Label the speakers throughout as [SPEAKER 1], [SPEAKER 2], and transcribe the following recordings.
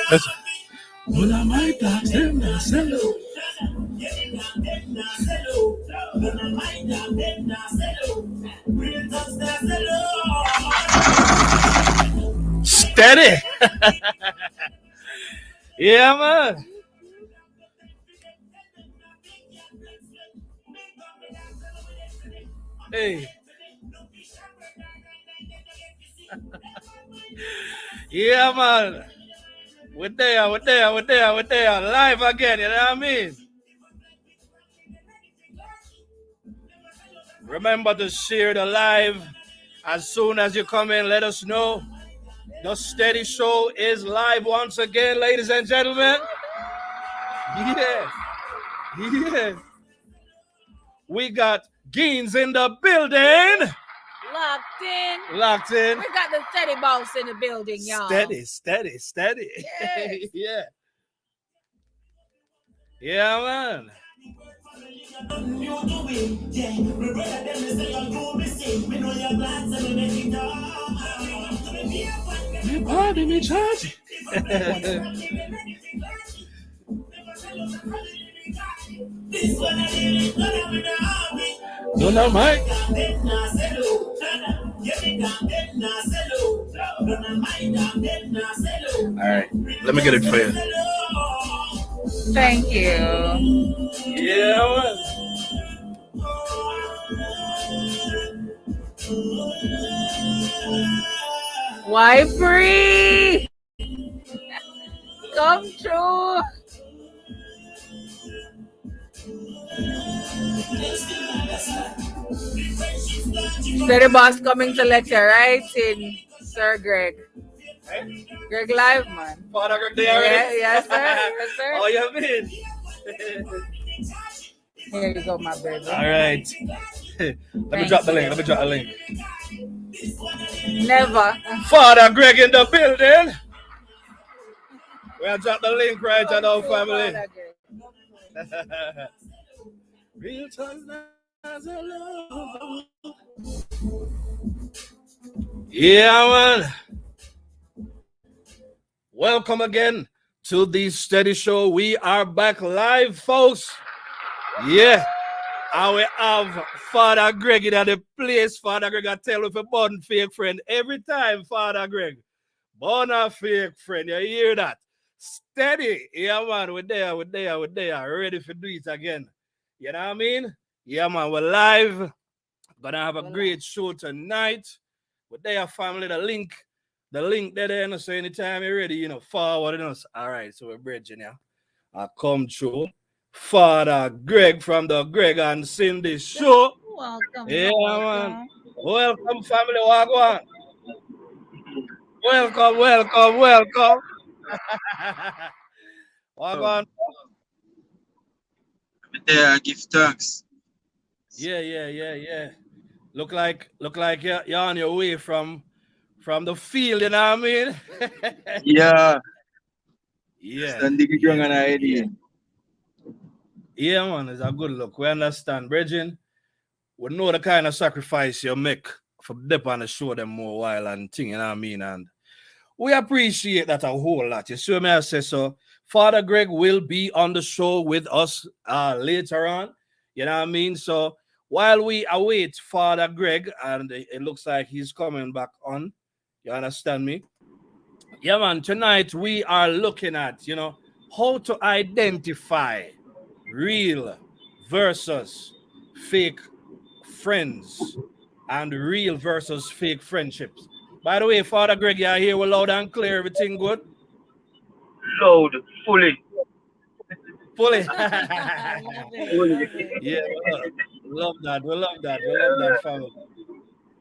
[SPEAKER 1] That's when I might die, them not sell. Steady. Yeah, man. Hey. Yeah, man. We're there. Live again, you know what I mean? Remember to share the live. As soon as you come in, let us know. The Steady Show is live once again, ladies and gentlemen. Yes. Yes. We got Geens in the building.
[SPEAKER 2] Locked in.
[SPEAKER 1] We
[SPEAKER 2] got the Steady Boss in the building, y'all.
[SPEAKER 1] Steady.
[SPEAKER 2] Yes.
[SPEAKER 1] Yeah. Yeah, man. Me body, me charge. No, no, Mike. All right, let me get it for you.
[SPEAKER 2] Thank you.
[SPEAKER 1] Yeah, man.
[SPEAKER 2] Why free? Come true. Steady Boss coming to lecture, right? In Sir Greg. Greg Live, man.
[SPEAKER 1] Father Greg there already?
[SPEAKER 2] Yes, sir. Yes, sir.
[SPEAKER 1] Oh, you mean?
[SPEAKER 2] Here you go, my baby.
[SPEAKER 1] All right. Let me drop the link.
[SPEAKER 2] Never.
[SPEAKER 1] Father Greg in the building. We'll drop the link right at our family. Real time as a love. Yeah, man. Welcome again to the Steady Show. We are back live, folks. Yeah. And we have Father Greg in the place. Father Greg, I tell you, if a born fake friend, every time, Father Greg, born a fake friend, you hear that? Steady. Yeah, man, we're there. Ready to do it again. You know what I mean? Yeah, man, we're live. Gonna have a great show tonight. We're there, family. The link there, so anytime you're ready, forward us. All right, so we're bridging, yeah. I come through. Father Greg from the Greg and Cindy Show.
[SPEAKER 2] Welcome.
[SPEAKER 1] Yeah, man. Welcome, family. Wagwan. Welcome. Wagwan.
[SPEAKER 3] Yeah, give thanks.
[SPEAKER 1] Yeah. Look like you're on your way from the field, you know what I mean?
[SPEAKER 3] Yeah.
[SPEAKER 1] Yeah. Yeah, man, it's a good look. We understand, Bridging. We know the kind of sacrifice you make for dip on the show them more while and thing, you know what I mean? And we appreciate that a whole lot. You see me I say so. Father Greg will be on the show with us later on. You know what I mean? So while we await Father Greg, and it looks like he's coming back on, you understand me? Yeah, man, tonight we are looking at, how to identify real versus fake friends and real versus fake friendships. By the way, Father Greg, you're here. We're loud and clear. Everything good?
[SPEAKER 3] Loud, fully.
[SPEAKER 1] Yeah, love that. We love that, family.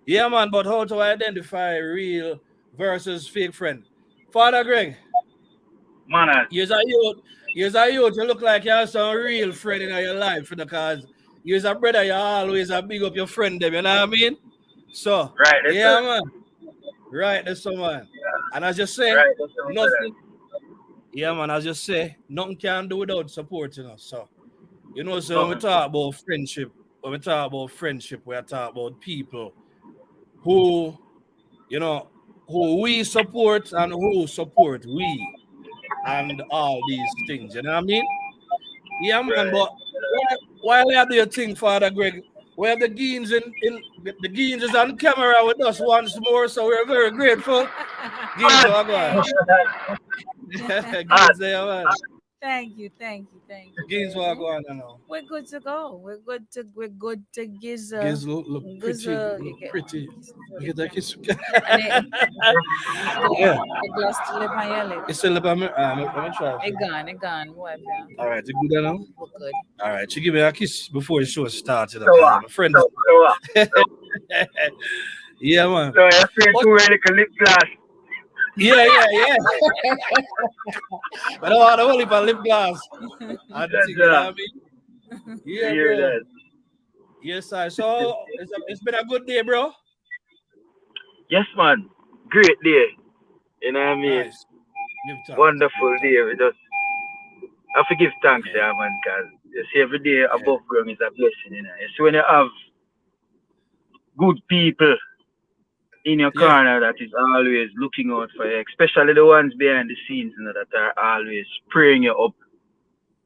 [SPEAKER 1] Yeah, man, but how to identify real versus fake friend? Father Greg,
[SPEAKER 3] Man,
[SPEAKER 1] you're a youth. You look like you have some real friend in your life, because you're a brother, you always a big up your friend, them, you know what I mean? So,
[SPEAKER 3] right,
[SPEAKER 1] yeah, man. Right, that's so, man. And as you say, nothing. Yeah, man, as you say, nothing can do without supporting us. So, so when we talk about friendship, we are talking about people who, who we support and who support we and all these things. You know what I mean? Yeah, man.
[SPEAKER 3] Right.
[SPEAKER 1] But while you do your thing, Father Greg, we have the Geens in the Geens is on camera with us once more, so we're very grateful. Geens,
[SPEAKER 3] Ah,
[SPEAKER 1] what going?
[SPEAKER 2] Thank
[SPEAKER 3] ah,
[SPEAKER 1] Geens, there, man.
[SPEAKER 2] thank you, thank you, thank you.
[SPEAKER 1] Geens, what
[SPEAKER 2] baby.
[SPEAKER 1] going on now?
[SPEAKER 2] We're good to go. We're good to gizzle.
[SPEAKER 1] Geens look pretty,
[SPEAKER 2] Gizzle.
[SPEAKER 1] look pretty. You get that kiss?
[SPEAKER 2] And
[SPEAKER 1] Yeah.
[SPEAKER 2] the glass to lip on your lip.
[SPEAKER 1] It's still about me. Let me try.
[SPEAKER 2] It gone. What, yeah.
[SPEAKER 1] All right, you good now?
[SPEAKER 2] We're good.
[SPEAKER 1] All right, she give me a kiss before the show started.
[SPEAKER 3] so,
[SPEAKER 1] Okay, my friend. Yeah, man.
[SPEAKER 3] so I feel
[SPEAKER 1] What?
[SPEAKER 3] too ready to lip glass.
[SPEAKER 1] Yeah. But I want to hold it for lip gloss. I think, you know what I mean? Yeah,
[SPEAKER 3] You hear
[SPEAKER 1] bro.
[SPEAKER 3] that?
[SPEAKER 1] Yes, I. So it's been a good day, bro.
[SPEAKER 3] Yes, man. Great day. You know what I mean?
[SPEAKER 1] Nice. Give thanks.
[SPEAKER 3] Wonderful
[SPEAKER 1] Give
[SPEAKER 3] day. We just I have to give thanks,
[SPEAKER 1] Yeah.
[SPEAKER 3] yeah, man, because you see every day above ground is a blessing, you know. You see when you have good people in your
[SPEAKER 1] Yeah.
[SPEAKER 3] corner that is always looking out for you, especially the ones behind the scenes, you know, that are always praying you up,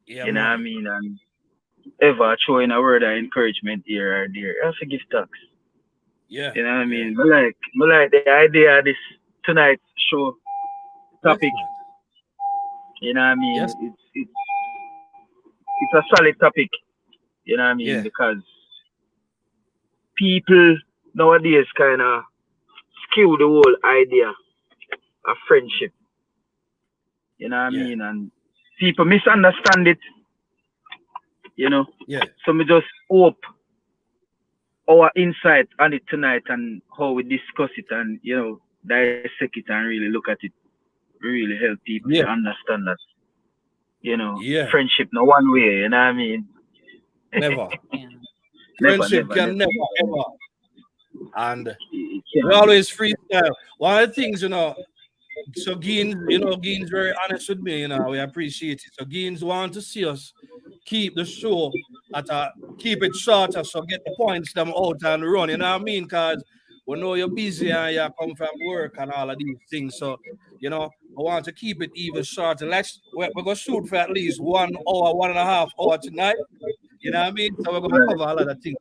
[SPEAKER 1] Yeah,
[SPEAKER 3] you know what I
[SPEAKER 1] man.
[SPEAKER 3] mean, and ever showing a word of encouragement here or there. You have to give thanks.
[SPEAKER 1] Yeah.
[SPEAKER 3] You know what I
[SPEAKER 1] Yeah.
[SPEAKER 3] mean? I like the idea of this tonight's show
[SPEAKER 1] Yes,
[SPEAKER 3] topic.
[SPEAKER 1] man.
[SPEAKER 3] You know what I mean?
[SPEAKER 1] Yes.
[SPEAKER 3] It's a solid topic, you know what I mean?
[SPEAKER 1] Yeah.
[SPEAKER 3] Because people nowadays kind of skew the whole idea of friendship, you know what I
[SPEAKER 1] Yeah.
[SPEAKER 3] mean? And people misunderstand it, you know.
[SPEAKER 1] Yeah.
[SPEAKER 3] So me just hope our insight on it tonight and how we discuss it and, you know, dissect it and really look at it really help people
[SPEAKER 1] Yeah.
[SPEAKER 3] to understand that, you know,
[SPEAKER 1] Yeah.
[SPEAKER 3] friendship no one way, you know what I mean?
[SPEAKER 1] Never.
[SPEAKER 2] Yeah.
[SPEAKER 1] Friendship
[SPEAKER 3] Never.
[SPEAKER 1] can never ever. And
[SPEAKER 3] It
[SPEAKER 1] we
[SPEAKER 3] can't.
[SPEAKER 1] always freestyle. One of the things, you know, so Geens, Geens very honest with me, we appreciate it. So Geens want to see us keep the show keep it shorter, so get the points them out and run, you know what I mean? Because we know you're busy and you come from work and all of these things. So, I want to keep it even shorter. We're gonna shoot for at least 1 hour, 1.5 hour tonight. You know what I mean? So we're gonna cover a lot of things.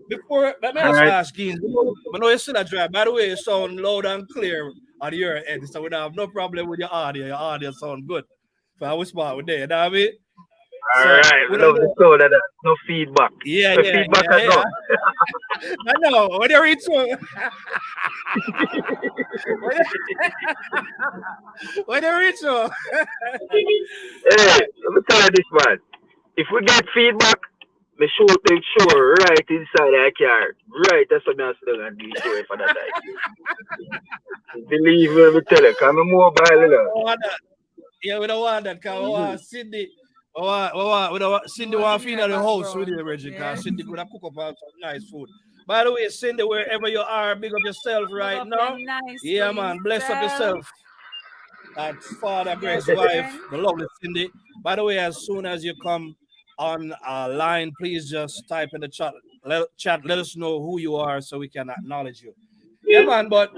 [SPEAKER 1] Before, let me
[SPEAKER 3] All
[SPEAKER 1] just
[SPEAKER 3] right.
[SPEAKER 1] ask Geens. I know you still a drive. By the way, you sound loud and clear on your end, so we don't have no problem with your audio. Your audio sound good. For our spot with there, you know what I mean?
[SPEAKER 3] All
[SPEAKER 1] So
[SPEAKER 3] right.
[SPEAKER 1] we
[SPEAKER 3] We
[SPEAKER 1] don't
[SPEAKER 3] love the
[SPEAKER 1] know.
[SPEAKER 3] soul of that. No feedback.
[SPEAKER 1] Yeah,
[SPEAKER 3] The
[SPEAKER 1] yeah,
[SPEAKER 3] feedback
[SPEAKER 1] yeah,
[SPEAKER 3] I
[SPEAKER 1] yeah.
[SPEAKER 3] know.
[SPEAKER 1] I know. When you reach home, when you reach home.
[SPEAKER 3] Hey, let me tell you this, man. If we get feedback, me show the show
[SPEAKER 1] Yeah.
[SPEAKER 3] right inside the car. Right, that's what I'm still gonna do show for that time. Believe me, me tell you, cause I'm mobile, you know.
[SPEAKER 1] We don't want that. Yeah, we don't want that. Because we want Cindy. We don't want Cindy
[SPEAKER 2] want
[SPEAKER 1] want
[SPEAKER 2] Cindy
[SPEAKER 1] in
[SPEAKER 2] in
[SPEAKER 1] the
[SPEAKER 2] the
[SPEAKER 1] house with
[SPEAKER 2] background.
[SPEAKER 1] you, Reggie.
[SPEAKER 2] Yeah.
[SPEAKER 1] Because Cindy gonna cook up some nice food. By the way, Cindy, wherever you are, big up yourself
[SPEAKER 2] Look
[SPEAKER 1] right
[SPEAKER 2] up
[SPEAKER 1] now.
[SPEAKER 2] your nice
[SPEAKER 1] Yeah,
[SPEAKER 2] pretty
[SPEAKER 1] man. Bless up
[SPEAKER 2] self.
[SPEAKER 1] yourself. That's Father
[SPEAKER 2] Yes,
[SPEAKER 1] Greg's wife,
[SPEAKER 2] friend.
[SPEAKER 1] the lovely Cindy. By the way, as soon as you come on our line, please just type in the let us know who you are so we can acknowledge you. Yeah, man, but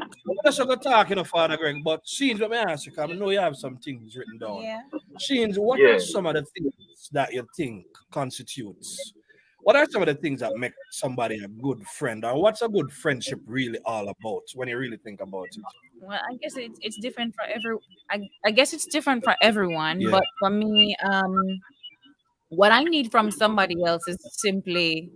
[SPEAKER 1] let's not talk, Father Greg. But Sheens, let me ask you, because I know you have some things written down.
[SPEAKER 2] Yeah.
[SPEAKER 1] Sheens, what
[SPEAKER 3] Yeah.
[SPEAKER 1] are some of the things that you think constitutes? What are some of the things that make somebody a good friend? Or what's a good friendship really all about when you really think about it?
[SPEAKER 2] Well, I guess it's different for I guess it's different for everyone,
[SPEAKER 1] Yeah.
[SPEAKER 2] but for me, what I need from somebody else is simply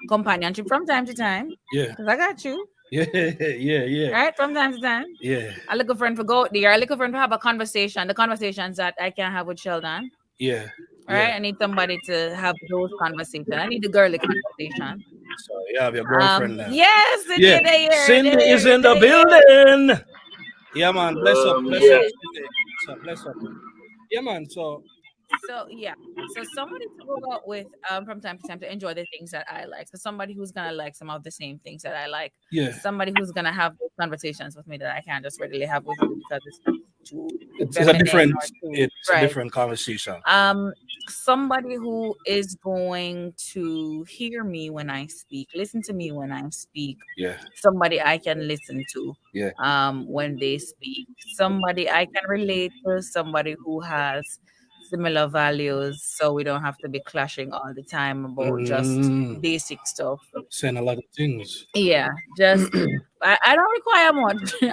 [SPEAKER 2] companionship from time to time.
[SPEAKER 1] Yeah.
[SPEAKER 2] Because I got you.
[SPEAKER 1] Yeah.
[SPEAKER 2] Right? From time to time.
[SPEAKER 1] Yeah.
[SPEAKER 2] I look a friend for go out there. I look a friend to have a conversation. The conversations that I can have with Sheldon.
[SPEAKER 1] Yeah.
[SPEAKER 2] All right. I need somebody to have those conversations. I need the girly conversation.
[SPEAKER 1] So you have your girlfriend now.
[SPEAKER 2] Yes, Cindy,
[SPEAKER 1] Yeah.
[SPEAKER 2] they here.
[SPEAKER 1] Cindy is in the
[SPEAKER 2] they here.
[SPEAKER 1] building. Yeah, man. Bless up,
[SPEAKER 3] Yeah.
[SPEAKER 1] Cindy. Bless up. Yeah, man. So
[SPEAKER 2] So yeah, so somebody to go out with from time to time to enjoy the things that I like. So somebody who's gonna like some of the same things that I like.
[SPEAKER 1] yeah.
[SPEAKER 2] Somebody who's gonna have those conversations with me that I can't just readily have with you because too
[SPEAKER 1] It's a
[SPEAKER 2] feminine
[SPEAKER 1] different,
[SPEAKER 2] or too
[SPEAKER 1] it's a
[SPEAKER 2] right.
[SPEAKER 1] different conversation.
[SPEAKER 2] Somebody who is going to hear me when I speak, listen to me when I speak,
[SPEAKER 1] Yeah,
[SPEAKER 2] somebody I can listen to
[SPEAKER 1] yeah.
[SPEAKER 2] when they speak, somebody I can relate to, somebody who has similar values, so we don't have to be clashing all the time about just
[SPEAKER 1] Mm,
[SPEAKER 2] basic stuff.
[SPEAKER 1] saying a lot of things.
[SPEAKER 2] Yeah, just I don't require much.
[SPEAKER 1] So,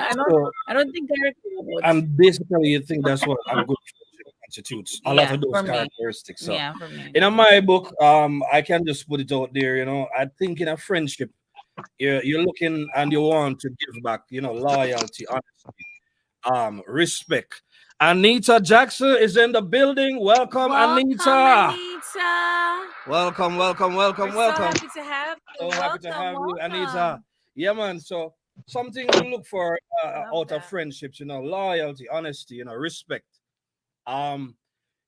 [SPEAKER 2] I don't think I require much.
[SPEAKER 1] and basically, you think that's what a good friendship constitutes. A lot
[SPEAKER 2] Yeah,
[SPEAKER 1] of those
[SPEAKER 2] for me.
[SPEAKER 1] characteristics. So,
[SPEAKER 2] Yeah, for me.
[SPEAKER 1] in my book, I can just put it out there. I think in a friendship, you're looking and you want to give back. Loyalty, honesty, respect. Anita Jackson is in the building. Welcome,
[SPEAKER 2] Welcome,
[SPEAKER 1] Anita.
[SPEAKER 2] Anita.
[SPEAKER 1] Welcome, welcome,
[SPEAKER 2] We're
[SPEAKER 1] welcome,
[SPEAKER 2] so
[SPEAKER 1] welcome.
[SPEAKER 2] happy to have you.
[SPEAKER 1] So happy to
[SPEAKER 2] Welcome,
[SPEAKER 1] have you, Anita.
[SPEAKER 2] welcome.
[SPEAKER 1] Yeah, man. So some things we look for
[SPEAKER 2] Love
[SPEAKER 1] out of
[SPEAKER 2] that.
[SPEAKER 1] friendships, loyalty, honesty, respect. Um,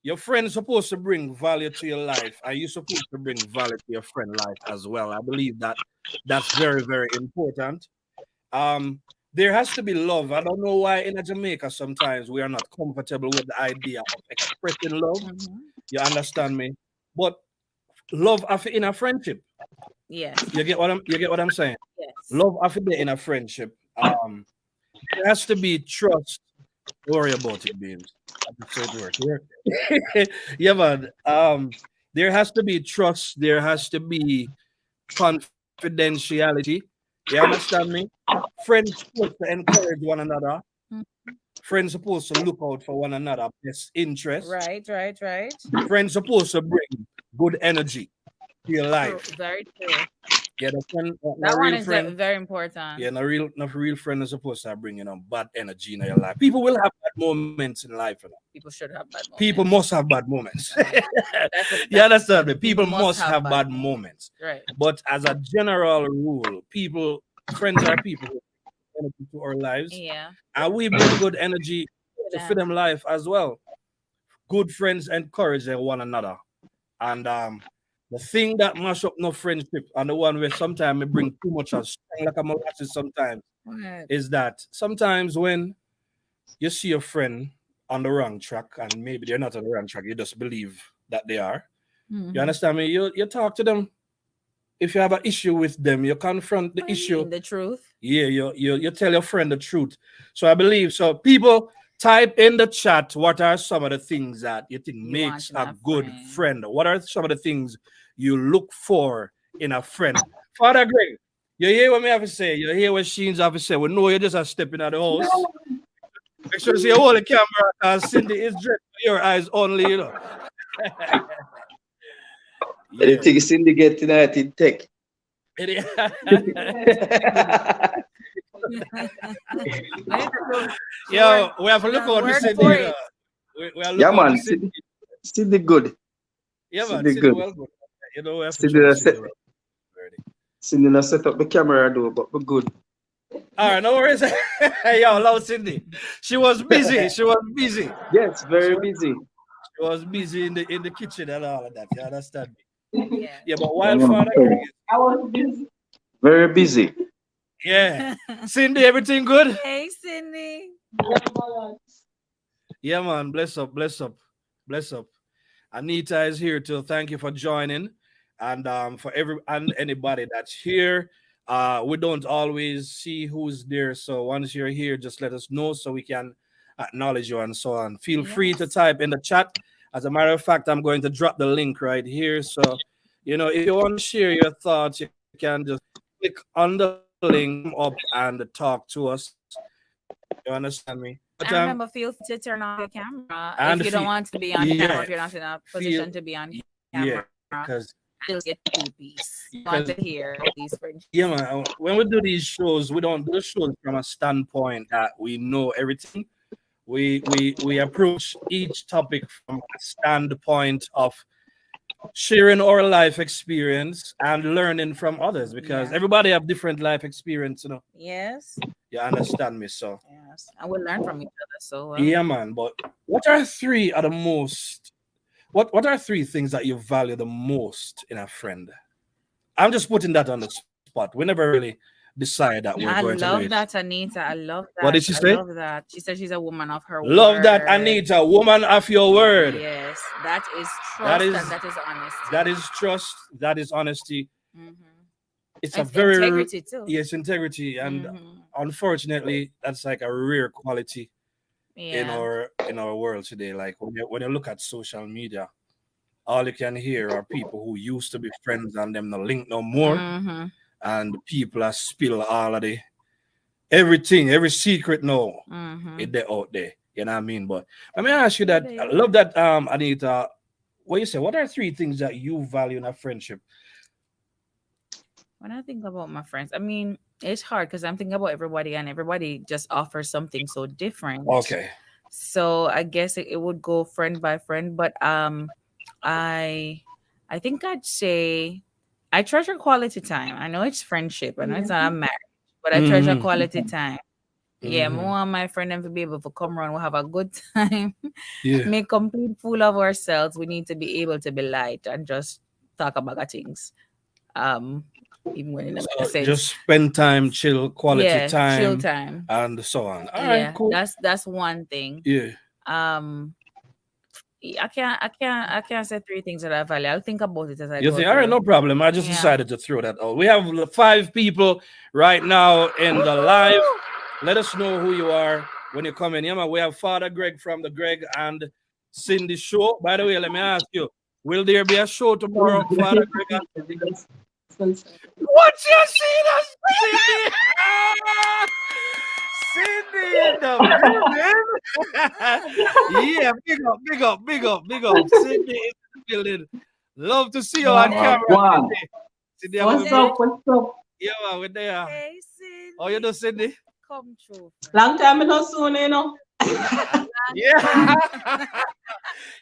[SPEAKER 1] your friend's supposed to bring value to your life, and you're supposed to bring value to your friend life as well. I believe that that's very, very important. Um, there has to be love. I don't know why in Jamaica sometimes we are not comfortable with the idea of expressing love.
[SPEAKER 2] Mm-hmm.
[SPEAKER 1] You understand me? But love after in a friendship.
[SPEAKER 2] Yes.
[SPEAKER 1] You get what I'm saying?
[SPEAKER 2] Yes.
[SPEAKER 1] Love after in a friendship. There has to be trust. Don't worry about it, beans. I just say it work. Yeah, man. There has to be trust. There has to be confidentiality. You understand me? Friends supposed to encourage one another.
[SPEAKER 2] Mm.
[SPEAKER 1] Friends supposed to look out for one another best interest.
[SPEAKER 2] Right, right, right.
[SPEAKER 1] Friends supposed to bring good energy to your
[SPEAKER 2] True.
[SPEAKER 1] life.
[SPEAKER 2] Very true.
[SPEAKER 1] Yeah, the friend, no
[SPEAKER 2] That one
[SPEAKER 1] real
[SPEAKER 2] is
[SPEAKER 1] friend.
[SPEAKER 2] very important.
[SPEAKER 1] Yeah, no real friend is supposed to bring bad energy in your life. People will have bad moments in life.
[SPEAKER 2] People should have bad
[SPEAKER 1] People
[SPEAKER 2] moments.
[SPEAKER 1] must have bad moments.
[SPEAKER 2] That's
[SPEAKER 1] You
[SPEAKER 2] that's
[SPEAKER 1] understand me? People
[SPEAKER 2] people
[SPEAKER 1] must have bad moments.
[SPEAKER 2] Right.
[SPEAKER 1] But as a general rule, friends are people who bring energy to our lives,
[SPEAKER 2] Yeah.
[SPEAKER 1] and we bring good energy to
[SPEAKER 2] Them.
[SPEAKER 1] fit them life as well. Good friends encourage one another. And the thing that mash up no friendship and the one where sometimes it bring too much of strong like a molasses sometimes
[SPEAKER 2] Right.
[SPEAKER 1] is that sometimes when you see a friend on the wrong track and maybe they're not on the wrong track, you just believe that they are.
[SPEAKER 2] Mhm.
[SPEAKER 1] You understand me? You talk to them. If you have an issue with them, you confront the
[SPEAKER 2] What do you
[SPEAKER 1] issue.
[SPEAKER 2] mean, the truth.
[SPEAKER 1] Yeah, you tell your friend the truth. So I believe so. People type in the chat what are some of the things that you think
[SPEAKER 2] You want
[SPEAKER 1] makes
[SPEAKER 2] in
[SPEAKER 1] a
[SPEAKER 2] a
[SPEAKER 1] good
[SPEAKER 2] friend.
[SPEAKER 1] friend. What are some of the things you look for in a friend? Father Greg, you hear what me have to say? You hear what Sheen's have to say? We know you're just a stepping out of the house. Make sure to see all the camera because Cindy is dressed for your eyes only. Yeah.
[SPEAKER 4] Anything Cindy get tonight in tech.
[SPEAKER 1] Yo, we have to look out for Cindy. We are looking out for Cindy.
[SPEAKER 4] Cindy good.
[SPEAKER 1] Yeah, man.
[SPEAKER 4] Cindy good.
[SPEAKER 1] Well good. We have to
[SPEAKER 4] Cindy
[SPEAKER 1] check
[SPEAKER 4] set, Cindy not set up the camera though, but we're good.
[SPEAKER 1] All right, no worries. Yo, loud Cindy. She was busy. She was busy.
[SPEAKER 4] Yes, very busy.
[SPEAKER 1] She was busy in the kitchen and all of that. You understand me?
[SPEAKER 2] Yeah.
[SPEAKER 1] Yeah, but while Father Greg is,
[SPEAKER 4] I was busy. Very busy.
[SPEAKER 1] yeah. Cindy, everything good?
[SPEAKER 2] Hey, Cindy.
[SPEAKER 1] Yeah, man. Bless up, bless up, bless up. Anita is here too. Thank you for joining. And for anybody that's here. We don't always see who's there. So once you're here, just let us know so we can acknowledge you and so on. Feel free to type in the chat. As a matter of fact, I'm going to drop the link right here. So, if you want to share your thoughts, you can just click on the link up and talk to us. You understand me? But,
[SPEAKER 2] And remember, feel free to turn on your camera
[SPEAKER 1] and
[SPEAKER 2] if you don't want to be on camera, if you're not in a position to be on camera.
[SPEAKER 1] because
[SPEAKER 2] Still get two-piece. You want to hear these friendships.
[SPEAKER 1] yeah, man. When we do these shows, we don't do shows from a standpoint that we know everything. We approach each topic from a standpoint of sharing our life experience and learning from others because everybody have different life experience,
[SPEAKER 2] Yes.
[SPEAKER 1] You understand me? So
[SPEAKER 2] yes, and we'll learn from each other. So
[SPEAKER 1] yeah, man. But what are three things that you value the most in a friend? I'm just putting that on the spot. We never really decide that we're
[SPEAKER 2] I
[SPEAKER 1] going to
[SPEAKER 2] love
[SPEAKER 1] wait.
[SPEAKER 2] that, Anita. I love that.
[SPEAKER 1] What did she
[SPEAKER 2] I
[SPEAKER 1] say?
[SPEAKER 2] love that. She said she's a woman of her
[SPEAKER 1] Love
[SPEAKER 2] word.
[SPEAKER 1] that, Anita, woman of your word.
[SPEAKER 2] Yes, that is
[SPEAKER 1] That
[SPEAKER 2] trust
[SPEAKER 1] is
[SPEAKER 2] and that is honesty.
[SPEAKER 1] that is trust. That is honesty. It's a
[SPEAKER 2] It's
[SPEAKER 1] very
[SPEAKER 2] integrity too.
[SPEAKER 1] yes, integrity, and unfortunately, that's like a rare quality in
[SPEAKER 2] Yeah.
[SPEAKER 1] our world today. Like when you look at social media, all you can hear are people who used to be friends and them no link no more, and people are spill all of the everything, every secret now, they out there. You know what I mean? But let me ask you that. I love that, Anita. What you say? What are 3 things that you value in a friendship?
[SPEAKER 2] When I think about my friends, I mean, it's hard because I'm thinking about everybody and everybody just offers something so different.
[SPEAKER 1] Okay.
[SPEAKER 2] So I guess it would go friend by friend, but I think I'd say I treasure quality time. I know it's friendship, I know it's not a marriage, but I treasure quality time. Yeah, more and my friend them to be able to come around, we'll have a good time, make complete fool of ourselves. We need to be able to be light and just talk about things. Even when in a sense.
[SPEAKER 1] Just spend time, chill, quality time,
[SPEAKER 2] chill time,
[SPEAKER 1] and so on. All right, cool.
[SPEAKER 2] That's one thing.
[SPEAKER 1] Yeah.
[SPEAKER 2] I can't say 3 things that I value. I'll think about it as I go.
[SPEAKER 1] All right, no problem. I just decided to throw that out. We have 5 people right now in the live. Let us know who you are when you come in. Yeah, man, we have Father Greg from the Greg and Cindy show. By the way, let me ask you, will there be a show tomorrow, Father Greg and Cindy? What you see that, Cindy? Cindy in the building. Yeah, big up. Cindy in the building. Love to see you on camera. Cindy,
[SPEAKER 5] what's up?
[SPEAKER 1] Yeah, man, we're there.
[SPEAKER 2] Hey, Cindy.
[SPEAKER 1] How you doing, Cindy?
[SPEAKER 2] Come true.
[SPEAKER 5] Long time no soon, you know.
[SPEAKER 1] Yeah.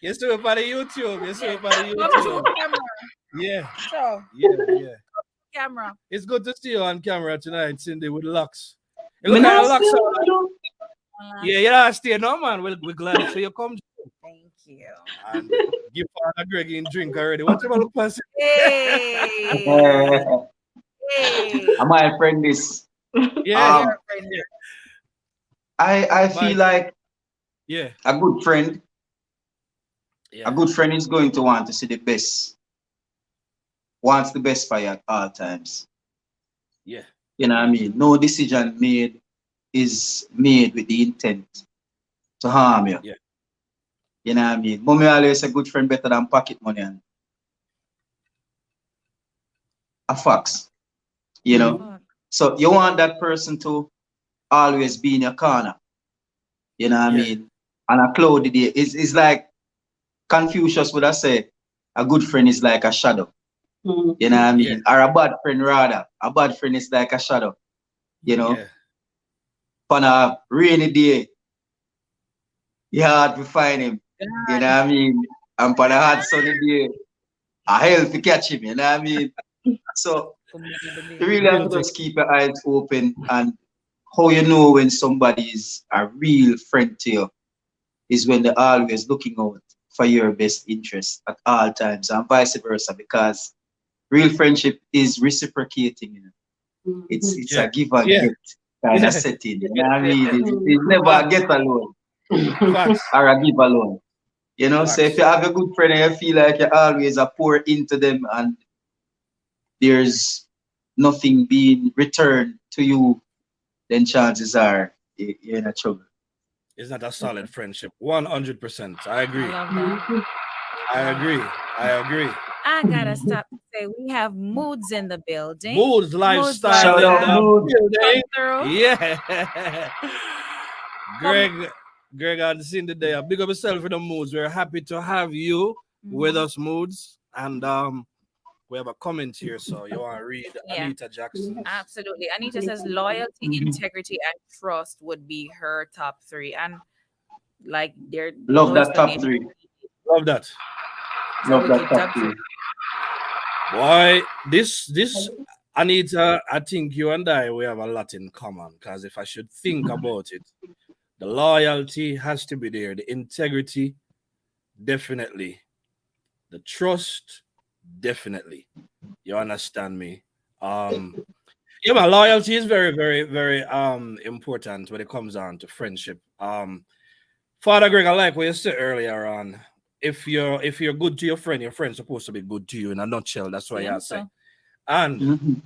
[SPEAKER 1] You see it by the YouTube. Yeah.
[SPEAKER 2] So.
[SPEAKER 1] Yeah.
[SPEAKER 2] Camera.
[SPEAKER 1] It's good to see you on camera tonight, Cindy, with locks. You look like locks. Yeah, stay no, man. We're glad to see you come.
[SPEAKER 2] Thank you.
[SPEAKER 1] And give Father Greg in drink already. What you look for?
[SPEAKER 2] Hey.
[SPEAKER 4] Am my friend this?
[SPEAKER 1] Yeah.
[SPEAKER 4] I feel like a good friend.
[SPEAKER 1] Yeah.
[SPEAKER 4] A good friend is going to want to see the best. Wants the best for you at all times.
[SPEAKER 1] Yeah.
[SPEAKER 4] You know what I mean? No decision made is made with the intent to harm you.
[SPEAKER 1] Yeah.
[SPEAKER 4] You know what I mean? Mommy always a good friend better than pocket money and a fax. You know? So you want that person to always be in your corner. You know what I mean? On a cloudy day. It's like Confucius would have said, a good friend is like a shadow. You know what I mean? Or a bad friend rather. A bad friend is like a shadow. You know? On a rainy day, you hard to find him. You know what I mean? And on a hot sunny day, a hell to catch him. You know what I mean? So you really have to just keep your eyes open, and how you know when somebody is a real friend to you is when they're always looking out for your best interest at all times, and vice versa, because real friendship is reciprocating. You know? It's a give and get kind of setting. You know what I mean? It's never a get alone or a give alone. You know, so if you have a good friend and you feel like you always pour into them and there's nothing being returned to you, then chances are you're in a trouble.
[SPEAKER 1] It's not a solid friendship. 100%. I agree. I agree.
[SPEAKER 2] I gotta stop and say we have moods in the building.
[SPEAKER 1] Moods lifestyle in the building. Yeah. Greg and Cindy there. Big up yourself in the moods. We're happy to have you with us, moods. And we have a comment here, so you want to read Anita Jackson?
[SPEAKER 2] Absolutely. Anita says loyalty, integrity, and trust would be her top 3. And like they're
[SPEAKER 4] love that top 3.
[SPEAKER 1] Love that.
[SPEAKER 4] Love that top 3.
[SPEAKER 1] Boy, this Anita, I think you and I we have a lot in common, because if I should think about it, the loyalty has to be there, the integrity, definitely, the trust, definitely. You understand me? Yeah, man, loyalty is very, very, very important when it comes down to friendship. Father Greg, I like what you said earlier on. If you're good to your friend's supposed to be good to you in a nutshell. That's what
[SPEAKER 2] Yeah,
[SPEAKER 1] you say.
[SPEAKER 2] so.
[SPEAKER 1] And
[SPEAKER 4] Mhm.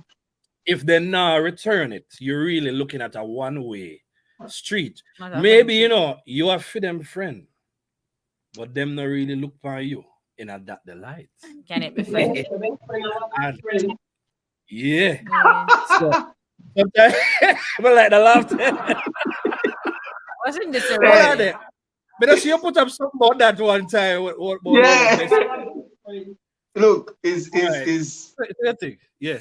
[SPEAKER 1] if they now return it, you're really looking at a one-way street.
[SPEAKER 2] Not a
[SPEAKER 1] Maybe
[SPEAKER 2] friendship.
[SPEAKER 1] you are for them friend, but them not really look for you in a that the light.
[SPEAKER 2] Can it be friendship?
[SPEAKER 1] And yeah,
[SPEAKER 2] Yeah.
[SPEAKER 1] so sometimes I like the laughter.
[SPEAKER 2] Wasn't this
[SPEAKER 1] What are
[SPEAKER 2] already?
[SPEAKER 1] they? Because you put up something about that one time. What
[SPEAKER 4] Yeah.
[SPEAKER 1] best?
[SPEAKER 4] Look,
[SPEAKER 1] All right. Yeah.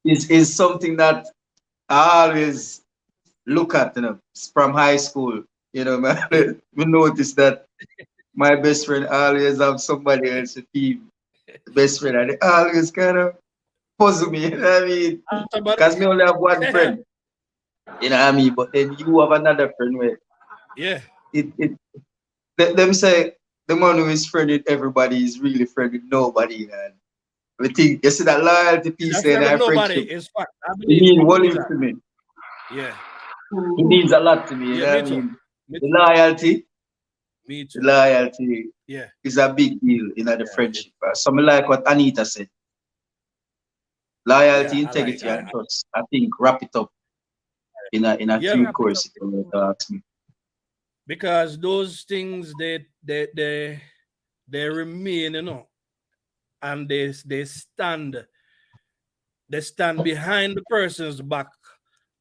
[SPEAKER 4] is something that I always look at, from high school. Man, we notice that my best friend always have somebody else to be the best friend, and they always kind of puzzle me. You know what I mean? Because me only have one friend. You know what I mean? But then you have another friend where
[SPEAKER 1] Yeah.
[SPEAKER 4] them say the man who is friend with everybody is really friend with nobody. And we think you see that loyalty piece
[SPEAKER 1] That's
[SPEAKER 4] in
[SPEAKER 1] fair with
[SPEAKER 4] our
[SPEAKER 1] nobody.
[SPEAKER 4] friendship.
[SPEAKER 1] It's fact. I
[SPEAKER 4] It
[SPEAKER 1] believe
[SPEAKER 4] means volume
[SPEAKER 1] that.
[SPEAKER 4] to me.
[SPEAKER 1] Yeah.
[SPEAKER 4] It means a lot to me. You
[SPEAKER 1] Yeah,
[SPEAKER 4] know
[SPEAKER 1] me
[SPEAKER 4] what I
[SPEAKER 1] too.
[SPEAKER 4] mean?
[SPEAKER 1] Me
[SPEAKER 4] The
[SPEAKER 1] too.
[SPEAKER 4] loyalty,
[SPEAKER 1] Me
[SPEAKER 4] the
[SPEAKER 1] too.
[SPEAKER 4] loyalty
[SPEAKER 1] Yeah.
[SPEAKER 4] is a big deal in the
[SPEAKER 1] Yeah.
[SPEAKER 4] friendship. So I like what Anita said. Loyalty,
[SPEAKER 1] Yeah. I like
[SPEAKER 4] integrity, and trust. I think wrap it up in a
[SPEAKER 1] yeah,
[SPEAKER 4] three
[SPEAKER 1] man.
[SPEAKER 4] course, if you were to ask me.
[SPEAKER 1] Because those things they remain, and they stand behind the person's back,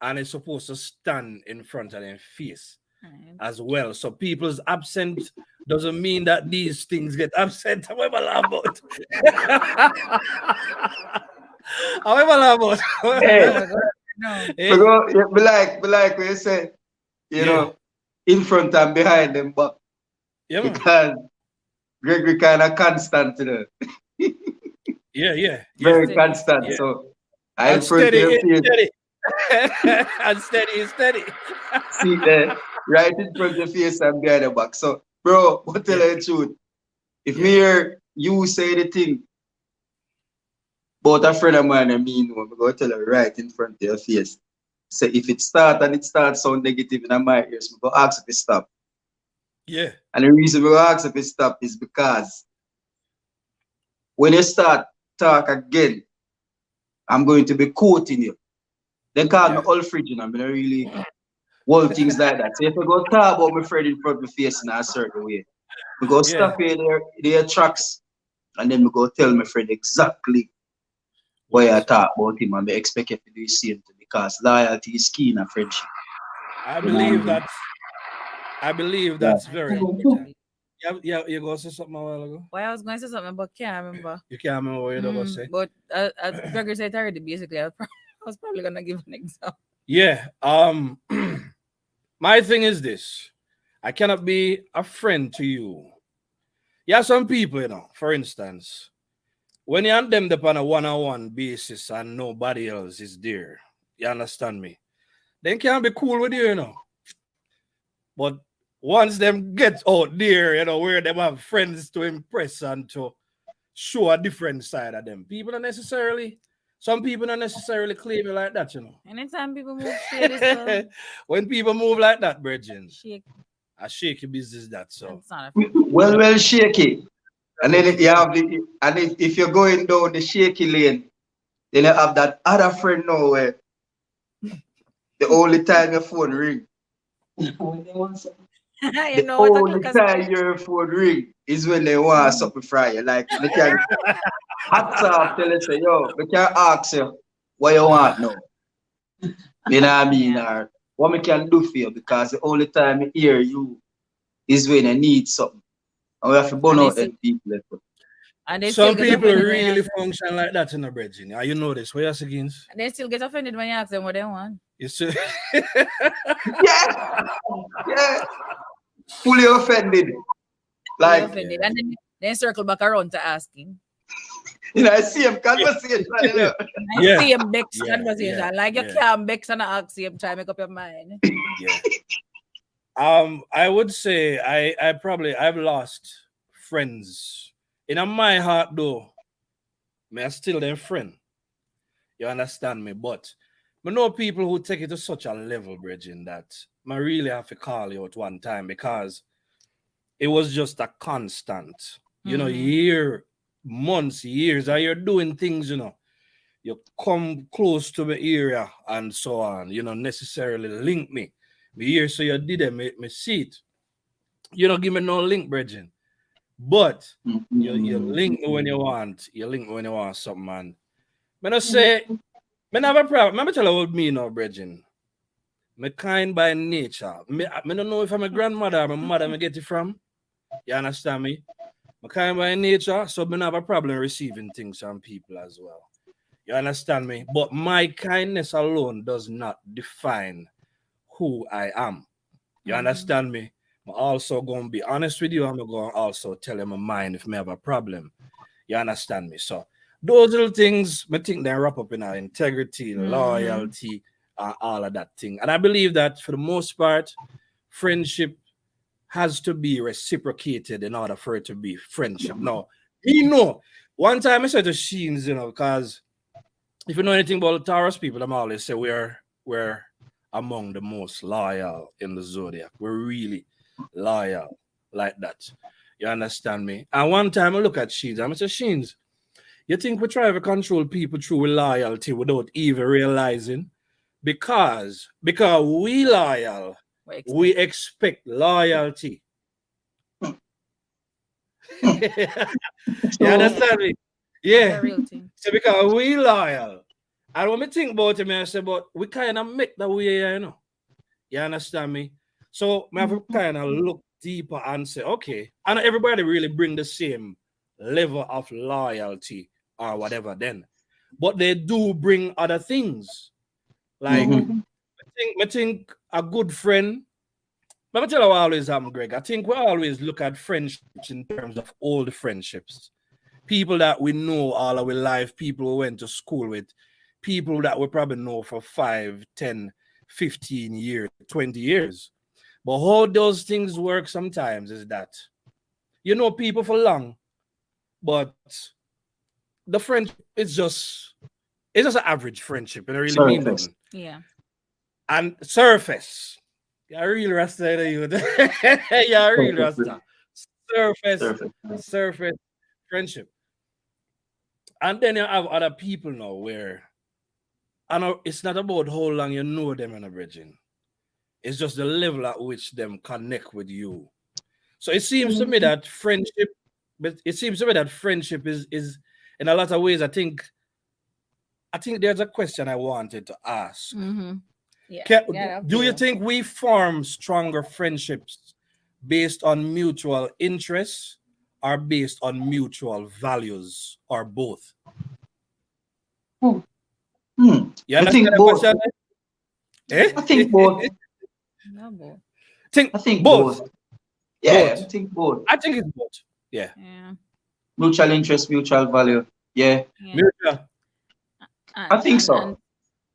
[SPEAKER 1] and it's supposed to stand in front of their face
[SPEAKER 2] Right.
[SPEAKER 1] as well. So people's absent doesn't mean that these things get absent. However, laugh about. However, laugh about.
[SPEAKER 4] Hey,
[SPEAKER 2] No.
[SPEAKER 1] Eh?
[SPEAKER 4] be like what you say,
[SPEAKER 1] Yeah,
[SPEAKER 4] in front and behind them back.
[SPEAKER 1] yeah, man.
[SPEAKER 4] Because Gregory kind of constant,
[SPEAKER 1] Yeah, yeah, yeah,
[SPEAKER 4] very
[SPEAKER 2] Steady.
[SPEAKER 4] constant.
[SPEAKER 1] yeah.
[SPEAKER 4] So I
[SPEAKER 1] And
[SPEAKER 4] in front of
[SPEAKER 1] steady,
[SPEAKER 4] your
[SPEAKER 1] it's
[SPEAKER 4] face,
[SPEAKER 1] steady. And steady, it's steady.
[SPEAKER 4] see there, right in front of your face and behind the back. So, bro, what tell
[SPEAKER 1] Yeah,
[SPEAKER 4] you the truth? If me
[SPEAKER 1] yeah.
[SPEAKER 4] hear you say the thing about a friend of mine, I mean, I'm going to tell her right in front of your face. Say if it start and it starts sound negative in my ears, I'm going to ask if it stop.
[SPEAKER 1] Yeah,
[SPEAKER 4] And the reason we ask if it stop is because when you start talk again, I'm going to be quoting you. Then call me
[SPEAKER 1] yeah.
[SPEAKER 4] Alfred, I'm not really hold things like that. So if I go talk about my friend in front of my face in a certain way, we go
[SPEAKER 1] Yeah.
[SPEAKER 4] stop here their tracks and then we go tell my friend exactly
[SPEAKER 1] What
[SPEAKER 4] why I
[SPEAKER 1] is
[SPEAKER 4] talk about him and I expect you to do the same thing because loyalty is key in a friendship.
[SPEAKER 1] I
[SPEAKER 4] You know what I
[SPEAKER 1] believe
[SPEAKER 4] mean?
[SPEAKER 1] that I believe
[SPEAKER 4] Yeah.
[SPEAKER 1] that's
[SPEAKER 2] I
[SPEAKER 1] very important.
[SPEAKER 2] definitely.
[SPEAKER 1] Yeah, yeah, you go say something a while ago.
[SPEAKER 2] Why I was going to say something, but can't remember.
[SPEAKER 1] You can't remember what you're gonna say.
[SPEAKER 2] But as Gregory said already, basically, I was probably gonna give an example.
[SPEAKER 1] Yeah. My thing is this. I cannot be a friend to you. Yeah, some people, for instance, when you and them on a one-on-one basis and nobody else is there, you understand me? Then can be cool with you. But once them get out there, where them have friends to impress and to show a different side of them, some people don't necessarily claim it like that.
[SPEAKER 2] Anytime people move shady, so
[SPEAKER 1] When people move like that, Bridget,
[SPEAKER 2] shake.
[SPEAKER 1] a shaky business that. So
[SPEAKER 2] That's not a friendship.
[SPEAKER 4] Well, shaky. And then you
[SPEAKER 1] yeah,
[SPEAKER 4] have and if you're going down the shaky lane, then you have that other friend now where the only time your phone ring,
[SPEAKER 2] You
[SPEAKER 4] the
[SPEAKER 2] know what? I
[SPEAKER 4] only
[SPEAKER 2] click a
[SPEAKER 4] time
[SPEAKER 2] switch.
[SPEAKER 4] your phone ring is when they want something from you. Like they can hats off tell you say, yo, they can ask you what you want now. You know what I mean?
[SPEAKER 2] Yeah.
[SPEAKER 4] Or what me can do for you because the only time I hear you is when I need something. And we have to burn
[SPEAKER 2] And they
[SPEAKER 4] out
[SPEAKER 2] still
[SPEAKER 4] them people.
[SPEAKER 2] and they still
[SPEAKER 1] some
[SPEAKER 2] get
[SPEAKER 1] people
[SPEAKER 2] offended when you
[SPEAKER 1] really
[SPEAKER 2] ask them.
[SPEAKER 1] function like that in the Bridget. You know this. What else against?
[SPEAKER 2] And they still get offended when you ask them what they want.
[SPEAKER 1] You see?
[SPEAKER 4] Yeah, yeah. Fully offended.
[SPEAKER 2] Fully
[SPEAKER 4] Like,
[SPEAKER 2] offended. And then circle back around to asking.
[SPEAKER 4] same conversation,
[SPEAKER 2] And
[SPEAKER 1] Yeah.
[SPEAKER 2] same Bex
[SPEAKER 1] Yeah,
[SPEAKER 2] conversation.
[SPEAKER 1] yeah,
[SPEAKER 2] Like you
[SPEAKER 1] yeah.
[SPEAKER 2] can't Bex and ask same time, make up your mind.
[SPEAKER 1] Yeah. I would say I've lost friends. In my heart though, me I still them friend. You understand me? But I know people who take it to such a level, Bridging, that I really have to call you out one time because it was just a constant, you know, year, months, years, and you're doing things, you know, you come close to my area and so on, you know, necessarily link me. Me here, so you did it, me see it. You don't give me no link, Bridging. But you link me when you want. You link me when you want something, man. I don't say, I have a problem. Let me tell you what me now, Bridging. Me kind by nature. I don't know if I'm a grandmother or my mother me get it from. You understand me? I kind by nature, so I have a problem receiving things from people as well. You understand me? But my kindness alone does not define who I am. You understand me? I'm also going to be honest with you. I'm going to also tell you my mind if I have a problem. You understand me? So those little things, I think they wrap up in our integrity, loyalty, all of that thing. And I believe that for the most part, friendship has to be reciprocated in order for it to be friendship. Now, you know, one time I said to Sheens, you know, because if you know anything about the Taurus people, I'm always say we're among the most loyal in the zodiac. We're really loyal like that. You understand me? And one time I look at Sheens, I'm say, Sheens, you think we try to control people through loyalty without even realizing? Because we loyal, we expect loyalty. You understand me? Yeah. So because we loyal. And when we think about it, I say, but we kind of make that way, you know. You understand me? So I have to kind of look deeper and say, okay, and everybody really bring the same level of loyalty or whatever then. But they do bring other things. Like, I think a good friend, let me tell you what I always am, Greg. I think we always look at friendships in terms of old friendships. People that we know all our life, people we went to school with, people that we probably know for 5, 10, 15 years, 20 years. But how those things work sometimes is that you know people for long, but the friendship is just an average friendship. It really mean nothing.
[SPEAKER 2] Yeah.
[SPEAKER 1] And surface. Yeah, real Rasta, you. Yeah, real Rasta. Surface friendship. And then you have other people now where I know it's not about how long you know them in a bridging. It's just the level at which them connect with you. So it seems to me that friendship, is in a lot of ways. I think there's a question I wanted to ask. Do you think we form stronger friendships based on mutual interests or based on mutual values or both?
[SPEAKER 4] I think both.
[SPEAKER 1] Eh?
[SPEAKER 4] I think both.
[SPEAKER 1] I think both.
[SPEAKER 4] Yeah,
[SPEAKER 1] both.
[SPEAKER 4] I think both.
[SPEAKER 1] I think it's both. Yeah.
[SPEAKER 4] Mutual interest, mutual value. Yeah.
[SPEAKER 1] Mutual.
[SPEAKER 4] I think so.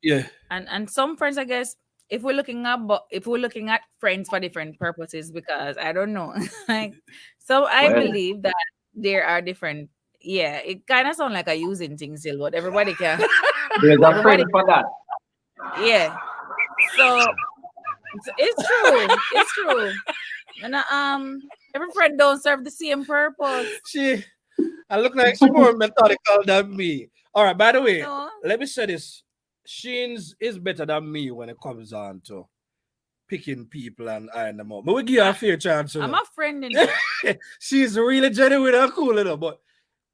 [SPEAKER 1] Yeah.
[SPEAKER 2] And some friends, I guess, if we're looking at friends for different purposes, because I don't know, like, so I believe that there are different. Yeah, it kind of sounds like a using thing still, but everybody can.
[SPEAKER 4] There's a friend for that.
[SPEAKER 2] Yeah. So it's true. It's true. And every friend don't serve the same purpose.
[SPEAKER 1] I look like she's more methodical than me. All right, by the way, let me say this. Sheens is better than me when it comes on to picking people and iron them up. But we give her a fair chance.
[SPEAKER 2] I'm a friend in it.
[SPEAKER 1] She's really genuine and cool, but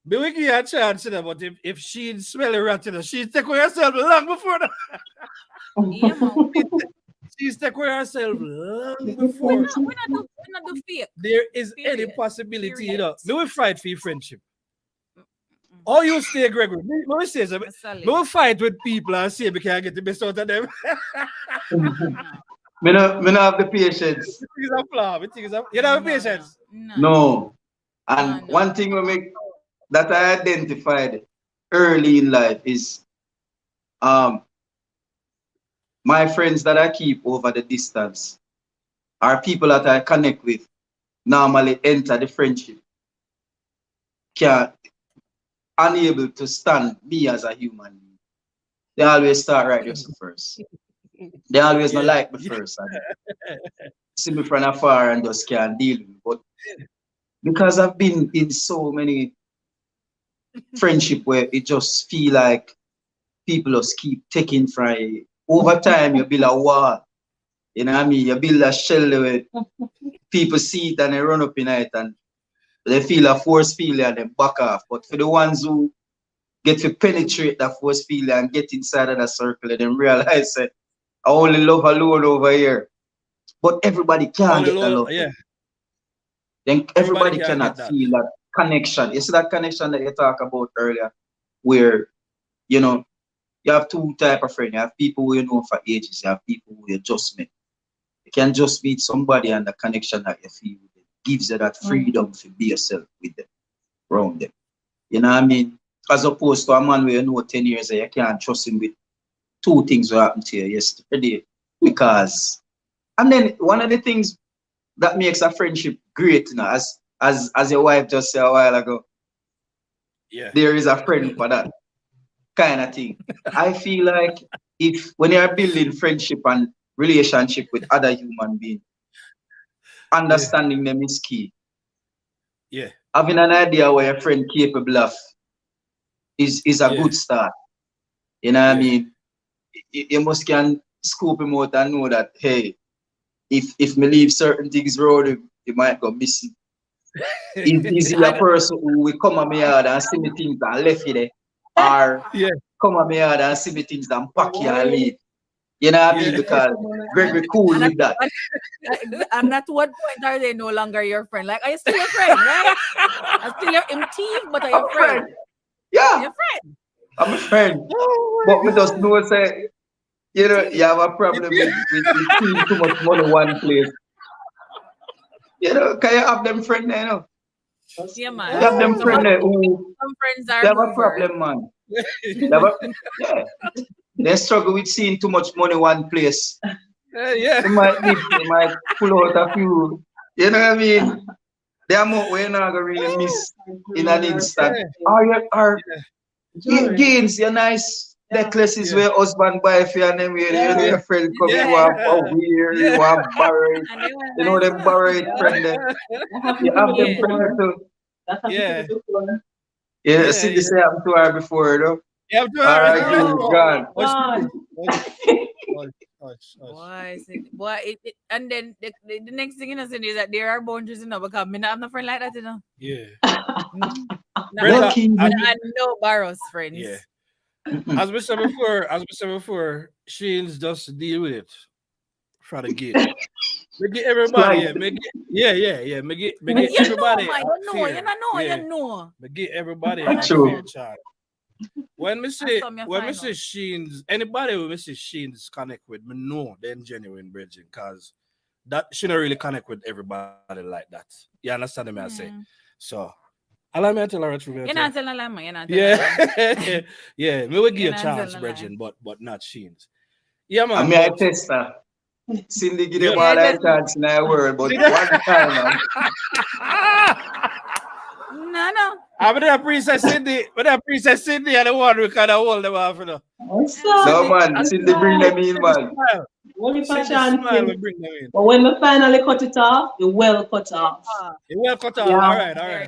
[SPEAKER 1] we give her a chance, but if she smell a rat, she's take away herself long before that.
[SPEAKER 2] Yeah, man.
[SPEAKER 1] She's take away herself long before.
[SPEAKER 2] We're not do fake.
[SPEAKER 1] There is any possibility, we will fight for your friendship. Or you stay, Gregory. We say so. We will fight with people and see if we can get the best out of them.
[SPEAKER 4] Me not have the patience.
[SPEAKER 1] You don't have patience?
[SPEAKER 4] No. And one thing that I identified early in life is my friends that I keep over the distance are people that I connect with normally enter the friendship. Unable to stand me as a human being. they always start right just the first. They always not
[SPEAKER 1] Yeah.
[SPEAKER 4] like me first. And see me from afar and just can't deal with me. But because I've been in so many friendship where it just feel like people just keep taking from you. Over time, you build a wall. You know what I mean? You build a shell where people see it and they run up in it and they feel a force field and then back off. But for the ones who get to penetrate that force field and get inside of that circle and then realize that I only love alone over here. But everybody can't
[SPEAKER 1] Only
[SPEAKER 4] get the
[SPEAKER 1] love,
[SPEAKER 4] love.
[SPEAKER 1] yeah.
[SPEAKER 4] Then
[SPEAKER 1] Everybody
[SPEAKER 4] everybody
[SPEAKER 1] can
[SPEAKER 4] cannot
[SPEAKER 1] get that.
[SPEAKER 4] feel that connection. You see that connection that you talked about earlier, where you know you have two type of friends. You have people who you know for ages. You have people who you just met. You can just meet somebody and the connection that you feel with them gives you that freedom to be yourself with them, around them. You know what I mean? As opposed to a man where you know 10 years and you can't trust him with two things that happened to you yesterday. Because and then one of the things that makes a friendship great, you know, as your wife just said a while ago,
[SPEAKER 1] Yeah.
[SPEAKER 4] there is a friend for that kind of thing. I feel like if when you're building friendship and relationship with other human beings, understanding them is key.
[SPEAKER 1] Yeah.
[SPEAKER 4] Having an idea where your friend capable of is a
[SPEAKER 1] Yeah.
[SPEAKER 4] good start. You know what I
[SPEAKER 1] Yeah.
[SPEAKER 4] mean? You must can scope him out and know that hey, if me leave certain things road, you might go missing. Is he a person who will come at me yard and see me things and left you there? Or
[SPEAKER 1] Yeah.
[SPEAKER 4] come at me yard and see me things and pack you and leave? You know what I mean?
[SPEAKER 1] Yeah.
[SPEAKER 4] Because Gregory cool with that.
[SPEAKER 2] And at what point are they no longer your friend? Like, are you still your friend, right? I'm still your thief, but are you
[SPEAKER 4] I'm a
[SPEAKER 2] friend?
[SPEAKER 4] friend. Yeah,
[SPEAKER 2] Your friend.
[SPEAKER 4] I'm a friend.
[SPEAKER 1] Oh
[SPEAKER 4] But we just know say, you know, you have a problem
[SPEAKER 1] Yeah.
[SPEAKER 4] with seeing too much money one place. You know, can you have them friend there, you know?
[SPEAKER 2] Yeah,
[SPEAKER 4] You
[SPEAKER 2] man.
[SPEAKER 4] have them
[SPEAKER 2] Some,
[SPEAKER 4] friend there who
[SPEAKER 2] some friends
[SPEAKER 4] they
[SPEAKER 2] are
[SPEAKER 4] have a
[SPEAKER 2] movers.
[SPEAKER 4] problem, man. They have yeah. They struggle with seeing too much money one place.
[SPEAKER 1] Yeah.
[SPEAKER 4] They might pull out a few, you know what I mean? The amount we're not gonna really miss in an instant. Or gains, your nice necklaces
[SPEAKER 1] Yeah.
[SPEAKER 4] where husband buy for you and then where your friend come
[SPEAKER 1] Yeah.
[SPEAKER 4] you want a weird, you want borrow it.
[SPEAKER 2] And they were
[SPEAKER 4] You know
[SPEAKER 2] nice
[SPEAKER 4] them
[SPEAKER 2] enough.
[SPEAKER 4] borrow it friend there. You have them
[SPEAKER 2] Yeah.
[SPEAKER 4] friend too.
[SPEAKER 1] Yeah.
[SPEAKER 4] Yeah,
[SPEAKER 1] Yeah.
[SPEAKER 4] Cindy say happened to her before, you know.
[SPEAKER 1] You have to
[SPEAKER 4] Alright,
[SPEAKER 1] hurry.
[SPEAKER 4] you gone.
[SPEAKER 2] Boy, and then the next thing you know, Cindy, is that there are boundaries, you know, because me not have no friend like that, you know.
[SPEAKER 1] Yeah.
[SPEAKER 4] Lucky.
[SPEAKER 2] I know Barrow's friends.
[SPEAKER 1] Yeah. As we said before, Shields just deal with it from the gate. Make it everybody, yeah. Make it, yeah. Make it everybody.
[SPEAKER 2] You
[SPEAKER 1] Yeah.
[SPEAKER 2] know.
[SPEAKER 1] Make it everybody
[SPEAKER 2] That's
[SPEAKER 4] true.
[SPEAKER 1] fair chance. When me say
[SPEAKER 2] something you
[SPEAKER 1] when me
[SPEAKER 2] find
[SPEAKER 1] say
[SPEAKER 2] out.
[SPEAKER 1] Sheens, anybody when me say Sheens connect with me, know then genuine bridging, cause that she don't really connect with everybody like that. You understand me? I say so. Allow me to tell her the truth.
[SPEAKER 2] You're not telling a lie, man. You're not telling a lie.
[SPEAKER 1] Yeah, yeah. Me will give you a
[SPEAKER 2] not
[SPEAKER 1] chance,
[SPEAKER 2] telling a lie.
[SPEAKER 1] bridging, but not Sheens. Yeah, man.
[SPEAKER 4] I mean, I
[SPEAKER 1] but-
[SPEAKER 4] test her. Cindy give them
[SPEAKER 1] Yeah.
[SPEAKER 4] all that chance in her word, but one time, man.
[SPEAKER 2] No.
[SPEAKER 1] I'm gonna Princess Cindy, and the one we kind of hold them off, you know.
[SPEAKER 4] No, man. Cindy bring them in, man.
[SPEAKER 1] Smile.
[SPEAKER 5] Only for
[SPEAKER 1] Cindy
[SPEAKER 5] chance.
[SPEAKER 1] smile, we bring them in.
[SPEAKER 5] But when we finally cut it off, it well cut off.
[SPEAKER 1] You well cut off.
[SPEAKER 5] Yeah.
[SPEAKER 1] All right.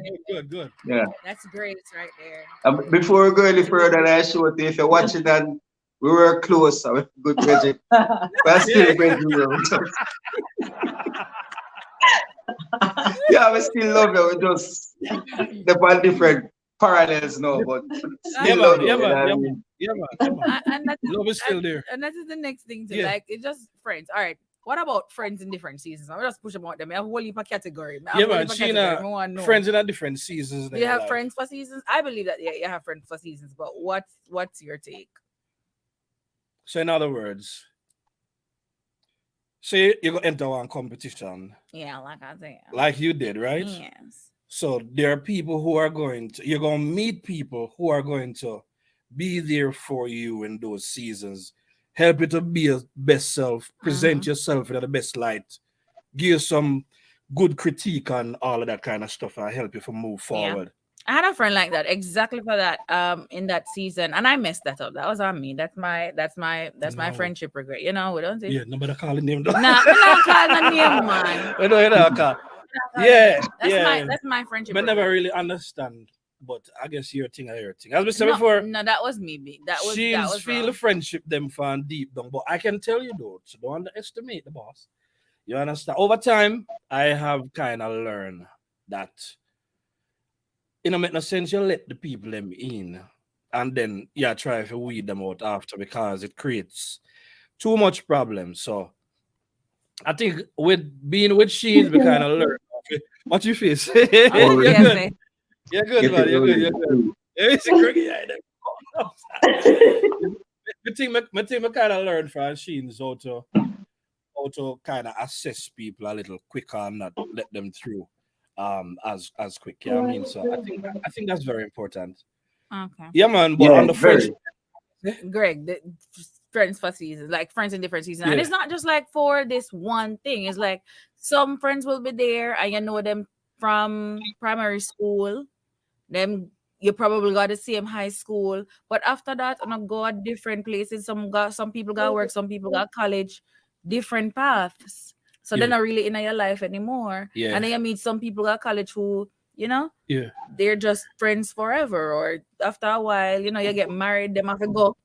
[SPEAKER 1] Good.
[SPEAKER 4] Yeah.
[SPEAKER 2] That's great right there.
[SPEAKER 4] Before we go any further, I show you if you're watching and we were close, so we're good bridging. We're still bridging. Yeah, we still love you. We just they're on different parallels now, but still love you.
[SPEAKER 1] Yeah, man.
[SPEAKER 2] And that's,
[SPEAKER 1] Love is still there.
[SPEAKER 2] and that is the next thing too.
[SPEAKER 1] Yeah.
[SPEAKER 2] Like, it's just friends. All right. What about friends in different seasons? I'm just push them out them. I have a whole heap of category.
[SPEAKER 1] Yeah, man. Sheena, friends in a different seasons.
[SPEAKER 2] Do you have friends for seasons? I believe that you have friends for seasons, but what's your take?
[SPEAKER 1] So in other words, say you go enter one competition
[SPEAKER 2] Yeah, like I said.
[SPEAKER 1] like you did, right?
[SPEAKER 2] Yes.
[SPEAKER 1] So there are people who are you're going to meet people who are going to be there for you in those seasons, help you to be your best self, present yourself in the best light, give you some good critique on all of that kind of stuff and help you to move forward.
[SPEAKER 2] I had a friend like that exactly for that in that season, and I messed that up. That was on me. That's my friendship regret. You know, we don't say.
[SPEAKER 1] Yeah, nobody call the name though.
[SPEAKER 2] Nah, me not call the name, man.
[SPEAKER 1] We know you know, call. Yeah, yeah.
[SPEAKER 2] That's my friendship
[SPEAKER 1] I never
[SPEAKER 2] regret.
[SPEAKER 1] really understand, but I guess your thing or your thing. As we said
[SPEAKER 2] No,
[SPEAKER 1] before,
[SPEAKER 2] no, that was me. That
[SPEAKER 1] she's
[SPEAKER 2] was
[SPEAKER 1] feel
[SPEAKER 2] wrong.
[SPEAKER 1] the friendship them fan deep down. But I can tell you though, so don't underestimate the boss. You understand? Over time, I have kind of learned that it don't make no sense you let the people them in and then try to weed them out after because it creates too much problems. So I think with being with Sheens, we kind of learn. What you face?
[SPEAKER 2] What
[SPEAKER 1] You're
[SPEAKER 2] you
[SPEAKER 1] good.
[SPEAKER 2] say?
[SPEAKER 1] You're good,
[SPEAKER 4] Get
[SPEAKER 1] man.
[SPEAKER 4] it
[SPEAKER 1] You're good.
[SPEAKER 4] early.
[SPEAKER 1] You're good. It's a great idea. My team kind of learned from Sheens how to kind of assess people a little quicker and not let them through as quick. Yeah, I mean, so I think that's very important.
[SPEAKER 2] Okay.
[SPEAKER 1] Yeah, man. But
[SPEAKER 4] Yeah,
[SPEAKER 1] on the
[SPEAKER 4] very.
[SPEAKER 1] friendship,
[SPEAKER 2] Greg, friends for seasons, like friends in different seasons. And
[SPEAKER 1] Yeah.
[SPEAKER 2] it's not just like for this one thing. It's like some friends will be there and you know them from primary school. Them you probably got the same high school. But after that, and I go at different places. Some people got work, some people got college, different paths. So they're
[SPEAKER 1] Yeah.
[SPEAKER 2] not really in your life anymore.
[SPEAKER 1] Yeah.
[SPEAKER 2] And then you meet some people at college who, you know,
[SPEAKER 1] yeah,
[SPEAKER 2] they're just friends forever. Or after a while, you know, you get married, them have to go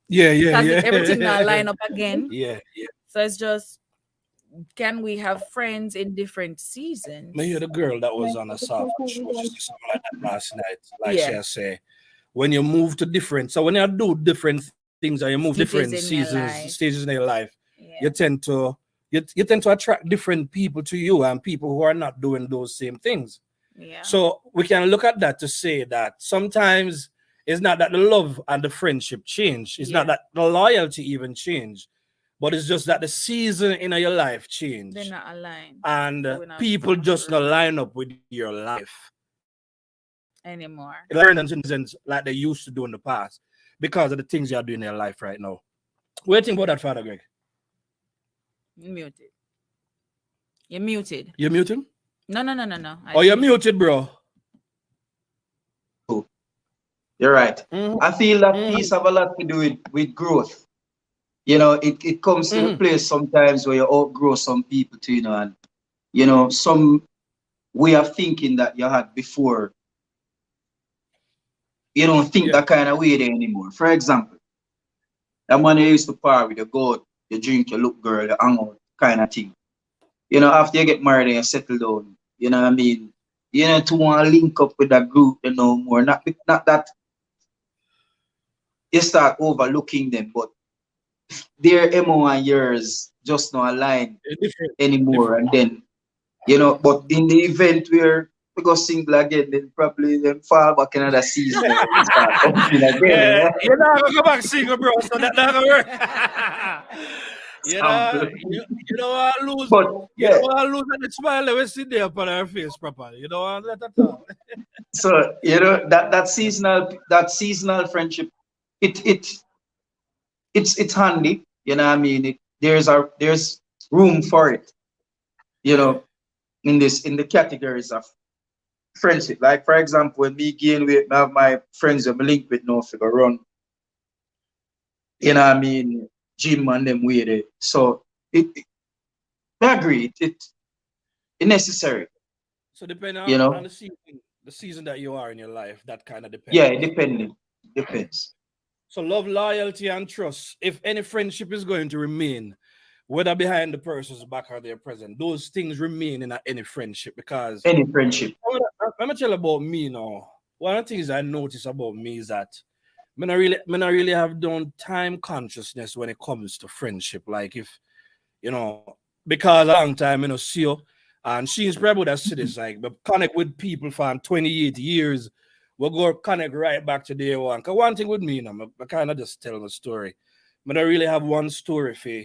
[SPEAKER 1] yeah,
[SPEAKER 2] because
[SPEAKER 1] yeah.
[SPEAKER 2] everything now line up again.
[SPEAKER 1] Yeah, yeah.
[SPEAKER 2] So it's just, can we have friends in different seasons?
[SPEAKER 1] I hear the girl that was on a soft show. She said something like that last night. Like
[SPEAKER 2] Yeah.
[SPEAKER 1] she say, when you move to different, so when you do different things and you move different
[SPEAKER 2] Stages in your
[SPEAKER 1] seasons,
[SPEAKER 2] life.
[SPEAKER 1] stages in your life,
[SPEAKER 2] Yeah.
[SPEAKER 1] you tend to attract different people to you and people who are not doing those same things.
[SPEAKER 2] Yeah.
[SPEAKER 1] So we can look at that to say that sometimes it's not that the love and the friendship change. It's not
[SPEAKER 2] Yeah.
[SPEAKER 1] that the loyalty even change, but it's just that the season in your life change.
[SPEAKER 2] They're not aligned
[SPEAKER 1] And
[SPEAKER 2] So we're not
[SPEAKER 1] people just not
[SPEAKER 2] compatible
[SPEAKER 1] line up with your life.
[SPEAKER 2] anymore.
[SPEAKER 1] Learn and citizens like they used to do in the past because of the things you are doing in your life right now. What do you think about that, Father Greg?
[SPEAKER 2] You're muted. You're muted.
[SPEAKER 1] You mute him?
[SPEAKER 2] No.
[SPEAKER 1] Oh, you're muted, bro.
[SPEAKER 4] You're right.
[SPEAKER 1] Mhm.
[SPEAKER 4] I feel that piece have a lot to do with growth. You know, it comes to the place sometimes where you outgrow some people too, you know, and you know, some way of thinking that you had before, you don't think that kind of way there anymore. For example, that man you used to party with, you go out, you drink, you look girl, you hang out, kind of thing. You know, after you get married and you settle down, you know what I mean? You know, to want to link up with that group, you know, more. Not that you start overlooking them, but their MO and yours just not align anymore. And then, you know, but in the event where we go single again, then probably then fall back another season and start something again.
[SPEAKER 1] Yeah, you're not gonna go back single, bro. So that not gonna work. you know I lose.
[SPEAKER 4] But
[SPEAKER 1] You know I lose and the smile we see there upon her face properly. You know what let that talk.
[SPEAKER 4] So you know that seasonal friendship, it's handy. You know what I mean? There's room for it. You know, in the categories of friendship. Like for example, when me gain weight, I have my friends that me link with no figure run. You know what I mean? Gym and them way there. So I agree. It's necessary.
[SPEAKER 1] So depending
[SPEAKER 4] You know?
[SPEAKER 1] on the season that you are in your life, that kind of depends.
[SPEAKER 4] Yeah, depends.
[SPEAKER 1] So love, loyalty, and trust. If any friendship is going to remain, whether behind the person's back or their present, those things remain in any friendship because
[SPEAKER 4] Any friendship.
[SPEAKER 1] Let me tell you about me now. One of the things I notice about me is that I not really have done time consciousness when it comes to friendship. Like if, you know, because a long time, you know, see you, and she's probably that see this, like, but connect with people for 28 years, we'll go connect right back to day one. Because one thing with me, you know, I kind of just tell a story. I don't really have one story for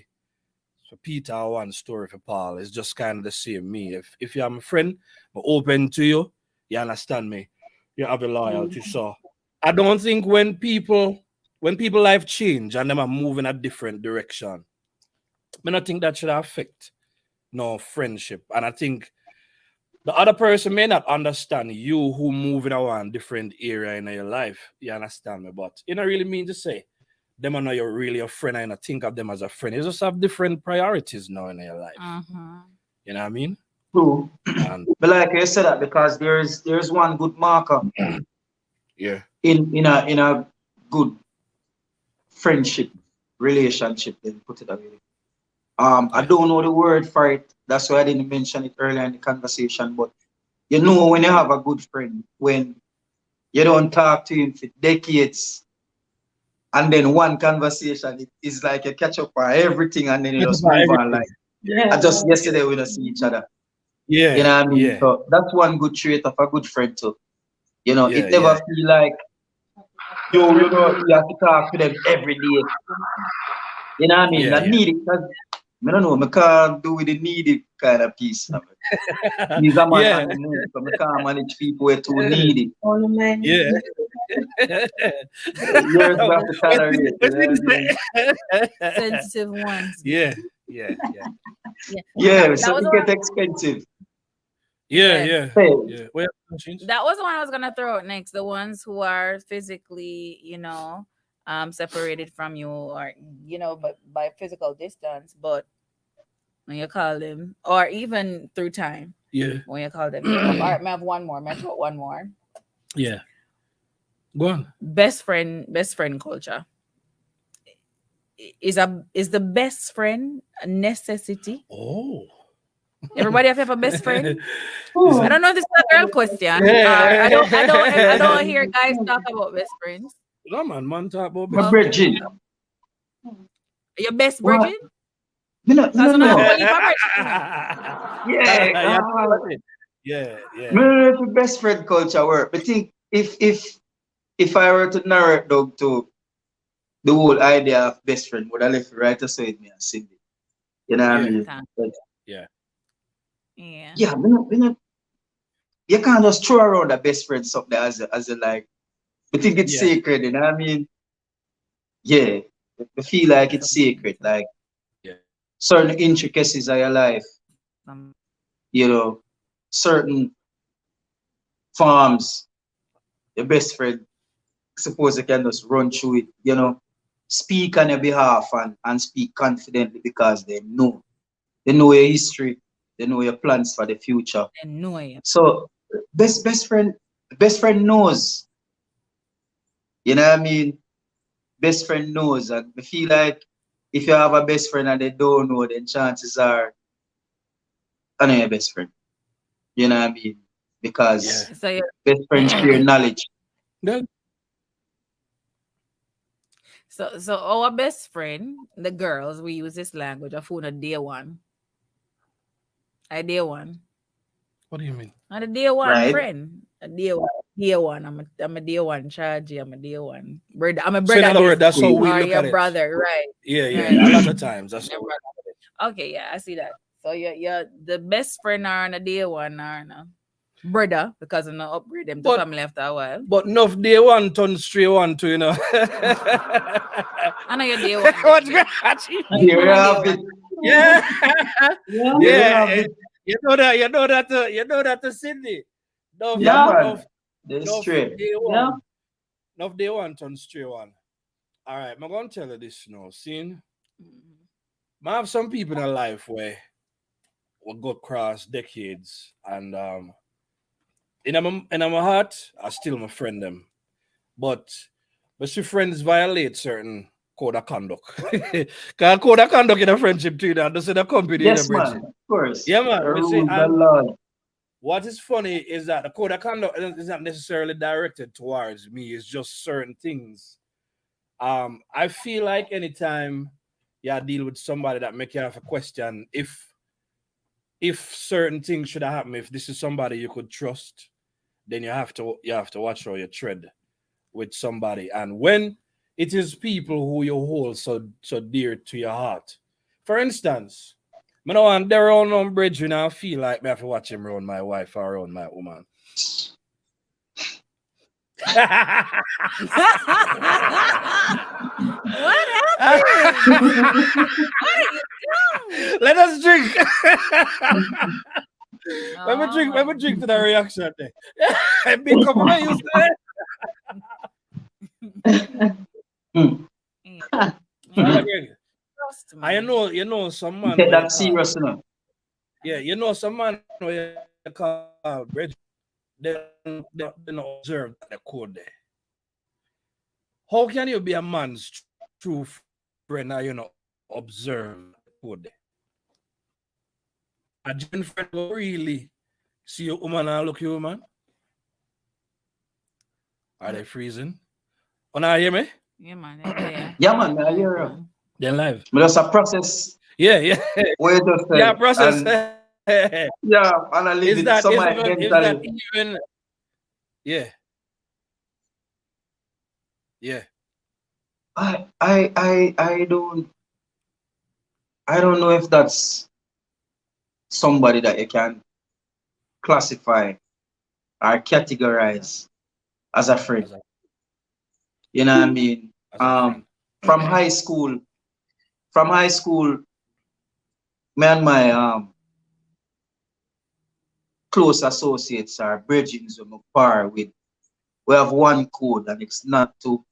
[SPEAKER 1] Peter or one story for Paul. It's just kind of the same me. If you're my friend, I'm open to you, you understand me, you have a loyalty. So I don't think when people life change and them are moving a different direction, I don't think that should affect no friendship. And I think The other person may not understand you who moving around different area in your life. You understand me? But you don't really mean to say them are not your really a friend. I not think of them as a friend. You just have different priorities now in your life. You know what I mean?
[SPEAKER 4] True.
[SPEAKER 1] And
[SPEAKER 4] But like I said that because there's one good marker
[SPEAKER 1] yeah.
[SPEAKER 4] in a good friendship relationship, then put it that way. I don't know the word for it. That's why I didn't mention it earlier in the conversation. But you know when you have a good friend, when you don't talk to him for decades, and then one conversation, it is like you catch up on everything and then you just move on. Like I just yesterday we don't see each other.
[SPEAKER 1] Yeah.
[SPEAKER 4] You know what I mean?
[SPEAKER 1] Yeah.
[SPEAKER 4] So that's one good trait of a good friend too. You know,
[SPEAKER 1] Yeah,
[SPEAKER 4] it never feel like you have to talk to them every day. You know what I mean?
[SPEAKER 1] Yeah,
[SPEAKER 4] I need it because I don't know, I can't do with the needy kind of piece. He's a man on the move, so I can't manage people who are too needy.
[SPEAKER 5] All the men.
[SPEAKER 1] Yeah.
[SPEAKER 4] Yours have to tolerate. You know what I mean?
[SPEAKER 2] Sensitive ones.
[SPEAKER 1] Yeah.
[SPEAKER 2] Yeah.
[SPEAKER 4] Yeah,
[SPEAKER 2] That
[SPEAKER 4] so
[SPEAKER 2] was
[SPEAKER 4] it
[SPEAKER 2] one-
[SPEAKER 4] get expensive.
[SPEAKER 1] Yeah.
[SPEAKER 4] Hey,
[SPEAKER 1] Well,
[SPEAKER 2] That was the one I was gonna throw out next. The ones who are physically, separated from you, or but by physical distance, but when you call them, or even through time,
[SPEAKER 1] yeah.
[SPEAKER 2] when you call them, they come. All right, I have one more. I throw one more.
[SPEAKER 1] Yeah. Go on.
[SPEAKER 2] Best friend culture. Is the best friend a necessity?
[SPEAKER 1] Oh.
[SPEAKER 2] Everybody have a best friend?
[SPEAKER 5] Oh.
[SPEAKER 2] I don't know if this is a girl question.
[SPEAKER 1] Yeah.
[SPEAKER 2] I don't hear guys talk about best friends.
[SPEAKER 1] No, man talk about
[SPEAKER 4] my
[SPEAKER 1] best
[SPEAKER 4] Bridget.
[SPEAKER 2] Your best
[SPEAKER 4] What?
[SPEAKER 2] Bridget?
[SPEAKER 4] No.
[SPEAKER 1] Yeah.
[SPEAKER 4] No, the best friend culture work. But think if I were to narrow it down to the whole idea of best friend, would I left it right aside me and Cindy? You know what I mean? But,
[SPEAKER 2] Yeah.
[SPEAKER 4] yeah, you can't just throw around a best friend something as a like. I think it's sacred, you know what I mean? Yeah, I feel like it's sacred, like certain intricacies of your life, certain forms, your best friend, suppose you can just run through it, speak on your behalf and speak confidently because they know your history, they know your plans for the future.
[SPEAKER 2] They know you.
[SPEAKER 4] So best friend knows. You know what I mean? Best friend knows. And I feel like if you have a best friend and they don't know, then chances are I know your best friend. You know what I mean? Because best friends share knowledge.
[SPEAKER 1] No.
[SPEAKER 2] So our best friend, the girls, we use this language of phone a day one. A day one.
[SPEAKER 1] What do you mean?
[SPEAKER 2] And a day one
[SPEAKER 4] Right.
[SPEAKER 2] friend. A day one. Day one. I'm a day one charge. I'm a day one. Brother. I'm a
[SPEAKER 1] So in
[SPEAKER 2] brother.
[SPEAKER 1] other words, that's how we
[SPEAKER 2] or
[SPEAKER 1] look
[SPEAKER 2] your
[SPEAKER 1] at it.
[SPEAKER 2] brother, right?
[SPEAKER 1] Yeah.
[SPEAKER 2] Right.
[SPEAKER 1] A lot of times. That's
[SPEAKER 2] Your
[SPEAKER 1] how we
[SPEAKER 2] brother.
[SPEAKER 1] look at it.
[SPEAKER 2] Okay, yeah, I see that. So you're the best friend are on a day one are no brother because I'm not upgrade them to
[SPEAKER 1] But-
[SPEAKER 2] family after a while.
[SPEAKER 1] But enough day one turn straight one to,
[SPEAKER 2] I know your day one.
[SPEAKER 1] What's going on?
[SPEAKER 4] Here you have it.
[SPEAKER 1] Yeah.
[SPEAKER 5] Yeah.
[SPEAKER 4] Here you
[SPEAKER 1] Yeah.
[SPEAKER 4] have it.
[SPEAKER 1] You know that, Sydney. No,
[SPEAKER 5] Yeah.
[SPEAKER 4] Man, they're straight.
[SPEAKER 1] Day one.
[SPEAKER 5] Yeah.
[SPEAKER 1] Enough day one turn straight one. All right, I'm going to tell you this now. See, I have some people in life where we go across decades and in my heart, I still my friend them. But see friends violate certain code of conduct. Because code of conduct in a friendship too, that doesn't accompany
[SPEAKER 4] Yes,
[SPEAKER 1] the
[SPEAKER 4] man.
[SPEAKER 1] bridge.
[SPEAKER 4] Of course.
[SPEAKER 1] Yeah, man.
[SPEAKER 4] The
[SPEAKER 1] We see,
[SPEAKER 4] rules
[SPEAKER 1] and
[SPEAKER 4] are law.
[SPEAKER 1] what is funny is that the code of conduct is not necessarily directed towards me. It's just certain things. I feel like anytime you deal with somebody that make you have a question if certain things should have happened, if this is somebody you could trust, then you have to watch how you tread with somebody. And when it is people who you hold so dear to your heart. For instance, I know I'm there on bridge when I feel like I have to watch him around my wife or around my woman.
[SPEAKER 2] What happened? What are you doing?
[SPEAKER 1] Let us drink. Let me drink to the reaction there. Big couple of you say. You know some man.
[SPEAKER 4] Take that serious, you know.
[SPEAKER 1] Yeah, you know some man where you call bridge. They don't observe the code there. How can you be a man's true friend and you know observe the code there? A genuine friend will really see your woman and look you, man. Are they freezing? Oh, now hear me?
[SPEAKER 2] Yeah, man. Yeah,
[SPEAKER 4] Yeah, man, I hear you.
[SPEAKER 1] They're live.
[SPEAKER 4] But that's a process.
[SPEAKER 1] Yeah.
[SPEAKER 4] Wait a second.
[SPEAKER 1] Yeah, process.
[SPEAKER 4] Yeah, and I live in some
[SPEAKER 1] Is that even? Yeah.
[SPEAKER 4] I don't know if that's somebody that you can classify or categorize as a friend. You know what I mean? From high school, me and my close associates or bridgings with my par with, we have one code, and it's not to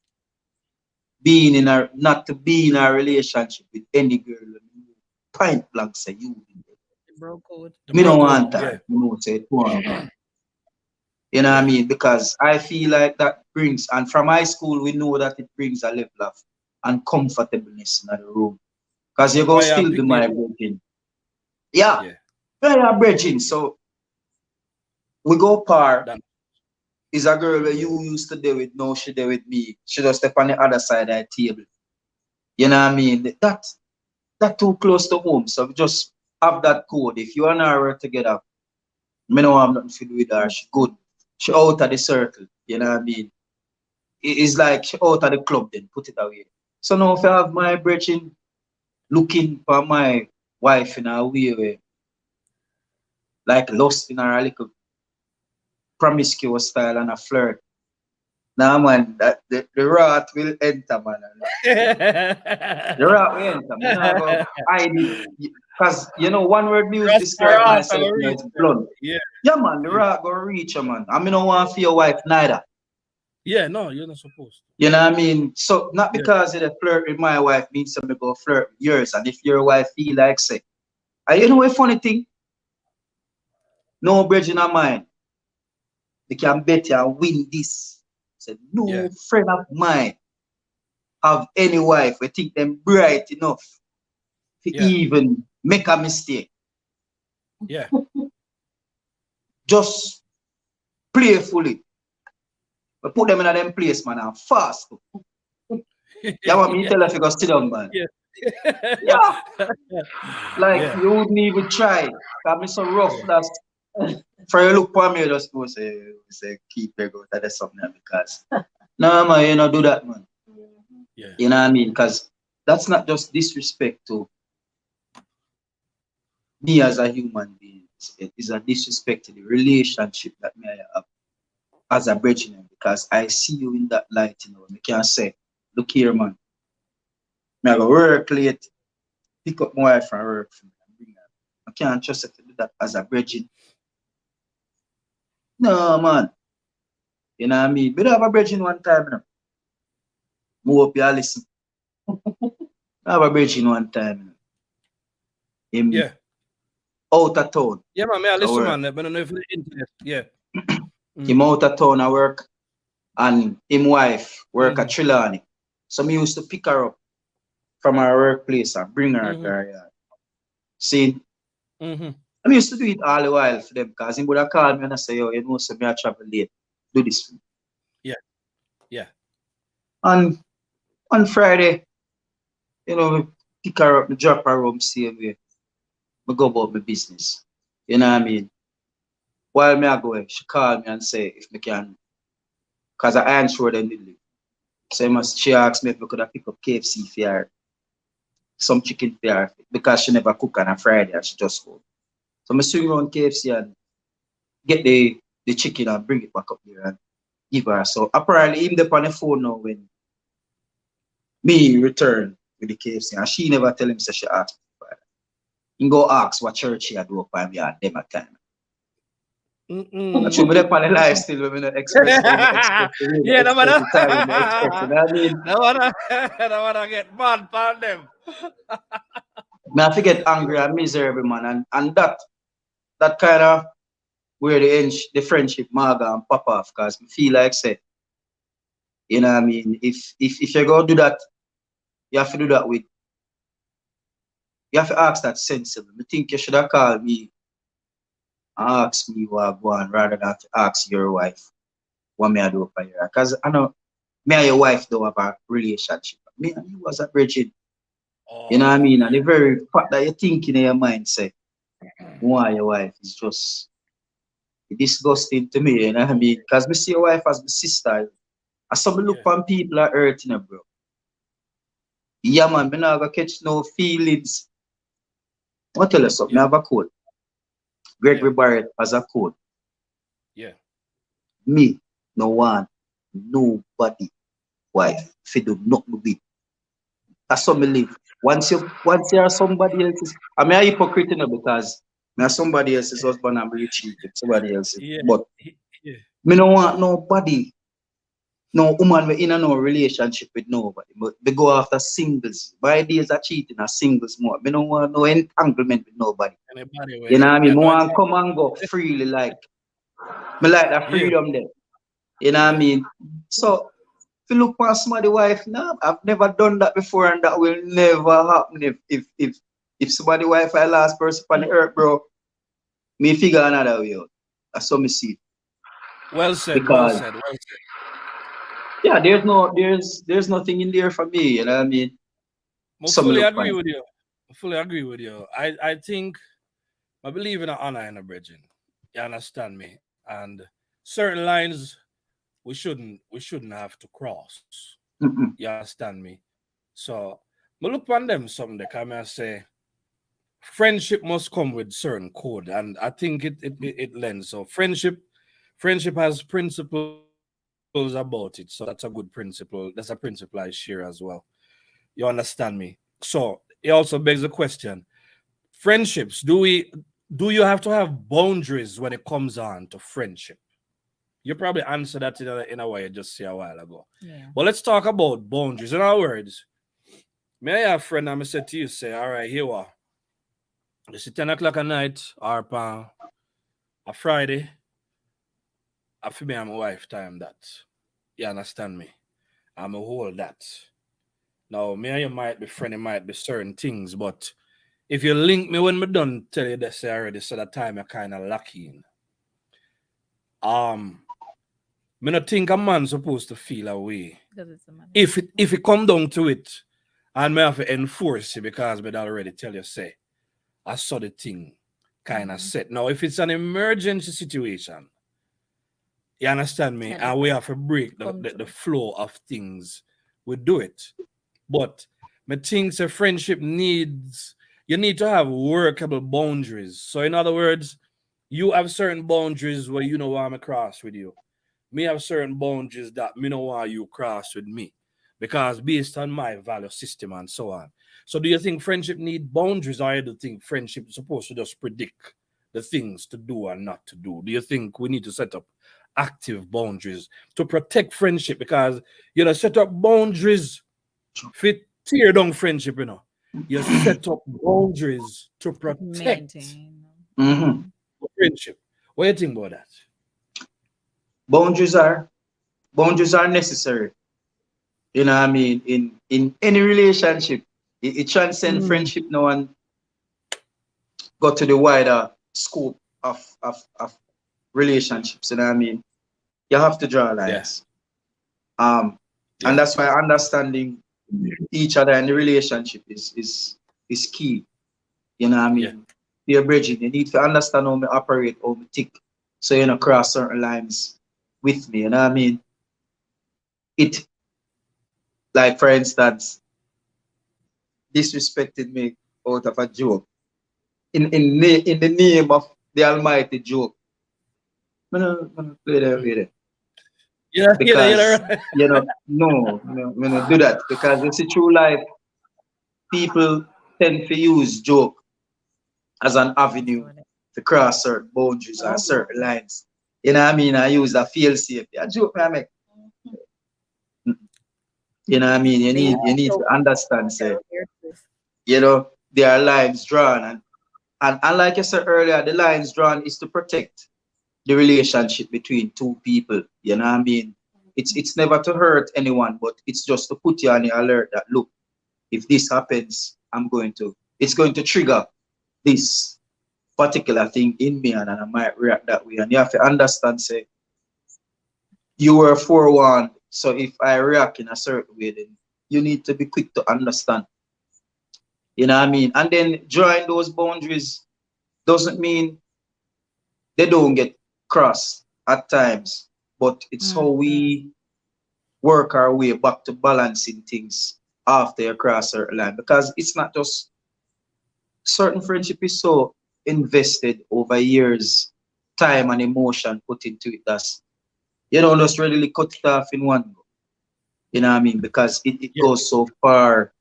[SPEAKER 4] be in a relationship with any girl. Point blank say you.
[SPEAKER 2] Bro code.
[SPEAKER 4] Me don't want that. You know, say it wrong. You know what I mean? Because I feel like that brings, and from high school we know that it brings a level of uncomfortableness in the room. Because you go still be my bridging. Yeah. Bridging. So we go par. Is a girl where you used to deal with, now she deal with me. She just step on the other side of the table. You know what I mean? That too close to home. So we just have that code. If you and her work together, me no have nothing to do with her. She good. She out of the circle. You know what I mean? It's like she out of the club, then put it away. So now if I have my brethren looking for my wife in a way where, like lost in her a little promiscuous style and a flirt. Nah, man, that the rat will enter, man. The rat will enter. Man, I go hide it. Because, you know, one word me use describe myself as blunt. Yeah, man, the rat go reach you, man. I mean, don't want for your wife neither.
[SPEAKER 1] Yeah, no, you're not supposed to.
[SPEAKER 4] You know what I mean? So, not because of the flirt with my wife means something go flirt with yours. And if your wife feel like say, and you know a funny thing? No bridge in her mind. They can bet you and win this. Say, no friend of mine have any wife we think them bright enough to even make a mistake.
[SPEAKER 1] Yeah.
[SPEAKER 4] Just playfully. But put them in a them place, man, and fast. You want me to tell her if you go sit down, man? Yeah. Like you wouldn't even try. I'm so rough that's for you look for me, just go say keep your go to something because no man, you know do that, man.
[SPEAKER 1] Yeah.
[SPEAKER 4] You know what I mean? Because that's not just disrespect to me as a human being. It is a disrespect to the relationship that me have as a brethren, because I see you in that light, you know. I can say, look here, man. I go work late, pick up my wife from work for me and bring her. I can't trust her to do that as a brethren. No, man. You know what I mean? But I have a brethren one time, you know. Move up here, listen. I have a brethren one time, you know. Him out of town.
[SPEAKER 1] Yeah, man, I listen, man. I don't know if the internet. Yeah.
[SPEAKER 4] Him out of town at work, and him wife work at Trelawney. So me used to pick her up from her workplace and bring her to her yard. See? I used to do it all the while for them because he would have called me and I say, yo, you know, so me I travel late. Do this for me.
[SPEAKER 1] Yeah.
[SPEAKER 4] And on Friday, you know, pick her up, drop her home, same way. I go about my business. You know what I mean? While me I go, she called me and say if me can, because I ain't sure them did. So she asked me if I could have pick up KFC for her, some chicken for her, because she never cook on a Friday and she just go. So I swing around KFC and get the chicken and bring it back up there and give her. So apparently him there on the phone now when me return with the KFC and she never tell him so she asked me for it. He go ask what church she had do up on me at them at time. I'm sure me on the live still when me not express how me express the
[SPEAKER 1] Yeah, no
[SPEAKER 4] express
[SPEAKER 1] matter.
[SPEAKER 4] the time me express. You know what I mean?
[SPEAKER 1] No matter get mad on them.
[SPEAKER 4] Me have to get angry and miserable, man, and that kind of where the friendship maga and pop off, cause me feel like say, you know what I mean, if you go do that, you have to do that with you have to ask that sensible. I think you should have called me and ask me what I go on rather than to ask your wife what me I do for you. Because I know me and your wife don't have a relationship. Me and you was a virgin. You know what I mean? And the very fact that you think in your mind say, why your wife is just disgusting to me, you know what I mean? Because me see your wife as my sister. And some look on people are hurting her, bro. Yeah, man, me not gonna catch no feelings. I'll tell you something, I have a code. Gregory Barrett has a code.
[SPEAKER 1] Yeah.
[SPEAKER 4] Me, no one, nobody, wife, if you do nothing with. That's how me live. Once you are somebody else's, I mean, I'm a hypocrite, you know, because me are somebody else's husband and be cheated, somebody else's. But me don't want nobody, no woman we in a no relationship with nobody. But they go after singles. My days are cheating are singles more. Me don't want no entanglement with nobody. You know what I mean? I want to come and go freely like. Me like that freedom there. You know what I mean? So if you look for somebody's wife, no, I've never done that before, and that will never happen. If somebody's wife I last person on the earth, bro, me figure another way out. That's what me see.
[SPEAKER 1] Well said,
[SPEAKER 4] because,
[SPEAKER 1] well said.
[SPEAKER 4] Yeah, there's nothing in there for me, you know what I mean?
[SPEAKER 1] I fully agree with you. I fully agree with you. I think I believe in honor and a bridging. You understand me? And certain lines we shouldn't have to cross. You understand me? So I look on them someday, come and say friendship must come with certain code, and I think it lends. So friendship has principles about it. So that's a good principle. That's a principle I share as well. You understand me? So it also begs the question: friendships, do you have to have boundaries when it comes on to friendship? You probably answered that in a way you just said a while ago.
[SPEAKER 2] Yeah.
[SPEAKER 1] But let's talk about boundaries. In other words, may I have a friend and I said to you, say, all right, here we are. It's 10 o'clock at night or a Friday. I feel me and my wife time that. You understand me? I'm a whole that. Now, me and you might be friends, it might be certain things, but if you link me when me done tell you this already, so that time I kind of lucky in. Me not think a man supposed to feel a way. If it come down to it, and me have to enforce it because me already tell you, say, I saw the thing kind of set. Now, if it's an emergency situation, you understand me, and we have to break the flow of things, we do it. But me think a friendship you need to have workable boundaries. So in other words, you have certain boundaries where you know why I'm across with you. Me have certain boundaries that me know why you cross with me. Because based on my value system and so on. So do you think friendship need boundaries, or do you think friendship is supposed to just predict the things to do and not to do? Do you think we need to set up active boundaries to protect friendship? Because set up boundaries fit tear down friendship, You set up boundaries to protect friendship. What do you think about that?
[SPEAKER 4] Boundaries are necessary. You know what I mean? In any relationship, it transcends friendship now and go to the wider scope of relationships. You know what I mean? You have to draw lines. And that's why understanding each other in the relationship is key. You know what I mean? You're bridging. You need to understand how we operate, how we tick, so you cross certain lines with me. You know what I mean? It, like for instance, disrespected me out of a joke. In the name of the almighty joke. I'm gonna play that with it. Because no, do that. Because you see, true life, people tend to use joke as an avenue to cross certain boundaries or certain lines. You know what I mean? I use a fail safe. I joke, I make. You know what I mean? You need to understand, say, you know, there are lines drawn, and like I said earlier, the lines drawn is to protect the relationship between two people. You know what I mean? It's never to hurt anyone, but it's just to put you on the alert that look, if this happens, it's going to trigger this particular thing in me, and I might react that way. And you have to understand, say, you were forewarned. So if I react in a certain way, then you need to be quick to understand. You know what I mean? And then drawing those boundaries doesn't mean they don't get crossed at times, but it's how we work our way back to balancing things after you cross a certain line. Because it's not just certain friendship is so invested over years, time and emotion put into it. That's, you don't just readily cut it off in one go. You know what I mean? Because it goes so far.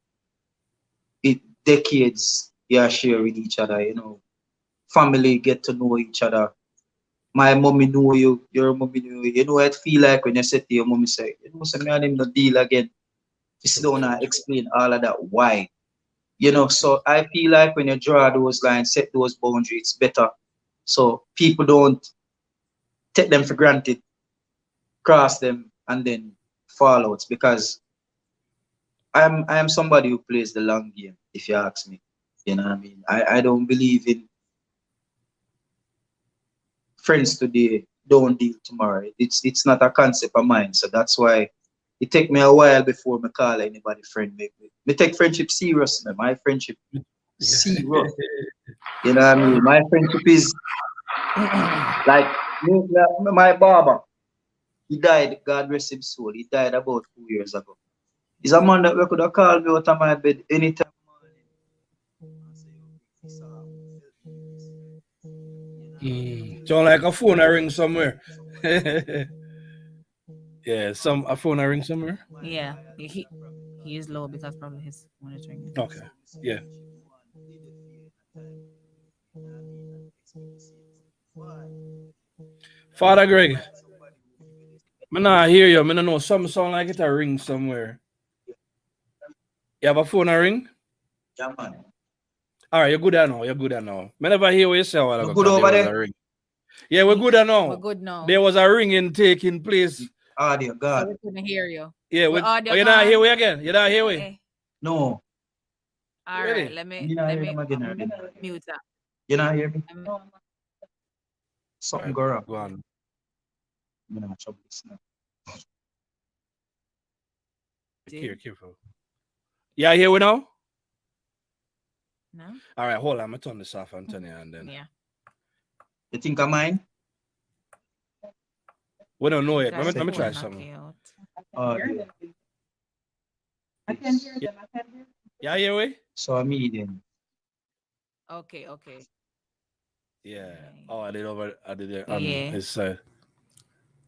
[SPEAKER 4] It decades you are sharing each other, you know. Family get to know each other. My mommy know you, your mommy know you. You know what it feel like when you say to your mommy, say, you know, so me and him no deal again. You sit down and explain all of that why. You know, so I feel like when you draw those lines, set those boundaries, it's better. So people don't take them for granted, cross them, and then fall out. Because I am somebody who plays the long game, if you ask me. You know what I mean? I don't believe in friends today, don't deal tomorrow. It's not a concept of mine. So that's why it take me a while before me call anybody friend. Me take friendship serious, man. My friendship serious. You know what I mean? My friendship is like my barber. He died, God rest his soul. He died about 2 years ago. He's a man that we could have called me out of my bed anytime.
[SPEAKER 1] Sound like a phone I ring somewhere. Yeah, a phone I ring somewhere.
[SPEAKER 2] Yeah, he is low because probably his monitoring.
[SPEAKER 1] Okay. Yeah. Father Greg, I not hear you. I don't know. Something sound like it a ring somewhere. You have a phone a ring?
[SPEAKER 4] Yeah, man.
[SPEAKER 1] All right, you're good now. You're good now. I never hear what you say.
[SPEAKER 4] You're good over there?
[SPEAKER 1] Yeah, we're good now.
[SPEAKER 2] We're good now.
[SPEAKER 1] There was a ringing taking place.
[SPEAKER 4] Audio, God.
[SPEAKER 2] So we couldn't hear you.
[SPEAKER 1] Yeah, you're not here we again. You're not here we.
[SPEAKER 4] No.
[SPEAKER 2] All
[SPEAKER 1] Really?
[SPEAKER 2] right, let me mute that.
[SPEAKER 4] You not hear me? Something go wrong.
[SPEAKER 1] Go on.
[SPEAKER 4] I'm not trouble this now.
[SPEAKER 1] Careful. Yeah, here we now?
[SPEAKER 2] No?
[SPEAKER 1] All right, hold on. I'm going to turn this off, Antonio, and then.
[SPEAKER 2] Yeah.
[SPEAKER 4] You think of mine?
[SPEAKER 1] We don't know yet. Let me try something.
[SPEAKER 4] Yeah.
[SPEAKER 5] I can hear them. I can hear them.
[SPEAKER 1] Yeah, here we?
[SPEAKER 4] So I'm eating.
[SPEAKER 2] Okay.
[SPEAKER 1] Yeah. Oh, I did it on
[SPEAKER 2] Yeah.
[SPEAKER 1] his side.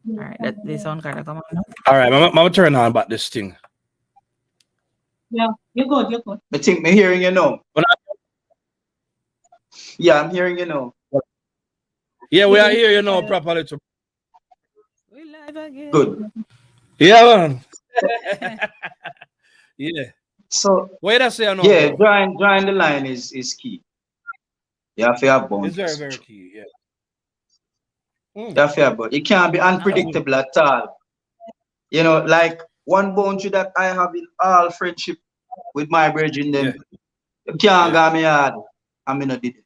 [SPEAKER 2] All right, this one kind of come on.
[SPEAKER 1] All right, I'm going to turn on about this thing.
[SPEAKER 5] Yeah, you're good. You're good.
[SPEAKER 4] I think me hearing you now. Yeah, I'm hearing you now.
[SPEAKER 1] Yeah, we are here, you know, properly.
[SPEAKER 2] We live again.
[SPEAKER 4] Good.
[SPEAKER 1] Yeah, man. Yeah.
[SPEAKER 4] So
[SPEAKER 1] wait a second.
[SPEAKER 4] Yeah, drawing the line is key. You have to have boundaries.
[SPEAKER 1] It's very, very key, yeah.
[SPEAKER 4] You have to have, but it can't be unpredictable at all. You know, like one boundary that I have in all friendship with my brethren, them, you can't go me hard. I mean, I did it.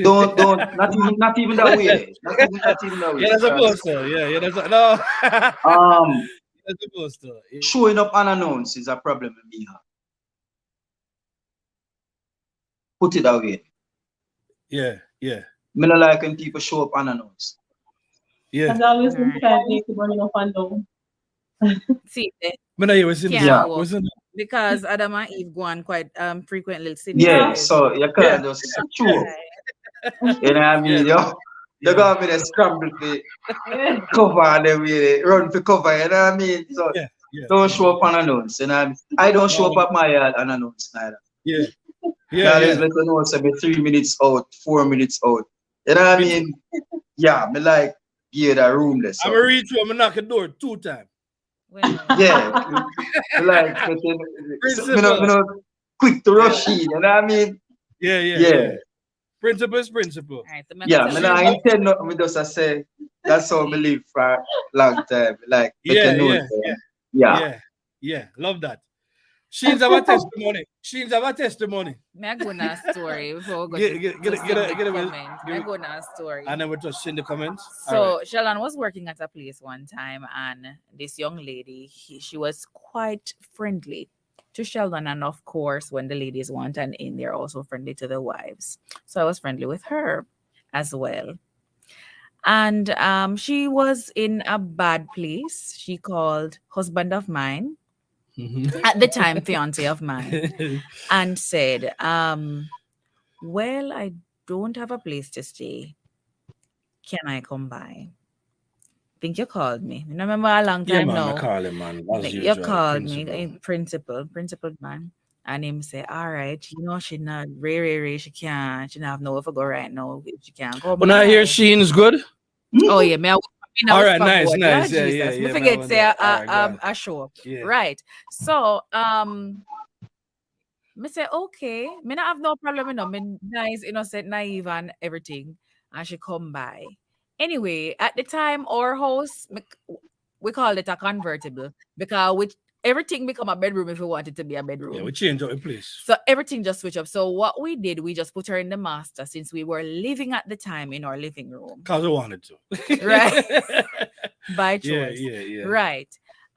[SPEAKER 4] Don't, not even that way. Not even that way.
[SPEAKER 1] You're not supposed to. Yeah, you're not no. You're not supposed to. Yeah.
[SPEAKER 4] Showing up unannounced is a problem with me. Put it that way.
[SPEAKER 1] Yeah.
[SPEAKER 4] Me not like when people show up unannounced.
[SPEAKER 1] Yeah.
[SPEAKER 5] I've always been trying to keep running up and down.
[SPEAKER 2] See, because Adam and Eve go on quite frequently.
[SPEAKER 4] Yeah, so you can't just chew. You know what I mean? They're going to be scramble to cover and then we run for cover, you know what I mean? So don't show up unannounced, you know what I mean? I don't show up at my yard unannounced neither.
[SPEAKER 1] Yeah.
[SPEAKER 4] Let you know, so be 3 minutes out, 4 minutes out. You know what I mean? Yeah, me like give that room there.
[SPEAKER 1] I'm
[SPEAKER 4] So.
[SPEAKER 1] a reach through, I'm knock the door 2 times.
[SPEAKER 4] Yeah, me like me not quick to rush in. You know what I mean?
[SPEAKER 1] Yeah. Principle is principle.
[SPEAKER 2] All right, so
[SPEAKER 4] Yeah, me not intend nothing. Me just I say that's how me live for a long time. Like make you know.
[SPEAKER 1] Yeah. Love that. Sheens have a testimony.
[SPEAKER 2] May I go on a story before we
[SPEAKER 1] Get
[SPEAKER 2] the comments? May I go on a story?
[SPEAKER 1] I never just in the comments.
[SPEAKER 2] So Sheldon was working at a place one time, and this young lady, she was quite friendly to Sheldon, and of course, when the ladies want an in, they're also friendly to the wives. So I was friendly with her as well. And she was in a bad place. She called husband of mine, at the time fiance of mine, and said, well, I don't have a place to stay. Can I come by? Think you called me. You remember a long time now.
[SPEAKER 1] I call him, man.
[SPEAKER 2] You called me, principal man. And him say, all right, she not very, she can't, she not have nowhere to go right now. She can't go.
[SPEAKER 1] When I hear Sheen's good.
[SPEAKER 2] Oh yeah,
[SPEAKER 1] all right, nice.
[SPEAKER 2] Yeah. We forget say a show.
[SPEAKER 1] Yeah.
[SPEAKER 2] Right. So me say, okay, me not have no problem, me nice, innocent, naive and everything. And she come by. Anyway, at the time, our house, we call it a convertible because everything become a bedroom if we want it to be a bedroom.
[SPEAKER 1] Yeah, we change out the place.
[SPEAKER 2] So everything just switch up. So what we did, we just put her in the master since we were living at the time in our living room.
[SPEAKER 1] Because we wanted to.
[SPEAKER 2] Right. By choice.
[SPEAKER 1] Yeah.
[SPEAKER 2] Right.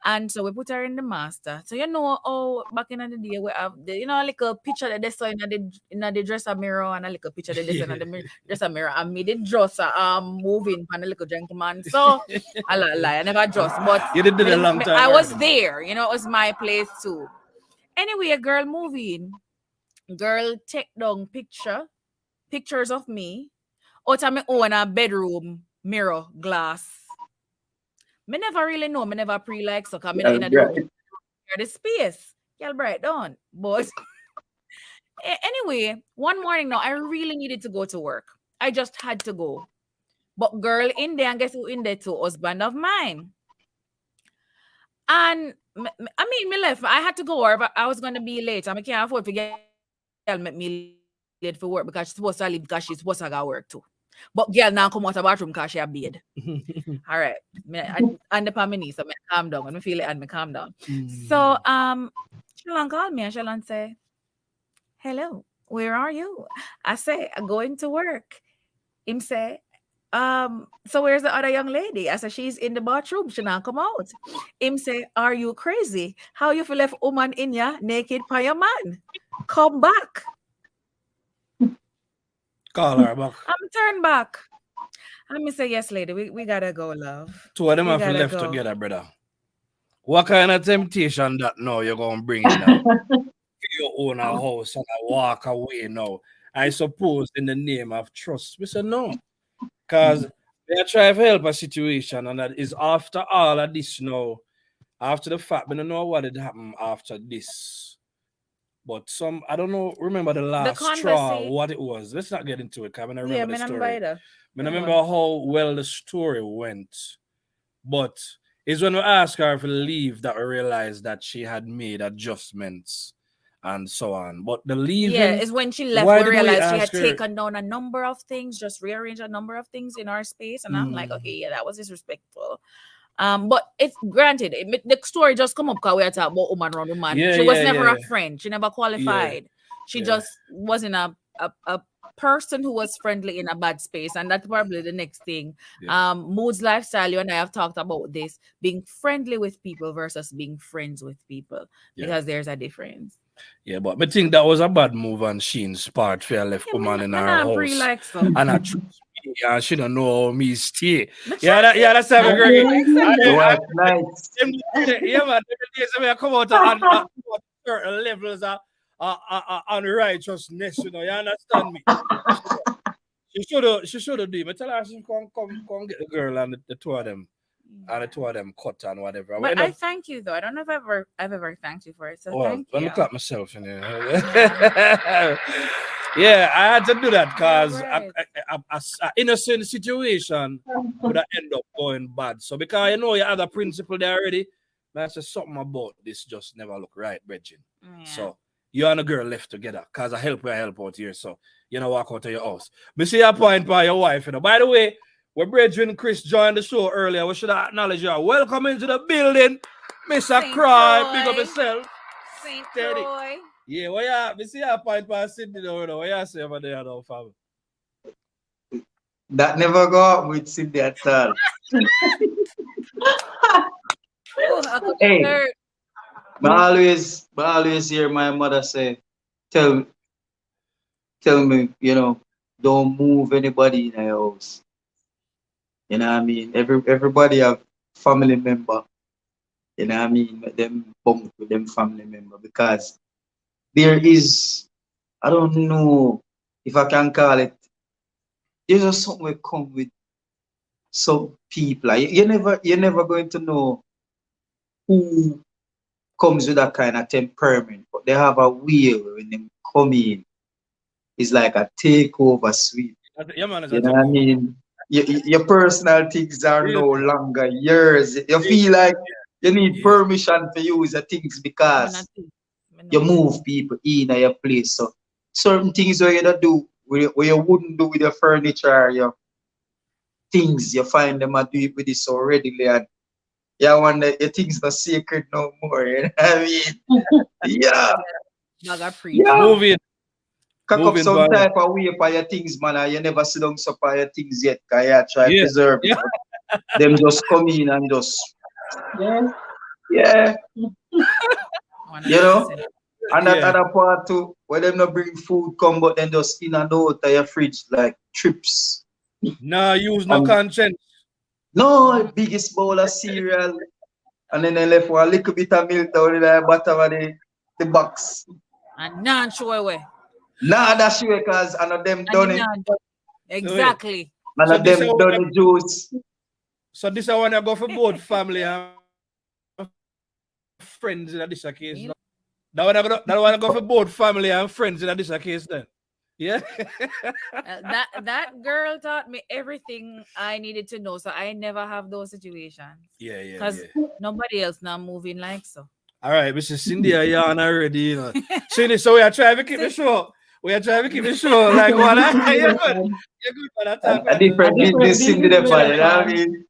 [SPEAKER 2] And so we put her in the master. So back in the day we have a little picture that they saw in the dresser mirror and a little picture that they saw in the dresser mirror, and me did dresser moving for a little gentleman. So I lie, I never dress, but
[SPEAKER 1] you did it a long time.
[SPEAKER 2] I was there, it was my place too. Anyway, a girl moving, girl take down pictures of me out of my own a mirror glass. Me never really know. Me never pre-like so come in the space. Y'all bright down. But anyway, one morning now, I really needed to go to work. I just had to go. But girl in there, and guess who in there too? Husband of mine. And me left. I had to go or I was going to be late. I can't afford to get me late for work because she's supposed to leave because she's supposed to go work too. But girl now come out of the bathroom because she a bed. All right. And the palm knee, so I calm down. When I feel it and I calm down. So Sheldon called me and Sheldon say, hello, where are you? I say, I'm going to work. Him say, so where's the other young lady? I said, she's in the bathroom. She not come out. Him say, are you crazy? How you feel left woman in ya naked by your man? Come back.
[SPEAKER 1] Call her back.
[SPEAKER 2] I'm turn back. Let me say, yes, lady, we gotta go, love.
[SPEAKER 1] Two of them have left together, brother. What kind of temptation that now you're gonna bring in now? You own a house and I walk away now. I suppose in the name of trust. We said no. Because they try to help a situation, and that is after all of this now, after the fact, we don't know what had happened after this. But I don't know, remember the last straw, what it was. Let's not get into it, because I don't remember the story. I remember how well the story went. But it's when we asked her to leave that we realized that she had made adjustments and so on. But the leaving...
[SPEAKER 2] Yeah, it's when she left, we realized she had taken down a number of things, just rearranged a number of things in our space. And I'm like, okay, yeah, that was disrespectful. But it's granted, the story just come up because we are talking about woman around woman. She was never a friend. She never qualified. She just wasn't a person who was friendly in a bad space. And that's probably the next thing. Moods lifestyle, you and I have talked about this, being friendly with people versus being friends with people, because there's a difference. Yeah,
[SPEAKER 1] but I think that was a bad move on Sheen's part for left woman in her house.
[SPEAKER 2] Like so.
[SPEAKER 1] And I trust me, and she don't know how me stay. That's how Greg.
[SPEAKER 4] Nice.
[SPEAKER 1] Yeah, man. I come out on certain levels of unrighteousness, you understand me? She should have done. I tell her she come get the girl and the two of them. And the two of them cut and whatever.
[SPEAKER 2] But I thank you though. I don't know if I've ever thanked you for it. So thank you.
[SPEAKER 1] Let me clap myself in here. Yeah, I had to do that because
[SPEAKER 2] Right.
[SPEAKER 1] a innocent situation would have end up going bad. So because you know you have a principle there already, man, say something about this just never look right, Bridget.
[SPEAKER 2] Yeah.
[SPEAKER 1] So you and a girl left together because I help out here. So you know walk out of your house. Me see your point by your wife, you know. By the way, when Bridget and Chris joined the show earlier, we should acknowledge you. Welcome into the building, Mr.
[SPEAKER 2] Saint
[SPEAKER 1] Cry.
[SPEAKER 2] Croix.
[SPEAKER 1] Big up yourself.
[SPEAKER 2] Saint
[SPEAKER 1] Steady.
[SPEAKER 2] Croix.
[SPEAKER 1] Yeah, what ya? Me see your point by Sydney now, you know. What you say over there now, fam?
[SPEAKER 4] That never go up with Cindy at all.
[SPEAKER 2] Oh, I could
[SPEAKER 4] Hey.
[SPEAKER 2] hurt.
[SPEAKER 4] But I always hear my mother say, tell me, you know, don't move anybody in the house. You know what I mean? Everybody have family member. You know what I mean? Let them bump with them family member because there is, I don't know if I can call it, there's just something that come with some people. Like, you're never going to know who comes with that kind of temperament, but they have a way when they come in. It's like a takeover sweep.
[SPEAKER 1] Yeah, man, it's
[SPEAKER 4] You
[SPEAKER 1] a
[SPEAKER 4] know what I
[SPEAKER 1] takeover.
[SPEAKER 4] mean? Your personal things are no
[SPEAKER 1] Really?
[SPEAKER 4] longer yours. You feel like you need
[SPEAKER 1] Yeah.
[SPEAKER 4] permission to use the things because you move people in your place. So certain things where you don't do, where you wouldn't do with your furniture, your things, you find them and do it with this so readily. And you wonder your things not sacred no more. You know what I mean? Yeah.
[SPEAKER 2] Yeah.
[SPEAKER 1] Moving.
[SPEAKER 4] Cock up
[SPEAKER 1] Moving
[SPEAKER 4] some
[SPEAKER 1] forward.
[SPEAKER 4] type of way for your things, man. And you never sit down so for your things yet. Because you try to
[SPEAKER 1] Yeah.
[SPEAKER 4] preserve it.
[SPEAKER 1] Yeah.
[SPEAKER 4] Them just come in and just, yeah. You know? And that
[SPEAKER 1] Yeah.
[SPEAKER 4] other part too, where them not bring food come, but then just in and out of your fridge like trips.
[SPEAKER 1] Nah, use no
[SPEAKER 4] And
[SPEAKER 1] conscience.
[SPEAKER 4] no, biggest bowl of cereal. And then they left one little bit of milk down in the bottom of the box.
[SPEAKER 2] And non show away.
[SPEAKER 4] Nah, that's sure because none of them done it.
[SPEAKER 2] Exactly.
[SPEAKER 4] None
[SPEAKER 1] So
[SPEAKER 4] of
[SPEAKER 1] this
[SPEAKER 4] them
[SPEAKER 1] is
[SPEAKER 4] done the juice.
[SPEAKER 1] So this I want to go for both family and friends in this case. No? That want to go for both family and friends in this case then. Yeah.
[SPEAKER 2] That girl taught me everything I needed to know, so I never have those situations.
[SPEAKER 1] Yeah.
[SPEAKER 2] Because nobody else now moving like so.
[SPEAKER 1] All right, Mrs. Cindy, are you on already? You know. Cindy, so we are trying to keep it short. We are trying to keep it short. Like what? You're good. You're good for that time.
[SPEAKER 4] A different business in the Nepal, you know what I mean?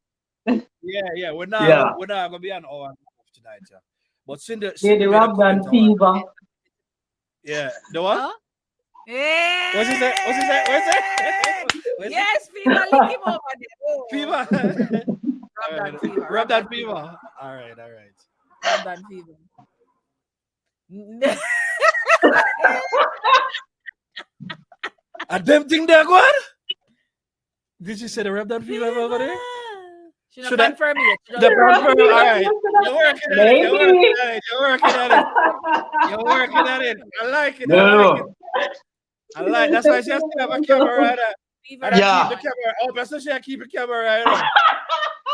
[SPEAKER 1] Yeah. We're not gonna be an hour and a half tonight, yeah. But Cindy
[SPEAKER 5] The Ramadan fever.
[SPEAKER 1] Yeah. The what?
[SPEAKER 2] Huh? Yeah.
[SPEAKER 1] What's it say?
[SPEAKER 2] Yes, fever. Lick him over there. Oh.
[SPEAKER 1] Fever.
[SPEAKER 2] Ramadan fever.
[SPEAKER 1] Rub that fever. All right.
[SPEAKER 2] Ramadan fever.
[SPEAKER 1] A damn thing there, good? Did you say the rub that fever over there?
[SPEAKER 2] Should I confirm it?
[SPEAKER 1] The confirm. All right. You're working at it. You're working at it. I like it. I like. That's why she has to have a camera right there.
[SPEAKER 4] Yeah.
[SPEAKER 1] Keep the camera open, so she keep the camera right there.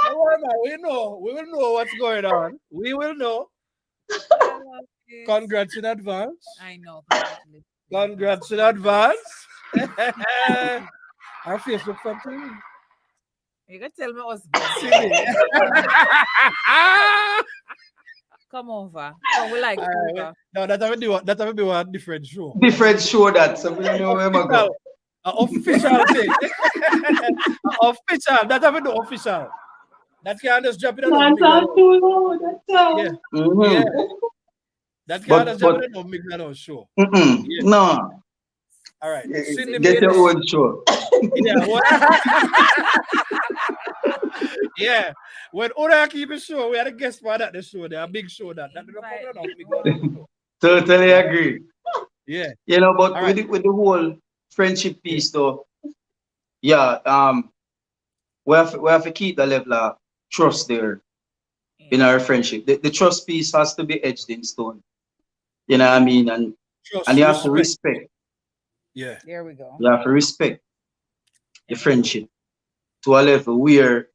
[SPEAKER 1] Don't worry about it. We know. We will know what's going on. We will know. Congrats in advance.
[SPEAKER 2] I know.
[SPEAKER 1] Congrats in advance. Our Facebook fan too.
[SPEAKER 2] You can tell me what's Come over. Come, we like over.
[SPEAKER 1] No, that have to be one different show.
[SPEAKER 4] Different show that, so we don't know where we go.
[SPEAKER 1] Official thing. Official. That have to do official. That can just drop it on
[SPEAKER 5] Yeah.
[SPEAKER 1] Yeah. That can just drop it on Mignon show.
[SPEAKER 4] No.
[SPEAKER 1] All right.
[SPEAKER 4] Get your own show.
[SPEAKER 1] Yeah. When Oda keep it show, we had a guest for that the show. They are big show that.
[SPEAKER 4] Totally agree.
[SPEAKER 1] Yeah.
[SPEAKER 4] You know, but with the whole friendship piece though, yeah, we have to keep the level of trust there in our friendship. The trust piece has to be etched in stone. You know what I mean? And you have to respect.
[SPEAKER 2] Yeah. There we go.
[SPEAKER 4] You have to respect the friendship to a level where,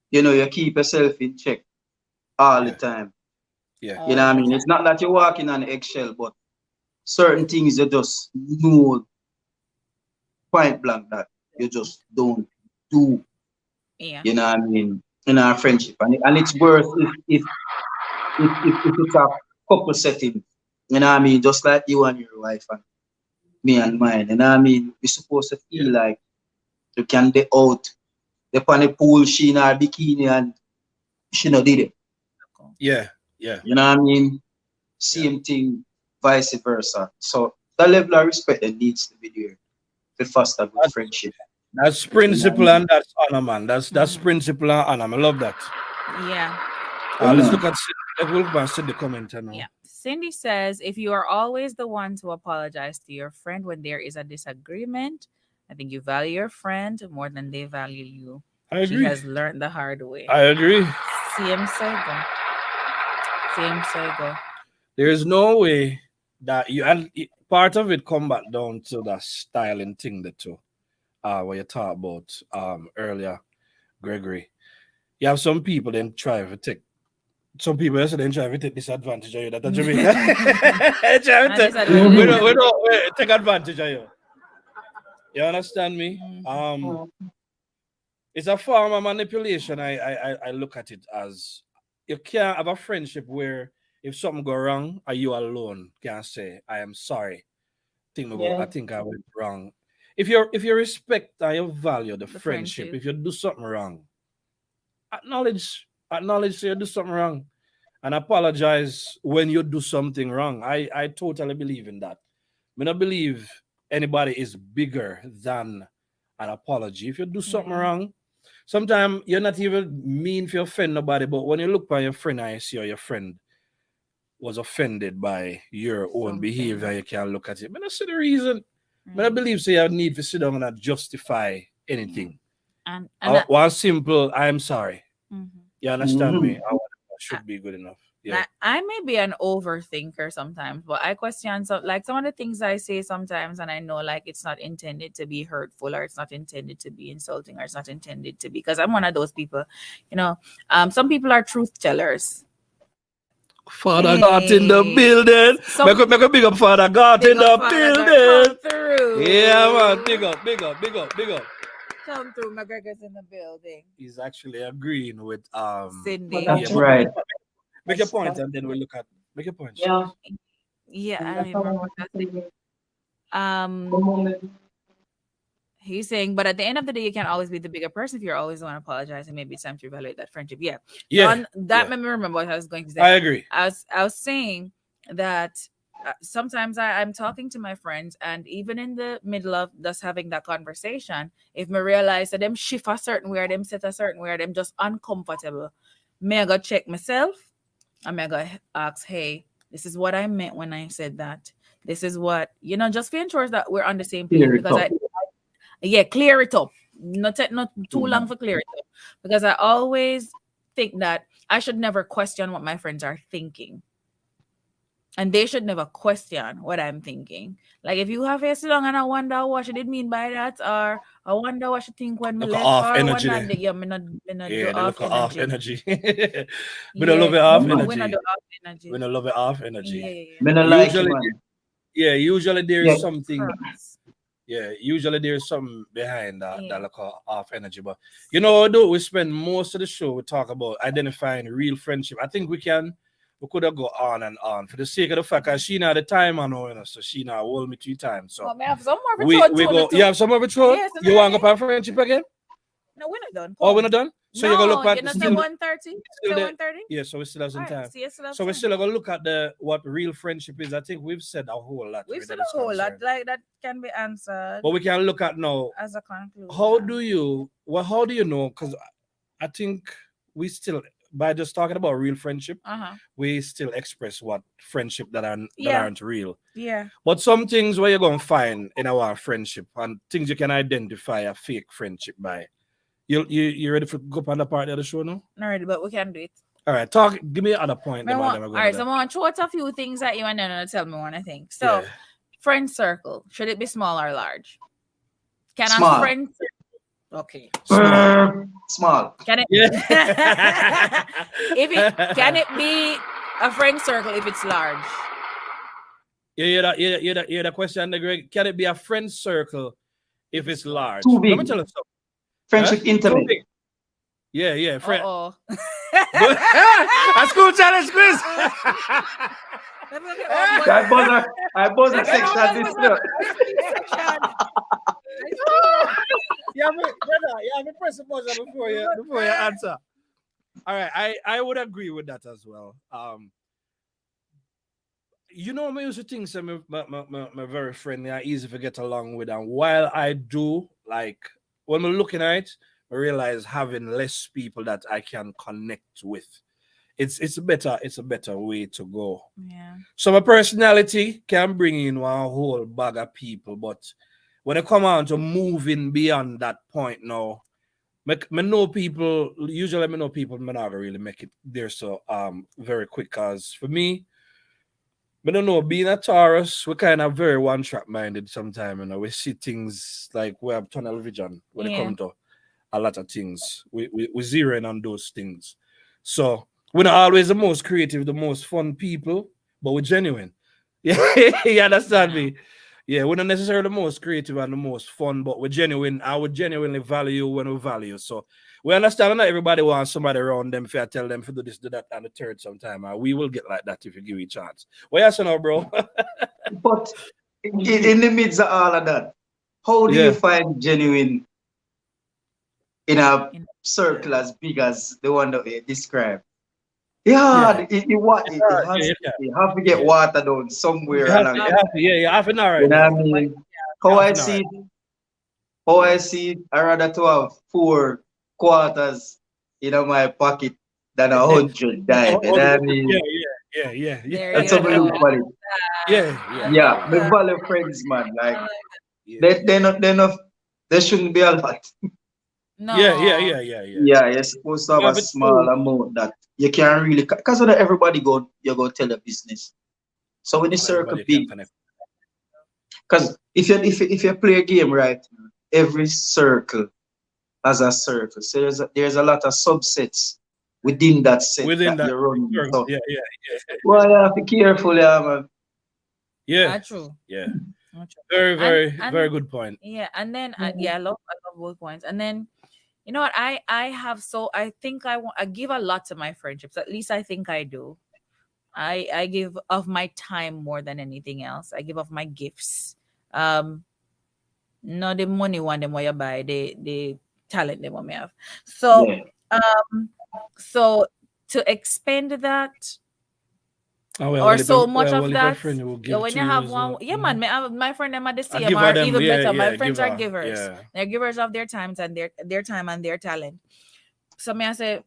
[SPEAKER 4] you know, you keep yourself in check all the time.
[SPEAKER 1] Yeah.
[SPEAKER 4] You know what I mean? It's not that you're walking on eggshell, but certain things you just know point blank that you just don't do.
[SPEAKER 2] Yeah.
[SPEAKER 4] You know what I mean? In our friendship, and it's worse if it's a couple setting. You know what I mean? Just like you and your wife and me and mine. You know what I mean? We're supposed to feel like you can be out, they on the pool, she in her bikini and she not did it.
[SPEAKER 1] Yeah.
[SPEAKER 4] You know what I mean? Same thing, vice versa. So that level of respect that needs to be there to foster good friendship.
[SPEAKER 1] That's principle and that's honor, man. That's principle and honor. I love that.
[SPEAKER 2] Yeah.
[SPEAKER 1] Let's look at the comment now.
[SPEAKER 2] Yeah. Cindy says, if you are always the one to apologize to your friend when there is a disagreement, I think you value your friend more than they value you.
[SPEAKER 1] I agree.
[SPEAKER 2] She has learned the hard way.
[SPEAKER 1] I agree.
[SPEAKER 2] Same cycle.
[SPEAKER 1] There is no way that you, and part of it come back down to the styling thing that too. What you talked about earlier, Gregory. You have some people then try to take. Some people yesterday try to take disadvantage of you. That Jamaica. We don't take advantage of you. You understand me? It's a form of manipulation. I look at it as you can't have a friendship where if something go wrong, are you alone can say, I am sorry. I think I went wrong. If you respect and you value the friendship, if you do something wrong, acknowledge you do something wrong and apologize when you do something wrong. I totally believe in that. I don't believe anybody is bigger than an apology. If you do something wrong, sometimes you're not even mean for offend nobody, but when you look by your friend and you see how your friend was offended by your own behavior, you can look at it. But that's the reason. But I believe so you have need to sit down and justify anything. And one simple, I'm sorry. You understand me? I should be good enough. Yeah.
[SPEAKER 2] I may be an overthinker sometimes, but I question some of the things I say sometimes, and I know like it's not intended to be hurtful, or it's not intended to be insulting, or it's not intended to be, because I'm one of those people, some people are truth tellers.
[SPEAKER 1] Father God in the building. Make a big up Father God in the building.
[SPEAKER 2] Come through.
[SPEAKER 1] Yeah, man. Big up.
[SPEAKER 2] Come through. McGregor's in the building.
[SPEAKER 1] He's actually agreeing with
[SPEAKER 2] Cindy.
[SPEAKER 4] That's right.
[SPEAKER 1] Make your point and then we'll look at make your point.
[SPEAKER 2] Yeah, he's saying, but at the end of the day, you can't always be the bigger person if you're always the one apologizing. Maybe it's time to evaluate that friendship. Yeah. Made me remember what I was going to say.
[SPEAKER 1] I agree.
[SPEAKER 2] I was saying that sometimes I'm talking to my friends, and even in the middle of us having that conversation, if me realize that them shift a certain way, or them set a certain way, or them just uncomfortable, may I go check myself, and may I go ask, hey, this is what I meant when I said that. This is what, just to ensure that we're on the same page, because clear it up. Not too long for clear it up, because I always think that I should never question what my friends are thinking, and they should never question what I'm thinking. Like if you have a sit down and I wonder what she did mean by that, or I wonder what she think when me left,
[SPEAKER 1] off
[SPEAKER 2] or
[SPEAKER 1] energy.
[SPEAKER 2] Me not
[SPEAKER 1] off energy. We
[SPEAKER 2] don't
[SPEAKER 1] love it off energy.
[SPEAKER 2] We not do off energy.
[SPEAKER 1] We don't love it off energy.
[SPEAKER 4] Usually
[SPEAKER 1] there is something. Yeah, usually there's something behind that look off energy. But although we spend most of the show we talk about identifying real friendship, I think we could have go on and on for the sake of the fact that she not the time I know, so she not hold me 3 times. So
[SPEAKER 2] I have some more
[SPEAKER 1] we go. You have some more throat?
[SPEAKER 2] Yes,
[SPEAKER 1] you want to go for friendship again?
[SPEAKER 2] No, we're not done.
[SPEAKER 1] Oh, we're not done? So you're gonna look at
[SPEAKER 2] still 1:30? Still 1:30?
[SPEAKER 1] Yeah, so we still have some time.
[SPEAKER 2] So
[SPEAKER 1] we're still gonna look at what real friendship is. I think we've said a whole lot.
[SPEAKER 2] We've said a whole lot, like that can be answered.
[SPEAKER 1] But we can look at now
[SPEAKER 2] as a conclusion.
[SPEAKER 1] How do you know? Because I think we still, by just talking about real friendship, we still express what friendship that aren't real.
[SPEAKER 2] Yeah.
[SPEAKER 1] But some things where you're gonna find in our friendship and things you can identify a fake friendship by. You ready for go up on the part of the show now?
[SPEAKER 2] Not ready, but we can do it.
[SPEAKER 1] All right, give me another point.
[SPEAKER 2] All right, so I want to throw out a few things at you and then tell me one I think. So, friend circle, should it be small or large? Can
[SPEAKER 4] small.
[SPEAKER 2] A friend circle? Okay.
[SPEAKER 4] Small.
[SPEAKER 2] Can it? Can it be a friend circle if it's large?
[SPEAKER 1] Yeah, the question, Greg. Can it be a friend circle if it's large?
[SPEAKER 4] Too big.
[SPEAKER 1] Let me tell you something.
[SPEAKER 4] Friendship intimate.
[SPEAKER 1] Too big. Yeah, friend.
[SPEAKER 2] Uh-oh.
[SPEAKER 1] A school challenge quiz.
[SPEAKER 2] Let me get one more.
[SPEAKER 4] I buzz a section this look.
[SPEAKER 1] Yeah, me press the buzzer before you answer. All right, I would agree with that as well. You know, me used to think some my very friendly and easy to get along with, and while I do, like when we're looking at it, I realize having less people that I can connect with. It's a better way to go.
[SPEAKER 2] Yeah.
[SPEAKER 1] So my personality can bring in one whole bag of people, but when it come on to moving beyond that point now, me know people, usually me know people may not really make it there so very quick, cause for me, I don't know, being a Taurus, we're kind of very one-track minded sometimes, you know. We see things like we have tunnel vision when it comes to a lot of things. We zero in on those things. So we're not always the most creative, the most fun people, but we're genuine. Yeah, you understand me? Yeah, we're not necessarily the most creative and the most fun, but we're genuine. I would genuinely value when we value. So we understand not everybody wants somebody around them if I tell them to do this, do that, and the third sometime. And we will get like that if you give you a chance. Well, yes or no, bro?
[SPEAKER 4] But in the midst of all of that, how do you find genuine in a circle as big as the one that we described? Yeah, you have to get water down somewhere.
[SPEAKER 1] You have to narrow.
[SPEAKER 4] You know what I mean? How I see it, I rather to have 4 quarters in my pocket than 100 dime. You know what I mean?
[SPEAKER 1] Yeah.
[SPEAKER 4] That's how we look for it.
[SPEAKER 1] Yeah.
[SPEAKER 4] We value friends, man. Like they shouldn't be a lot.
[SPEAKER 2] No.
[SPEAKER 1] Yeah.
[SPEAKER 4] Yeah, you're supposed to have a small amount that you can't really, because not everybody you go tell your business. So when the circle big, because if you play a game right, every circle has a circle. So there's a lot of subsets within that set that you're running. So,
[SPEAKER 1] yeah.
[SPEAKER 4] Well, you have to be careful, man.
[SPEAKER 1] Yeah,
[SPEAKER 2] true.
[SPEAKER 1] Yeah. Very very good point.
[SPEAKER 2] Yeah, and then I love both points. And then you know what, I think I give a lot to my friendships. At least I think I do. I give of my time more than anything else. I give of my gifts. Not the money one them what you buy, the talent they want me have. So so to expend that much of that, when you have one, man, my friend them are the same or even better. My friends are givers. Yeah. They're givers of their times and their time and their talent. So I say,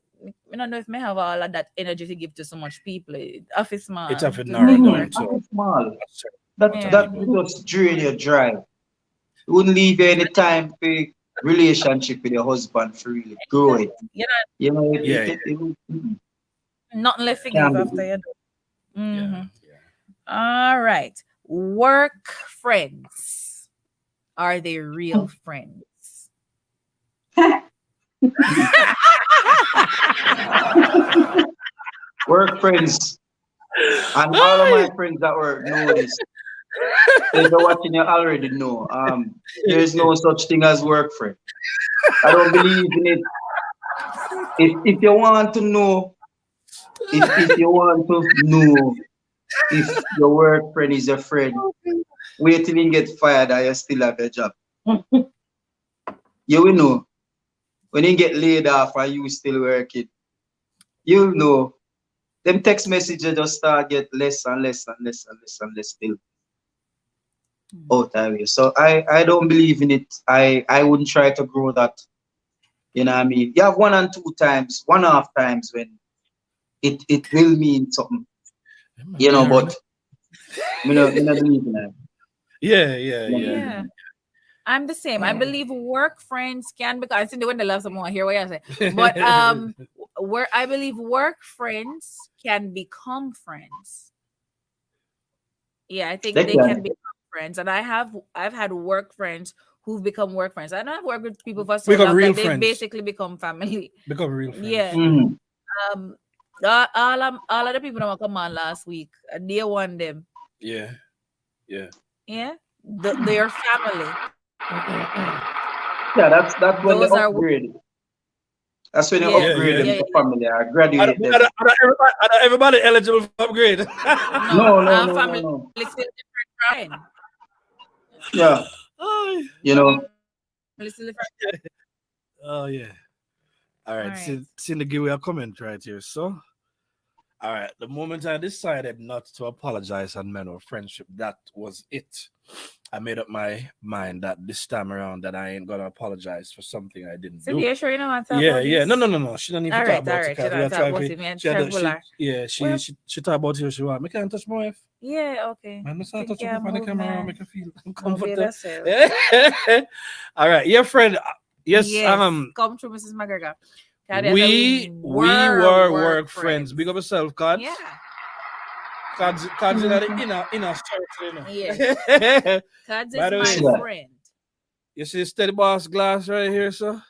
[SPEAKER 2] I don't know if I have all of that energy to give to so much people. Office small.
[SPEAKER 1] It's often narrow.
[SPEAKER 4] Small. That will just drain your drive. You wouldn't leave you any time for relationship with your husband for really grow it.
[SPEAKER 2] Nothing left to give after you do. Mm-hmm. All right. Work friends. Are they real friends?
[SPEAKER 4] Work friends. And all of my friends that work know this. If you're watching, you already know. There's no such thing as work friend. I don't believe in it. If you want to know, if you want to know if your work friend is your friend, wait till you get fired and you still have a job. You will know. When you get laid off and you still working, you'll know. Them text messages just start get less and less still out of you. So I don't believe in it. I wouldn't try to grow that. You know what I mean? You have 1 and 2 times, 1.5 times when it will mean something. You know, but me not believe in that.
[SPEAKER 1] Yeah.
[SPEAKER 2] I'm the same. I believe work friends can become. I think when they love someone, hear what I say. But where I believe work friends can become friends. Yeah, I think they can become friends, and I've had work friends who've become work friends. I don't have worked with people for so long that they basically become family.
[SPEAKER 1] Become real friends.
[SPEAKER 2] Yeah. All of the people that come on last week, they want them.
[SPEAKER 1] Yeah.
[SPEAKER 2] Yeah. Their family.
[SPEAKER 4] Yeah, that's when they
[SPEAKER 2] Those are
[SPEAKER 4] upgrade. That's when they
[SPEAKER 2] yeah,
[SPEAKER 4] upgrade them
[SPEAKER 2] yeah,
[SPEAKER 4] to
[SPEAKER 2] yeah.
[SPEAKER 4] family or graduate them.
[SPEAKER 1] Are everybody eligible for upgrade?
[SPEAKER 2] No,
[SPEAKER 4] No.
[SPEAKER 2] family is still different, Brian.
[SPEAKER 4] Yeah,
[SPEAKER 1] Oh,
[SPEAKER 4] you know.
[SPEAKER 2] Family is still different.
[SPEAKER 1] oh yeah. All
[SPEAKER 2] All
[SPEAKER 1] right.
[SPEAKER 2] right.
[SPEAKER 1] See the give me a comment right here. So, all right. The moment I decided not to apologize on men or friendship, that was it. I made up my mind that this time around that I ain't gonna apologize for something I didn't
[SPEAKER 2] Cindy,
[SPEAKER 1] do.
[SPEAKER 2] you sure you don't want to talk
[SPEAKER 1] Yeah,
[SPEAKER 2] about
[SPEAKER 1] yeah.
[SPEAKER 2] this?
[SPEAKER 1] No. She don't need to
[SPEAKER 2] All
[SPEAKER 1] talk
[SPEAKER 2] right,
[SPEAKER 1] about it
[SPEAKER 2] She
[SPEAKER 1] because we
[SPEAKER 2] don't
[SPEAKER 1] are
[SPEAKER 2] talk
[SPEAKER 1] trying
[SPEAKER 2] about
[SPEAKER 1] to.
[SPEAKER 2] it, man.
[SPEAKER 1] She had
[SPEAKER 2] Traveler. Well,
[SPEAKER 1] she talk about you. She want. Me can't touch my wife.
[SPEAKER 2] yeah, okay.
[SPEAKER 1] Man, let's not
[SPEAKER 2] Think
[SPEAKER 1] touch up on the
[SPEAKER 2] move,
[SPEAKER 1] camera.
[SPEAKER 2] man.
[SPEAKER 1] Make her feel
[SPEAKER 2] Move
[SPEAKER 1] comfortable.
[SPEAKER 2] yourself.
[SPEAKER 1] All right, yeah, friend. Yes,
[SPEAKER 2] Yes. Come true, Mrs. McGregor.
[SPEAKER 1] we were work friends. Big up yourself, Cards.
[SPEAKER 2] Yeah.
[SPEAKER 1] Cards in the inner circle, you know.
[SPEAKER 2] Yeah. Cards
[SPEAKER 1] By
[SPEAKER 2] is
[SPEAKER 1] the
[SPEAKER 2] my
[SPEAKER 1] way,
[SPEAKER 2] friend.
[SPEAKER 1] you see steady boss glass right here, sir.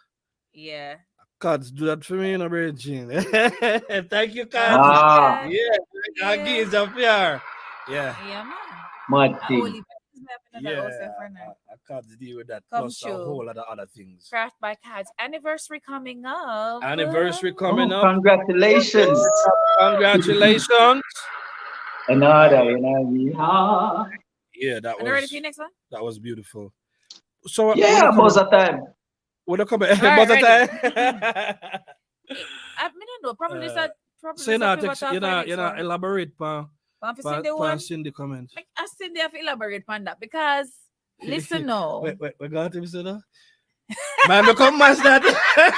[SPEAKER 2] Yeah.
[SPEAKER 1] Cards, do that for me, you know, Virgin. Thank you,
[SPEAKER 2] Cards,
[SPEAKER 1] Cards.
[SPEAKER 4] Ah,
[SPEAKER 1] Yeah, I give it up here. Yeah.
[SPEAKER 2] Yeah, man.
[SPEAKER 4] mad
[SPEAKER 2] I
[SPEAKER 4] thing.
[SPEAKER 2] only
[SPEAKER 1] Yeah, I can't deal with that.
[SPEAKER 2] Come
[SPEAKER 1] Plus a
[SPEAKER 2] true.
[SPEAKER 1] whole lot of other things.
[SPEAKER 2] Craft by Cards anniversary coming up.
[SPEAKER 1] Anniversary coming
[SPEAKER 4] Oh,
[SPEAKER 1] up.
[SPEAKER 4] congratulations.
[SPEAKER 1] Congratulations.
[SPEAKER 4] Another, you know what I mean? Ah.
[SPEAKER 1] Yeah, that
[SPEAKER 2] Are you ready for your next one?
[SPEAKER 1] was beautiful. So
[SPEAKER 4] Yeah, buzzer time.
[SPEAKER 1] when I come
[SPEAKER 2] right,
[SPEAKER 1] buzzer
[SPEAKER 2] ready.
[SPEAKER 1] time.
[SPEAKER 2] I don't know. Probably that. Probably
[SPEAKER 1] Say
[SPEAKER 2] this
[SPEAKER 1] now,
[SPEAKER 2] a pivotal
[SPEAKER 1] you
[SPEAKER 2] for
[SPEAKER 1] know,
[SPEAKER 2] next one.
[SPEAKER 1] elaborate, pa.
[SPEAKER 2] Want to send the one?
[SPEAKER 1] Cindy comment.
[SPEAKER 2] I send they have to elaborate on that because listen now.
[SPEAKER 1] We got him, sir. Man, become master that.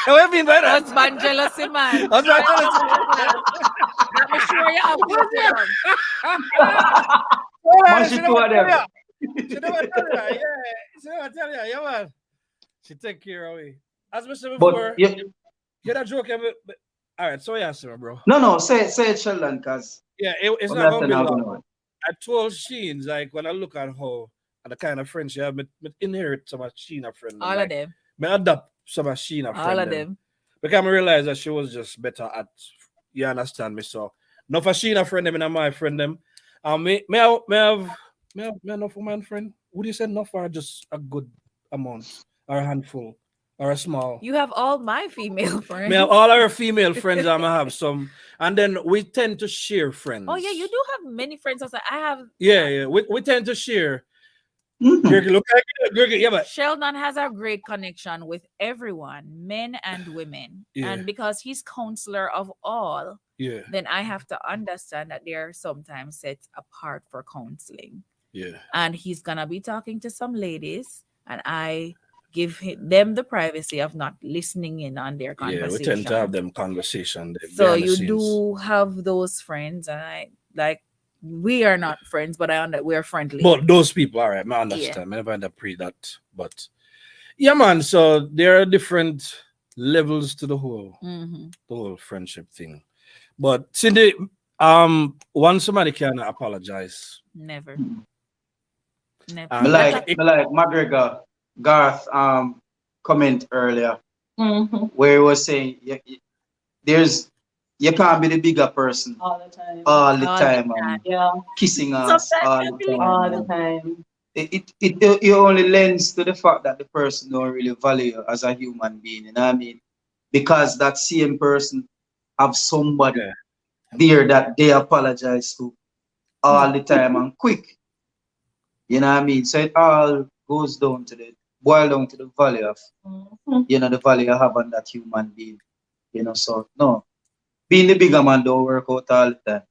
[SPEAKER 1] What do you mean by that?
[SPEAKER 2] Husband jealousy, man.
[SPEAKER 1] Husband jealousy.
[SPEAKER 2] I'm sure you have to.
[SPEAKER 4] Mash it to them.
[SPEAKER 1] She never tell you. Yeah, she never tell you. Yeah, man. She take care of me. As I said before,
[SPEAKER 4] But you,
[SPEAKER 1] you're not joking. But, all right, so yeah, sir, bro.
[SPEAKER 4] no, say it, Sheldon, because
[SPEAKER 1] Yeah, it's not gonna be long. I told Sheen, like, when I look at how and the kind of friends she have, me inherit some of Sheena friend.
[SPEAKER 2] All of them.
[SPEAKER 1] Me adopt some of Sheena friend.
[SPEAKER 2] All of them.
[SPEAKER 1] Because I realized that she was just better at, you understand me? So, not for Sheena friend them and my friend them. Me have enough for my friend. Would you say enough or just a good amount or a handful or a small?
[SPEAKER 2] You have all my female friends.
[SPEAKER 1] Me have all our female friends. I have some, and then we tend to share friends.
[SPEAKER 2] Oh yeah, you do have many friends. Also, I have.
[SPEAKER 1] Yeah. We tend to share.
[SPEAKER 4] Mhm.
[SPEAKER 1] Greggy, look like Greggy. Yeah, but
[SPEAKER 2] Sheldon has a great connection with everyone, men and women,
[SPEAKER 1] Yeah.
[SPEAKER 2] and because he's counselor of all,
[SPEAKER 1] yeah,
[SPEAKER 2] then I have to understand that they're sometimes set apart for counseling.
[SPEAKER 1] yeah.
[SPEAKER 2] And he's gonna be talking to some ladies, and I give them the privacy of not listening in on their
[SPEAKER 1] Yeah,
[SPEAKER 2] conversation.
[SPEAKER 1] we tend to have them conversation.
[SPEAKER 2] So you do have those friends, and I like. We are not friends, but we're friendly.
[SPEAKER 1] But those people, all right, I understand. I never end up pre that, but yeah, man. So there are different levels to the whole friendship thing. But Cindy, once somebody can apologize,
[SPEAKER 2] Never.
[SPEAKER 4] Me like McGregor Garth comment earlier where he was saying you can't be the bigger person
[SPEAKER 5] All the time.
[SPEAKER 4] all the time and
[SPEAKER 5] Yeah.
[SPEAKER 4] kissing us all the time.
[SPEAKER 5] All the time.
[SPEAKER 4] It only lends to the fact that the person don't really value you as a human being, you know what I mean? Because that same person have somebody there that they apologize to all the time and quick. You know what I mean? So it all goes down to the value of the value you have on that human being. So no. Being the bigger man don't work out all the time.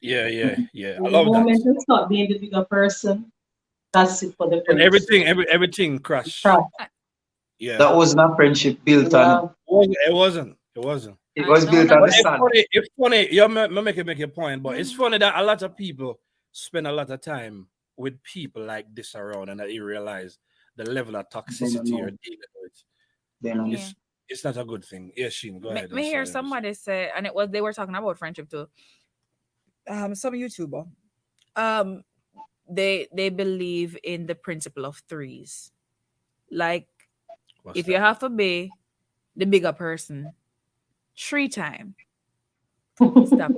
[SPEAKER 1] Yeah. I
[SPEAKER 5] The
[SPEAKER 1] love
[SPEAKER 5] moment
[SPEAKER 1] that.
[SPEAKER 5] you start being the bigger person, that's it for the
[SPEAKER 1] And
[SPEAKER 5] friends.
[SPEAKER 1] everything crashed. Yeah.
[SPEAKER 4] That wasn't a friendship built on.
[SPEAKER 1] It wasn't.
[SPEAKER 4] It was built on the sun.
[SPEAKER 1] It's funny. You make your point, but it's funny that a lot of people spend a lot of time with people like this around, and that you realize the level of toxicity you're dealing with. It's not a good thing. Yeah, Sheen, go ahead.
[SPEAKER 2] Me hear somebody say, and they were talking about friendship too. Some YouTuber, they believe in the principle of threes. Like, if you have to be the bigger person 3 times, stop.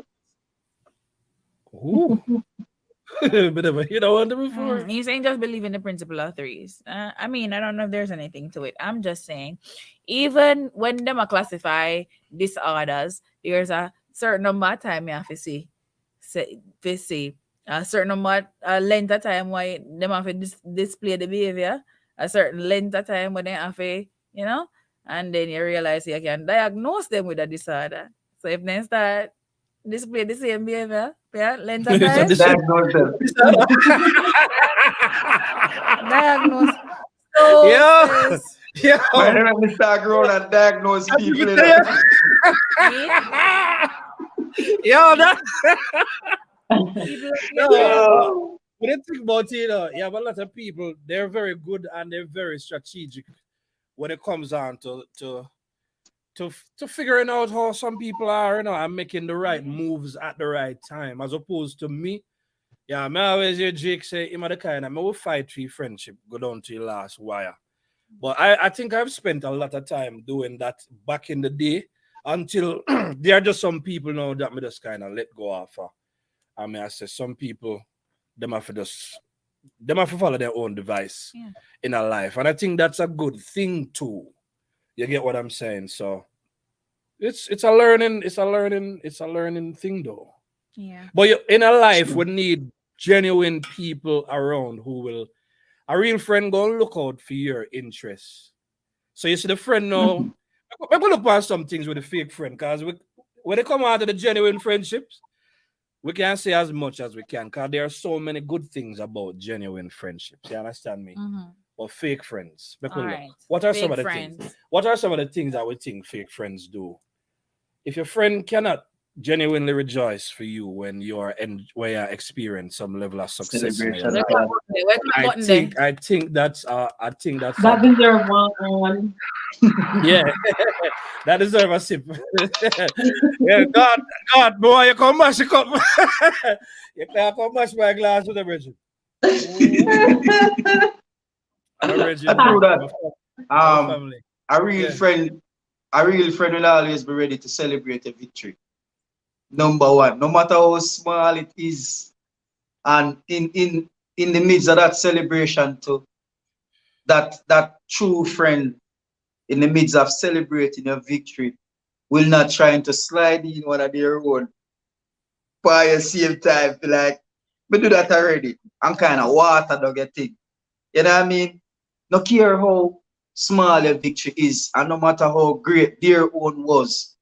[SPEAKER 1] Ooh. But you don't want them before.
[SPEAKER 2] You saying just believe in the principle of threes. I mean, I don't know if there's anything to it. I'm just saying, even when them are classify disorders, there's a certain number of time you have to see a certain number length of time why them have to display the behavior, a certain length of time when they have to, and then you realize you can diagnose them with a disorder. So if they start display the same behavior, length of time,
[SPEAKER 4] Diagnose them.
[SPEAKER 2] diagnose. So
[SPEAKER 1] Yeah. Yeah.
[SPEAKER 4] My name is Mr. Grown and diagnose people.
[SPEAKER 1] Yeah, that.
[SPEAKER 2] People,
[SPEAKER 1] When you think about it, you have a lot of people, they're very good and they're very strategic when it comes on to figuring out how some people are, and making the right moves at the right time, as opposed to me. Yeah, I always hear Jake say, I'm the kind of, I will fight for your friendship, go down to your last wire. But I think I've spent a lot of time doing that back in the day until there are just some people now that me just kind of let go of. I mean, I say some people, them have to follow their own device in a life. And I think that's a good thing too. You get what I'm saying? So it's a learning thing though.
[SPEAKER 2] yeah.
[SPEAKER 1] But in a life, we need genuine people around who will, a real friend go and look out for your interests. So you see the friend now, we're going to look past some things with a fake friend, because when they come out of the genuine friendships, we can't say as much as we can, because there are so many good things about genuine friendships. You understand me? Or fake friends.
[SPEAKER 2] All right.
[SPEAKER 1] What are
[SPEAKER 2] Fake
[SPEAKER 1] some of the
[SPEAKER 2] friends.
[SPEAKER 1] things? What are some of the things that we think fake friends do? If your friend cannot genuinely rejoice for you when you're experiencing some level of success in your
[SPEAKER 4] Celebration.
[SPEAKER 1] life, I think that's
[SPEAKER 5] That deserve one.
[SPEAKER 1] yeah, that deserve a sip. Yeah, God, boy, you come mash it up. You can't come mash my glass with a virgin.
[SPEAKER 4] I true that.
[SPEAKER 1] Family.
[SPEAKER 4] A real friend will always be ready to celebrate a victory. Number one, no matter how small it is, and in the midst of that celebration, to that true friend in the midst of celebrating your victory will not trying to slide in one of their own by the same time. Like, we do that already. I'm kind of water dog a thing. You know what I mean? No care how small your victory is, and no matter how great their own was,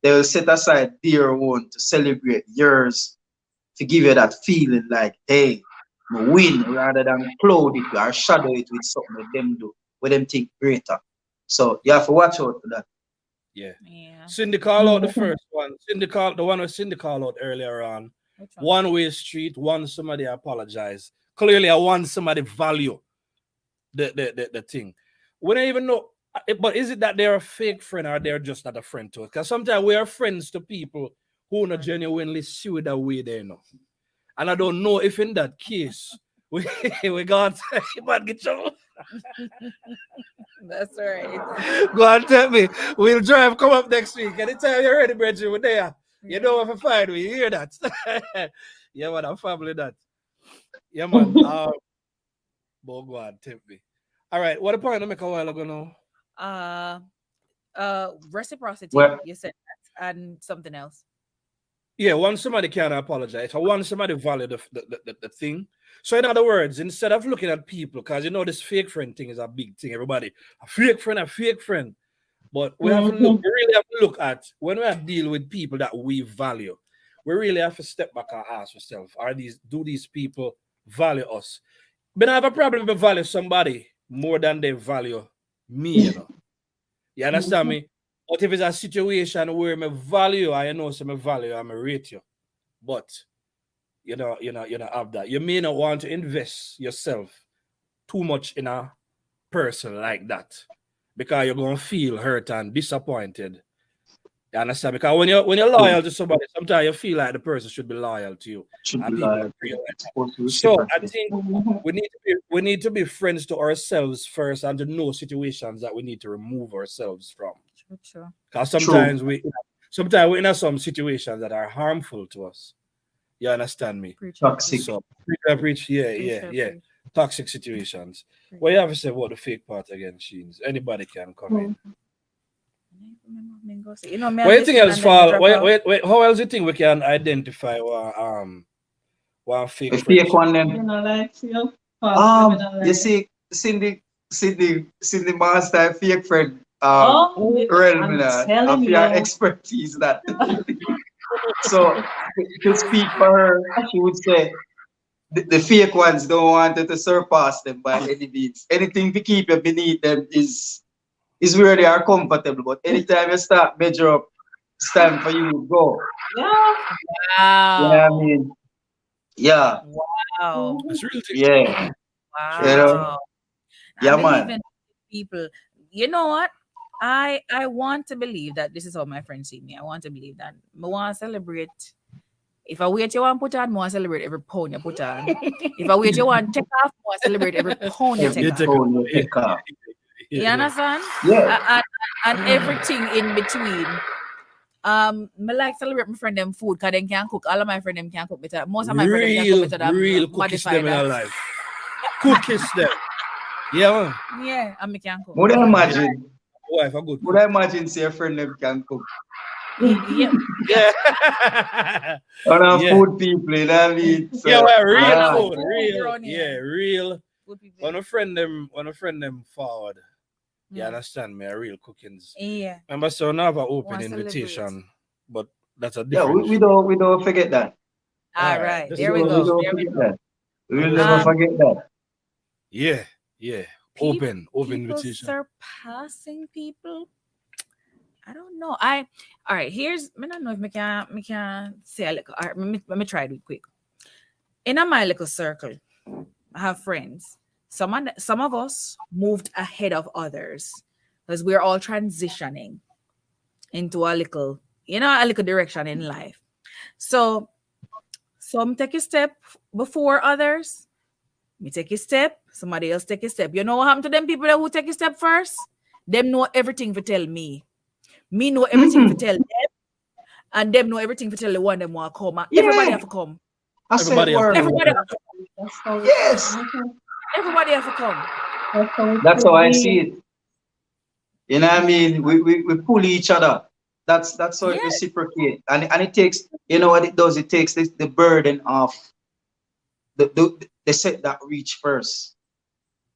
[SPEAKER 4] they will set aside their own to celebrate yours, to give you that feeling like, hey, we win, rather than cloud it or shadow it with something that them do, with them think greater. So you have to watch out for that.
[SPEAKER 1] Yeah.
[SPEAKER 2] Yeah.
[SPEAKER 1] Cindy call out the first one. The one with Cindy call out earlier on. One way street, one somebody apologize. Clearly, I want somebody value the thing. We don't even know, but is it that they're a fake friend or they're just not a friend to us? Because sometimes we are friends to people who not genuinely see the way they know. And I don't know if in that case we got get you.
[SPEAKER 2] That's right.
[SPEAKER 1] Go on, tell me. We'll drive, come up next week. Anytime you're ready, Bridget, we're there. You know if I find we hear that. Yeah, man, I'm family that. Yeah, man. But go on, tempt me. All right, what a point to make a while ago now.
[SPEAKER 2] Reciprocity.
[SPEAKER 4] Well,
[SPEAKER 2] You said that, and something else.
[SPEAKER 1] Yeah, once somebody can apologize, or once somebody value the thing. So in other words, instead of looking at people, because this fake friend thing is a big thing, everybody, a fake friend. But we have to look, we really have to look at when we have to deal with people that we value, we really have to step back and ask ourselves, do these people value us? But I have a problem if I value somebody more than they value me, You understand me? But if it's a situation where I value, I know some value, I'm a rate you. But you know have that. You may not want to invest yourself too much in a person like that, because you're gonna feel hurt and disappointed. You understand? Because when you're loyal to somebody, sometimes you feel like the person should be loyal to you.
[SPEAKER 4] should
[SPEAKER 1] And
[SPEAKER 4] be
[SPEAKER 1] people
[SPEAKER 4] like,
[SPEAKER 1] feel like
[SPEAKER 4] it's
[SPEAKER 1] that.
[SPEAKER 4] supposed to be
[SPEAKER 1] So I
[SPEAKER 4] reciprocated.
[SPEAKER 1] think we need to be friends to ourselves first, and to know situations that we need to remove ourselves from.
[SPEAKER 2] True.
[SPEAKER 1] Because sometimes we're in some situations that are harmful to us. You understand me?
[SPEAKER 4] Toxic.
[SPEAKER 1] So preach, yeah. Toxic situations.
[SPEAKER 2] Preach.
[SPEAKER 1] What you have to say about the fake part again, Sheens? Anybody can come in.
[SPEAKER 2] You know, me
[SPEAKER 1] What you think else fall?
[SPEAKER 2] Wait.
[SPEAKER 1] Wait, how else you think we can identify one fake
[SPEAKER 4] A
[SPEAKER 1] friendship?
[SPEAKER 4] fake one
[SPEAKER 5] You
[SPEAKER 4] then.
[SPEAKER 5] know, like, you
[SPEAKER 4] You see, Cindy Master, fake friend.
[SPEAKER 5] oh,
[SPEAKER 4] Realm,
[SPEAKER 5] I'm
[SPEAKER 4] of
[SPEAKER 5] telling
[SPEAKER 4] your
[SPEAKER 5] you.
[SPEAKER 4] expertise that. So to speak for her, she would say the fake ones don't want you to surpass them by any means. Anything to keep you beneath them is where they are comfortable. But anytime you start measure up, it's time for you to go.
[SPEAKER 5] Yeah.
[SPEAKER 4] You know what I
[SPEAKER 2] Wow.
[SPEAKER 4] mean? Yeah,
[SPEAKER 2] Wow.
[SPEAKER 1] That's real thing.
[SPEAKER 4] yeah. You know?
[SPEAKER 2] Wow.
[SPEAKER 4] Yeah,
[SPEAKER 2] I believe
[SPEAKER 4] man.
[SPEAKER 2] in people. You know what? I want to believe that this is how my friends see me. I want to believe that. I want to celebrate. If I wait you want to put on, I want to celebrate every pound you put on. If I wait you want to take off, I want to celebrate every pound you
[SPEAKER 4] Every
[SPEAKER 2] take off.
[SPEAKER 4] phone you take off.
[SPEAKER 2] You understand?
[SPEAKER 4] Yeah.
[SPEAKER 2] And everything in between. Me like celebrate my friend them food because they can cook. All of my friend them can cook better. Most of my friend them can cook better than
[SPEAKER 1] Real cookies
[SPEAKER 2] modify
[SPEAKER 1] them in
[SPEAKER 2] that.
[SPEAKER 1] our life. Cookies them. Yeah, man.
[SPEAKER 2] Yeah, and me can cook.
[SPEAKER 4] Would I imagine?
[SPEAKER 1] Wife, a good
[SPEAKER 4] Would I imagine say a friend them can cook?
[SPEAKER 2] Yeah.
[SPEAKER 1] Yeah.
[SPEAKER 4] On our
[SPEAKER 1] Yeah.
[SPEAKER 4] food people, you know what I mean? So,
[SPEAKER 1] Yeah, well, real
[SPEAKER 4] yeah.
[SPEAKER 1] food,
[SPEAKER 2] Food
[SPEAKER 1] real.
[SPEAKER 2] around here.
[SPEAKER 1] Yeah, real.
[SPEAKER 2] Good people.
[SPEAKER 1] When a friend them forward. You understand me? A real cookings.
[SPEAKER 2] Yeah.
[SPEAKER 1] Remember, so now have an open
[SPEAKER 2] Want to
[SPEAKER 1] invitation, but that's a
[SPEAKER 4] Yeah,
[SPEAKER 1] different.
[SPEAKER 4] we don't forget that.
[SPEAKER 2] All right.
[SPEAKER 1] this
[SPEAKER 2] There
[SPEAKER 1] is
[SPEAKER 2] we
[SPEAKER 4] We
[SPEAKER 2] go.
[SPEAKER 4] don't
[SPEAKER 2] There we
[SPEAKER 4] forget
[SPEAKER 2] go.
[SPEAKER 4] that. We will
[SPEAKER 1] Um,
[SPEAKER 4] never forget that.
[SPEAKER 1] Yeah. Open
[SPEAKER 2] People
[SPEAKER 1] invitation.
[SPEAKER 2] surpassing people. I don't know. All right. Here's I don't know if me can say a little. All right, let me try it quick. In my little circle, I have friends. Some of us moved ahead of others because we're all transitioning into a little direction in life. So some take a step before others. Me take a step, somebody else take a step. You know what happened to them people that who take a step first? Them know everything to tell me. Me know everything to tell them. And them know everything to tell the one them want to come. And everybody have to come.
[SPEAKER 4] I said
[SPEAKER 1] Everybody have
[SPEAKER 4] word.
[SPEAKER 1] to
[SPEAKER 2] Everybody have to come.
[SPEAKER 5] That's how
[SPEAKER 4] Yes.
[SPEAKER 2] Everybody have to come.
[SPEAKER 4] That's how I see it. You know what I mean? We pull each other. That's how it
[SPEAKER 2] Yeah.
[SPEAKER 4] reciprocate. And it takes, you know what it does? It takes the burden of the set that reach first.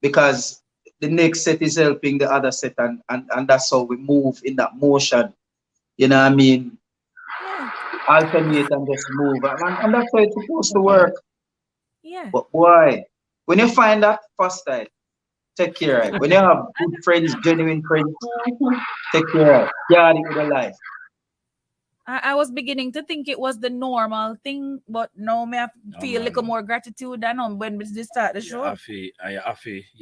[SPEAKER 4] Because the next set is helping the other set, and that's how we move in that motion. You know what I mean?
[SPEAKER 2] Yeah.
[SPEAKER 4] Alternate and just move. And that's how it's supposed to work.
[SPEAKER 2] Yeah.
[SPEAKER 4] But boy, when you find that first time, take care of it. When you have good friends, genuine friends, take care of it. Guard it with your life.
[SPEAKER 2] I was beginning to think it was the normal thing, but now me have feel a little more gratitude than when we start the show.
[SPEAKER 1] You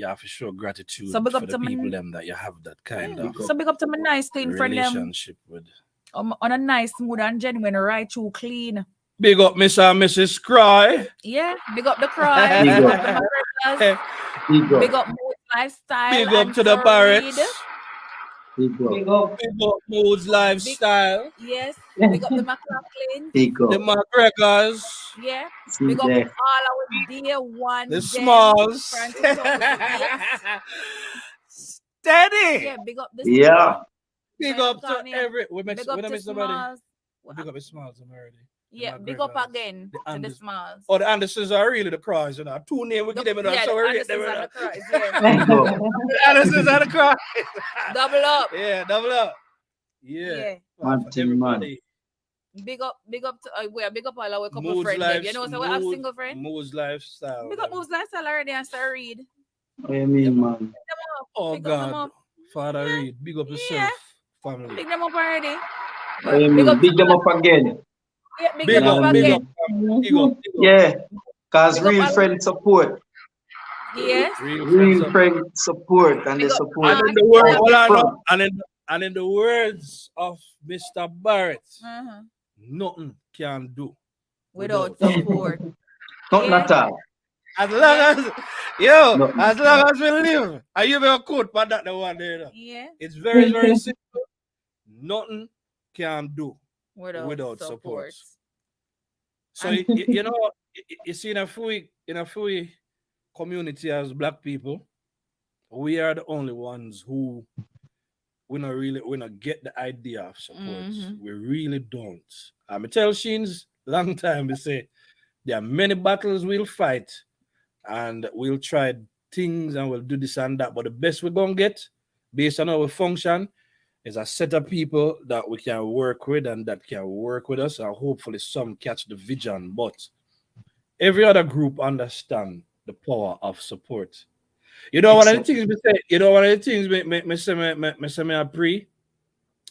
[SPEAKER 1] have to show gratitude
[SPEAKER 2] So big
[SPEAKER 1] for
[SPEAKER 2] up
[SPEAKER 1] the
[SPEAKER 2] to
[SPEAKER 1] people
[SPEAKER 2] me.
[SPEAKER 1] them that you have that kind
[SPEAKER 2] Yeah.
[SPEAKER 1] of
[SPEAKER 2] So big up to my nice clean friend them
[SPEAKER 1] relationship with.
[SPEAKER 2] on a nice smooth and genuine right through clean.
[SPEAKER 1] Big up Mr. and Mrs. Cry.
[SPEAKER 2] Yeah, big up the cry,
[SPEAKER 4] Big
[SPEAKER 2] big
[SPEAKER 4] up.
[SPEAKER 2] up the Marcus,
[SPEAKER 4] Big
[SPEAKER 2] big
[SPEAKER 4] up.
[SPEAKER 2] up Mood Lifestyle,
[SPEAKER 1] Big up
[SPEAKER 2] and
[SPEAKER 1] to the
[SPEAKER 2] Fareed.
[SPEAKER 1] Barretts.
[SPEAKER 4] Big up.
[SPEAKER 5] Big up.
[SPEAKER 1] Big up Moods Lifestyle.
[SPEAKER 2] Yes, big up the McLaughlin.
[SPEAKER 4] Big
[SPEAKER 1] The
[SPEAKER 4] up.
[SPEAKER 1] McGregors.
[SPEAKER 2] Yeah,
[SPEAKER 4] See
[SPEAKER 2] big up
[SPEAKER 4] there.
[SPEAKER 2] all our dear ones.
[SPEAKER 1] The
[SPEAKER 2] them,
[SPEAKER 1] Smalls.
[SPEAKER 2] Francis Thomas, yes.
[SPEAKER 1] Steady.
[SPEAKER 2] Yeah, big up the
[SPEAKER 4] Yeah.
[SPEAKER 1] Big up to
[SPEAKER 2] Tanya.
[SPEAKER 1] every. We
[SPEAKER 2] Big
[SPEAKER 1] miss
[SPEAKER 2] up to
[SPEAKER 1] somebody.
[SPEAKER 2] Smalls.
[SPEAKER 1] Big up the Smalls already.
[SPEAKER 2] Yeah,
[SPEAKER 1] The
[SPEAKER 2] big up
[SPEAKER 1] McGregors.
[SPEAKER 2] again
[SPEAKER 1] The
[SPEAKER 2] to the
[SPEAKER 1] Anders-
[SPEAKER 2] Smalls.
[SPEAKER 1] Oh, the Andersons are really the Cries, you know. Two names we give them,
[SPEAKER 2] Yeah,
[SPEAKER 1] so
[SPEAKER 2] the
[SPEAKER 1] we rate them.
[SPEAKER 2] Andersons and the Cries, yeah.
[SPEAKER 4] Big up.
[SPEAKER 1] The Andersons are the Cries.
[SPEAKER 2] Double up.
[SPEAKER 1] Yeah, double up. Yeah.
[SPEAKER 2] Yeah.
[SPEAKER 4] Man
[SPEAKER 1] For
[SPEAKER 4] thing, man.
[SPEAKER 1] everybody.
[SPEAKER 2] Big up to big up all our couple
[SPEAKER 1] Moods
[SPEAKER 2] friends.
[SPEAKER 1] life,
[SPEAKER 2] You know, so we have single friend.
[SPEAKER 1] Moods lifestyle.
[SPEAKER 2] Big up Moves Lifestyle already and Sir Reed.
[SPEAKER 4] What you mean, man?
[SPEAKER 1] Oh
[SPEAKER 2] Big up them
[SPEAKER 1] God,
[SPEAKER 2] up.
[SPEAKER 1] Father
[SPEAKER 2] Yeah.
[SPEAKER 1] Reed, big up yourself,
[SPEAKER 2] Yeah.
[SPEAKER 1] family.
[SPEAKER 2] Big them up already.
[SPEAKER 4] What you
[SPEAKER 2] Big
[SPEAKER 4] mean?
[SPEAKER 2] up
[SPEAKER 4] Big them up again.
[SPEAKER 2] Yeah, big
[SPEAKER 1] Big
[SPEAKER 2] them
[SPEAKER 1] up,
[SPEAKER 2] up
[SPEAKER 1] big
[SPEAKER 2] again.
[SPEAKER 1] up, big up, big up.
[SPEAKER 4] Yeah. Cause
[SPEAKER 2] Big up
[SPEAKER 4] real
[SPEAKER 2] all-
[SPEAKER 4] friend support.
[SPEAKER 2] Yes.
[SPEAKER 4] Real friend support and
[SPEAKER 2] Big
[SPEAKER 4] the
[SPEAKER 2] up
[SPEAKER 4] support.
[SPEAKER 1] And in the word,
[SPEAKER 2] Yeah.
[SPEAKER 1] hold on,
[SPEAKER 4] Front.
[SPEAKER 1] no. And in the words of Mr. Barrett,
[SPEAKER 2] Uh-huh.
[SPEAKER 1] nothing can do
[SPEAKER 2] Without support.
[SPEAKER 4] Nothing
[SPEAKER 2] Yeah.
[SPEAKER 4] at all.
[SPEAKER 1] As long as
[SPEAKER 4] Nothing.
[SPEAKER 1] as long as we live, and you be quote for that the one there.
[SPEAKER 2] Yeah.
[SPEAKER 1] It's very, very simple. Nothing can do
[SPEAKER 2] Without
[SPEAKER 1] without
[SPEAKER 2] support.
[SPEAKER 1] support. So you know, you see, in a few community as black people, we are the only ones who we not get the idea of support.
[SPEAKER 2] Mhm.
[SPEAKER 1] We really don't. I tell Sheens long time we say there are many battles we'll fight and we'll try things and we'll do this and that. But the best we're gonna get, based on how we function, is a set of people that we can work with and that can work with us, and hopefully some catch the vision. But every other group understand the power of support. You know, one of the
[SPEAKER 4] Except
[SPEAKER 1] things we say, you know, one of the things me say me a pre.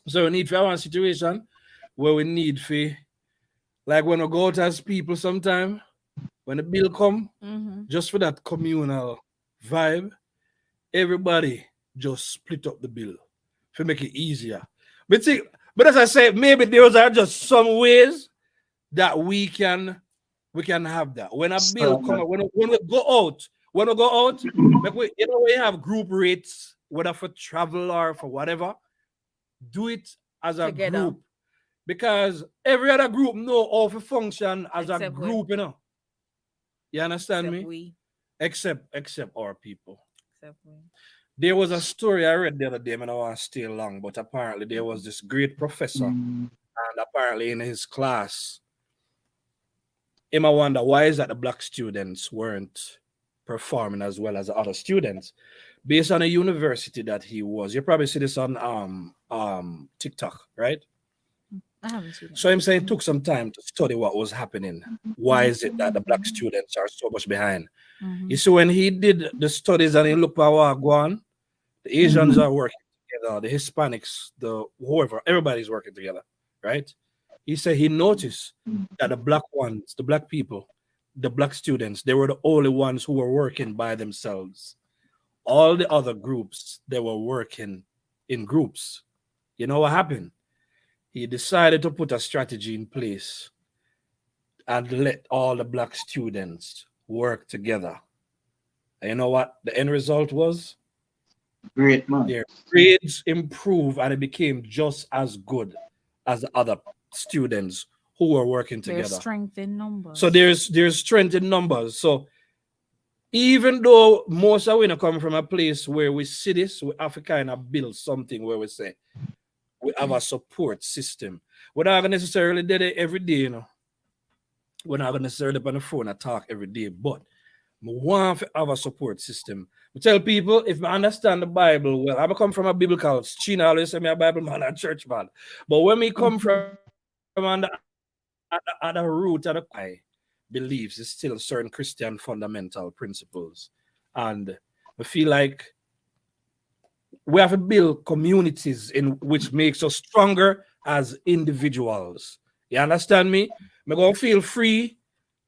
[SPEAKER 1] So we need for one situation where we need for, like when we go out as people sometime, when the bill come,
[SPEAKER 2] Mhm.
[SPEAKER 1] just for that communal vibe, everybody just split up the bill to make it easier. But see, but as I say, maybe those are just some ways that we can have that. When a bill come out, when we go out, we have group rates, whether for travel or for whatever, do it as a
[SPEAKER 2] Together.
[SPEAKER 1] group. Because every other group know how to function as a
[SPEAKER 2] Except we.
[SPEAKER 1] group, you know. You understand
[SPEAKER 2] Except
[SPEAKER 1] me?
[SPEAKER 2] we.
[SPEAKER 1] Except our people.
[SPEAKER 2] Except we.
[SPEAKER 1] There was a story I read the other day, and I don't want to stay long, but apparently there was this great professor, and apparently in his class, him I wonder why is that the black students weren't performing as well as the other students, based on a university that he was. You probably see this on TikTok, right?
[SPEAKER 2] I haven't seen it.
[SPEAKER 1] So I'm saying it took some time to study what was happening. Why is it that the black students are so much behind?
[SPEAKER 2] Mhm.
[SPEAKER 1] You see, when he did the studies and he looked at what go on, the Asians are working together, the Hispanics, the whoever, everybody's working together, right? He said he noticed that the black ones, the black people, the black students, they were the only ones who were working by themselves. All the other groups, they were working in groups. You know what happened? He decided to put a strategy in place and let all the black students work together. And you know what the end result was?
[SPEAKER 4] great man.
[SPEAKER 1] Their grades improved and it became just as good as the other students who were working
[SPEAKER 2] There's
[SPEAKER 1] together.
[SPEAKER 2] strength in numbers.
[SPEAKER 1] So there's strength in numbers. So even though most of we not come from a place where we see this, we have to kind of build something where we say we have a support system. We're not gonna necessarily do it every day, you know. We're not gonna necessarily on the phone and talk every day, but we want to have a support system. We tell people if I understand the Bible well, I come from a biblical. China always say me a Bible man and church man. But when we come from on the root of the beliefs, it's still certain Christian fundamental principles. And I feel like we have to build communities in which makes us stronger as individuals. You understand me? I'm gonna feel free,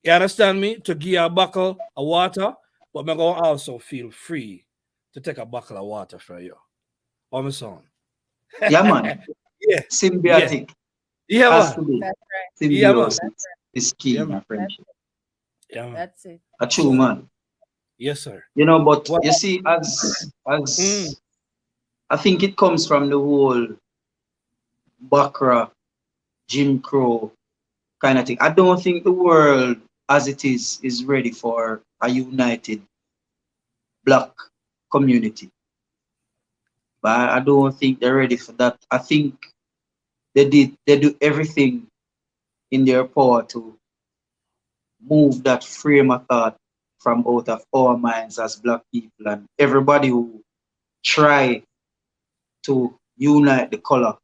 [SPEAKER 1] you understand me, to give a buckle of water, but I'm gonna also feel free to take a buckle of water for you. On my son.
[SPEAKER 4] Yeah, man.
[SPEAKER 1] Yeah,
[SPEAKER 4] Symbiotic.
[SPEAKER 1] yeah,
[SPEAKER 4] Has to
[SPEAKER 1] man.
[SPEAKER 4] be.
[SPEAKER 2] That's right.
[SPEAKER 1] Yeah, man.
[SPEAKER 4] Symbiosis is key
[SPEAKER 1] Yeah,
[SPEAKER 4] in
[SPEAKER 1] man.
[SPEAKER 4] a friendship.
[SPEAKER 1] Yeah, man.
[SPEAKER 2] That's it.
[SPEAKER 4] A true man.
[SPEAKER 1] Yes, sir.
[SPEAKER 4] You know, but
[SPEAKER 1] Well,
[SPEAKER 4] you see, as
[SPEAKER 1] mm,
[SPEAKER 4] I think it comes from the whole Bakra, Jim Crow kind of thing. I don't think the world as it is ready for a united black community. But I don't think they're ready for that. I think they do everything in their power to move that frame of thought from out of our minds as black people, and everybody who try to unite the color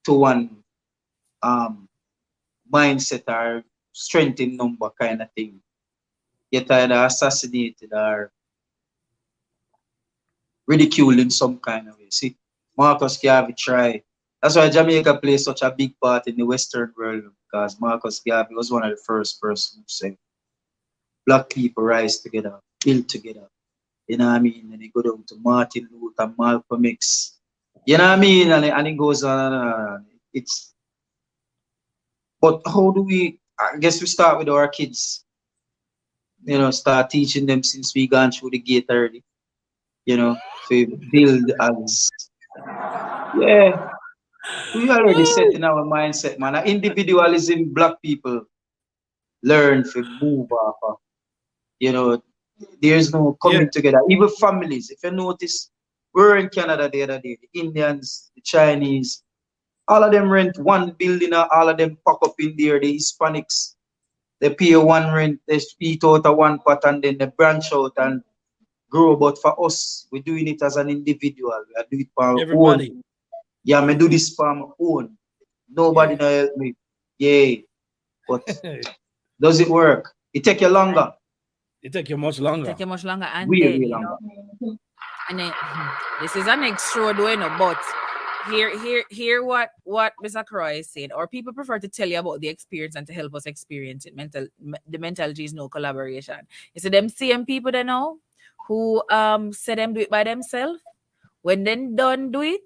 [SPEAKER 4] to one mindset or strength in number kind of thing get either assassinated or ridiculed in some kind of way. See, Marcus Garvey try. That's why Jamaica plays such a big part in the Western world, because Marcus Garvey was one of the first persons who said black people rise together, build together. You know what I mean? And he go down to Martin Luther, Malcolm X. You know what I mean? And it goes on and on. It's, but how do we, I guess we start with our kids, you know, start teaching them since we gone through the gate already, you know, to build as, yeah, we already set in our mindset, man. Individualism, black people, learn to move off of, you know, there's no coming together. Even families, if you notice, we were in Canada the other day, the Indians, the Chinese, all of them rent one building, all of them pack up in there, the Hispanics, they pay one rent, they eat out of one pot and then they branch out and grow. But for us, we're doing it as an individual. We are doing it for our own. Yeah, I do this for my own. Nobody no help me. Yeah. But does it work? It take you longer.
[SPEAKER 1] It take you much longer.
[SPEAKER 2] Take you much longer. And
[SPEAKER 4] Way,
[SPEAKER 2] then,
[SPEAKER 4] way
[SPEAKER 2] you
[SPEAKER 4] longer.
[SPEAKER 2] know, and then this is an extraordinary, but hear what Mr. Croy is saying. Or people prefer to tell you about the experience and to help us experience it. The mentality is no collaboration. You see them same people they know who say them do it by themselves. When then done do it,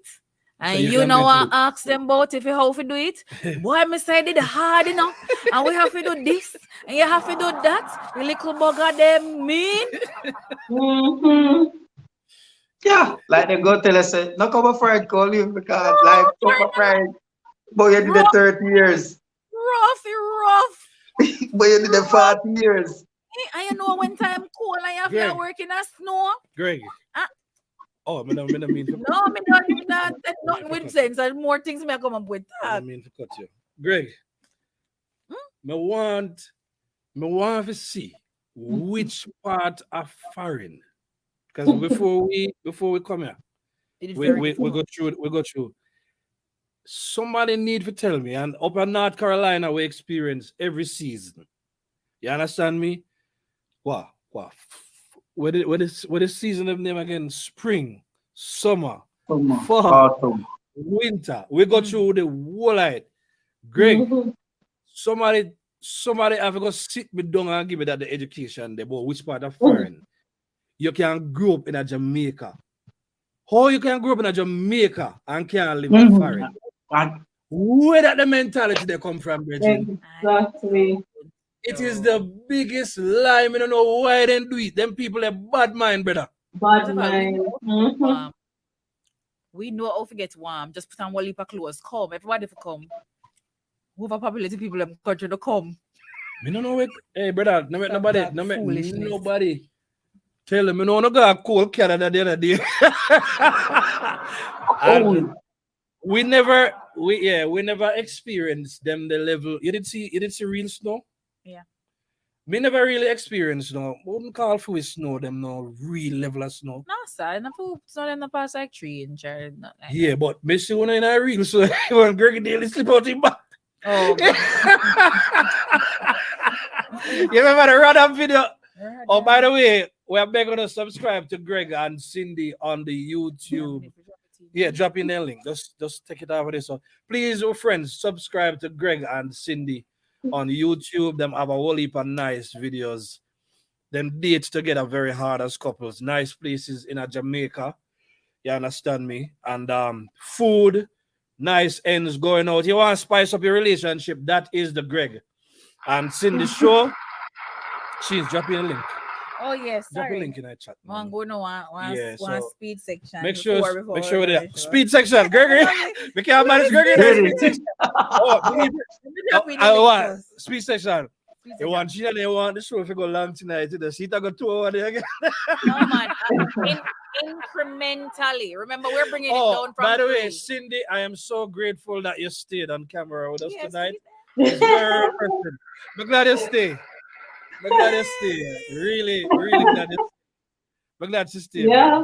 [SPEAKER 2] and so you know I ask them about if you how to do it. Boy, me say did hard enough, and we have to do this, and you have to do that. You little bugger them mean.
[SPEAKER 4] Yeah, like they go tell us, no come friend call you because life come friend. But you did the 30 years.
[SPEAKER 2] Rough.
[SPEAKER 4] But you did the 40 years.
[SPEAKER 2] I know when time cold and you have to work in a snow.
[SPEAKER 1] Greg. Oh, I don't mean to...
[SPEAKER 2] No, I mean not nothing with sense. And more things may come up with that.
[SPEAKER 1] I mean to cut you. Greg, I want to see which part are foreign. Because before we come here, we go through. Somebody need to tell me, and up in North Carolina we experience every season. You understand me? What? What is season of them again? Spring, summer, fall,
[SPEAKER 4] autumn,
[SPEAKER 1] winter. We go through the whole light. Greg, somebody have to go sit me down and give me that the education there, but which part of foreign? You can grow up in a Jamaica. How you can grow up in a Jamaica and can't live in foreign? Where that the mentality they come from, Bridget?
[SPEAKER 5] Exactly.
[SPEAKER 1] It is the biggest lie. I don't know why they do it. Them people have bad mind, brother.
[SPEAKER 5] Bad mind.
[SPEAKER 2] We know how to get warm. Just put on one heap of clothes. Come. Everybody to come. Overpopulated people in the country to come.
[SPEAKER 1] Me don't know it. Hey, brother, nobody. Tell them, no got a cold Canada the other day. And we never experienced them the level. You did see real snow?
[SPEAKER 2] Yeah.
[SPEAKER 1] We never really experienced snow. Wouldn't call for we snow them no real level of snow.
[SPEAKER 2] No, sir. It's not in the past like 3 inches. Like
[SPEAKER 1] yeah, that. But me see one in a real so when Greg daily slip out in back.
[SPEAKER 2] Oh.
[SPEAKER 1] You remember the random video? Oh, by the way, we are begging to subscribe to Greg and Cindy on the YouTube. Yeah, drop in the link. Just take it over there. So please, oh friends, subscribe to Greg and Cindy on YouTube. Them have a whole heap of nice videos. Them dates together very hard as couples. Nice places in a Jamaica. You understand me? And food, nice ends going out. You want to spice up your relationship? That is the Greg and Cindy show. She's dropping a link.
[SPEAKER 2] Oh yes,
[SPEAKER 1] drop a link in that chat.
[SPEAKER 2] One go no one speed section.
[SPEAKER 1] Make sure we're there. Speed section, Gregory. We can't manage Gregory. Speed section. You want Gina, they want the show if you go long tonight. The seat I got 2 over there again.
[SPEAKER 2] No man, incrementally. Remember, we're bringing it down from.
[SPEAKER 1] By the way, Cindy, I am so grateful that you stayed on camera with us tonight. It's very refreshing. I'm glad you stay. I'm glad you stay. Really glad you stay. I'm glad you stay.
[SPEAKER 5] Yeah.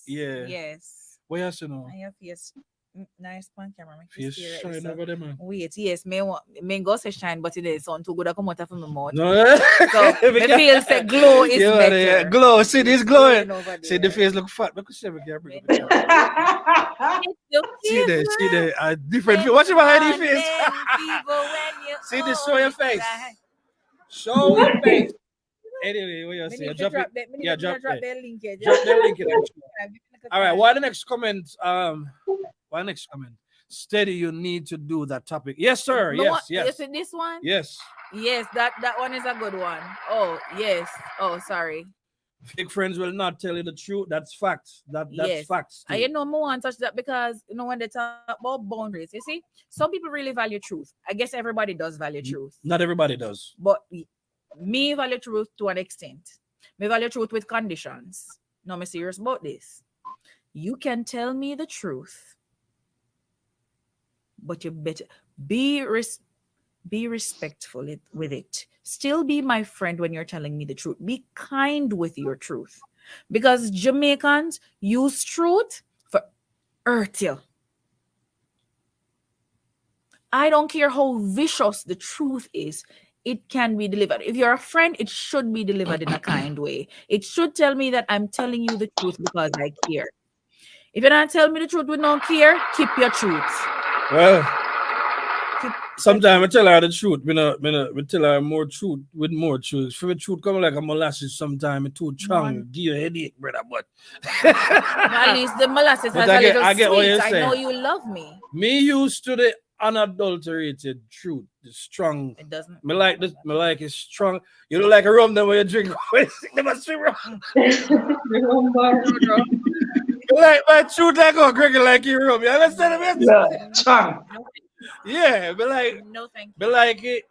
[SPEAKER 1] Yeah.
[SPEAKER 2] Yes.
[SPEAKER 1] What else you know?
[SPEAKER 2] I have face nice pan camera.
[SPEAKER 1] Face shine over there, man.
[SPEAKER 2] Wait, yes, may go say shine, but it is on too good. I come out of my mouth.
[SPEAKER 1] No,
[SPEAKER 2] so the feel say glow is better.
[SPEAKER 1] Yeah, glow. See this glowing. See the face look fat. Look, see there. Different. Watch your behind your face. See this. Show your face. Show your face. Anyway, what you say? Drop it. Yeah, drop the link. Drop the link. All right. Why the next comment? Why next comment? Steady, you need to do that topic. Yes, sir. Yes.
[SPEAKER 2] You see this one?
[SPEAKER 1] Yes.
[SPEAKER 2] Yes, that one is a good one. Oh, yes. Oh, sorry.
[SPEAKER 1] Fake friends will not tell you the truth. That's facts. That's
[SPEAKER 2] Yes.
[SPEAKER 1] facts.
[SPEAKER 2] And you know, more want to touch that because you know when they talk about boundaries, you see, some people really value truth. I guess everybody does value truth.
[SPEAKER 1] Not everybody does.
[SPEAKER 2] But me value truth to an extent. Me value truth with conditions. No, I'm serious about this. You can tell me the truth, but you better be respectful with it. Still be my friend when you're telling me the truth. Be kind with your truth. Because Jamaicans use truth for hurt you. I don't care how vicious the truth is. It can be delivered. If you're a friend, it should be delivered in a kind way. It should tell me that I'm telling you the truth because I care. If you're not telling me the truth with no care, keep your truth.
[SPEAKER 1] Well, sometimes I tell her the truth. We tell her more truth with more truth. For the truth come like a molasses sometimes. It's too strong. Give you a headache, brother. But
[SPEAKER 2] at least the molasses has a little sweet. I know you love me.
[SPEAKER 1] Me used to the unadulterated truth, the strong.
[SPEAKER 2] It doesn't.
[SPEAKER 1] Me like this. Me like it strong. You don't like a rum then when you drink. They must be wrong. Like my truth like oh Greg like you rum. You understand me?
[SPEAKER 4] Yeah, strong.
[SPEAKER 1] Yeah, but like
[SPEAKER 2] no thank you.
[SPEAKER 1] But like it,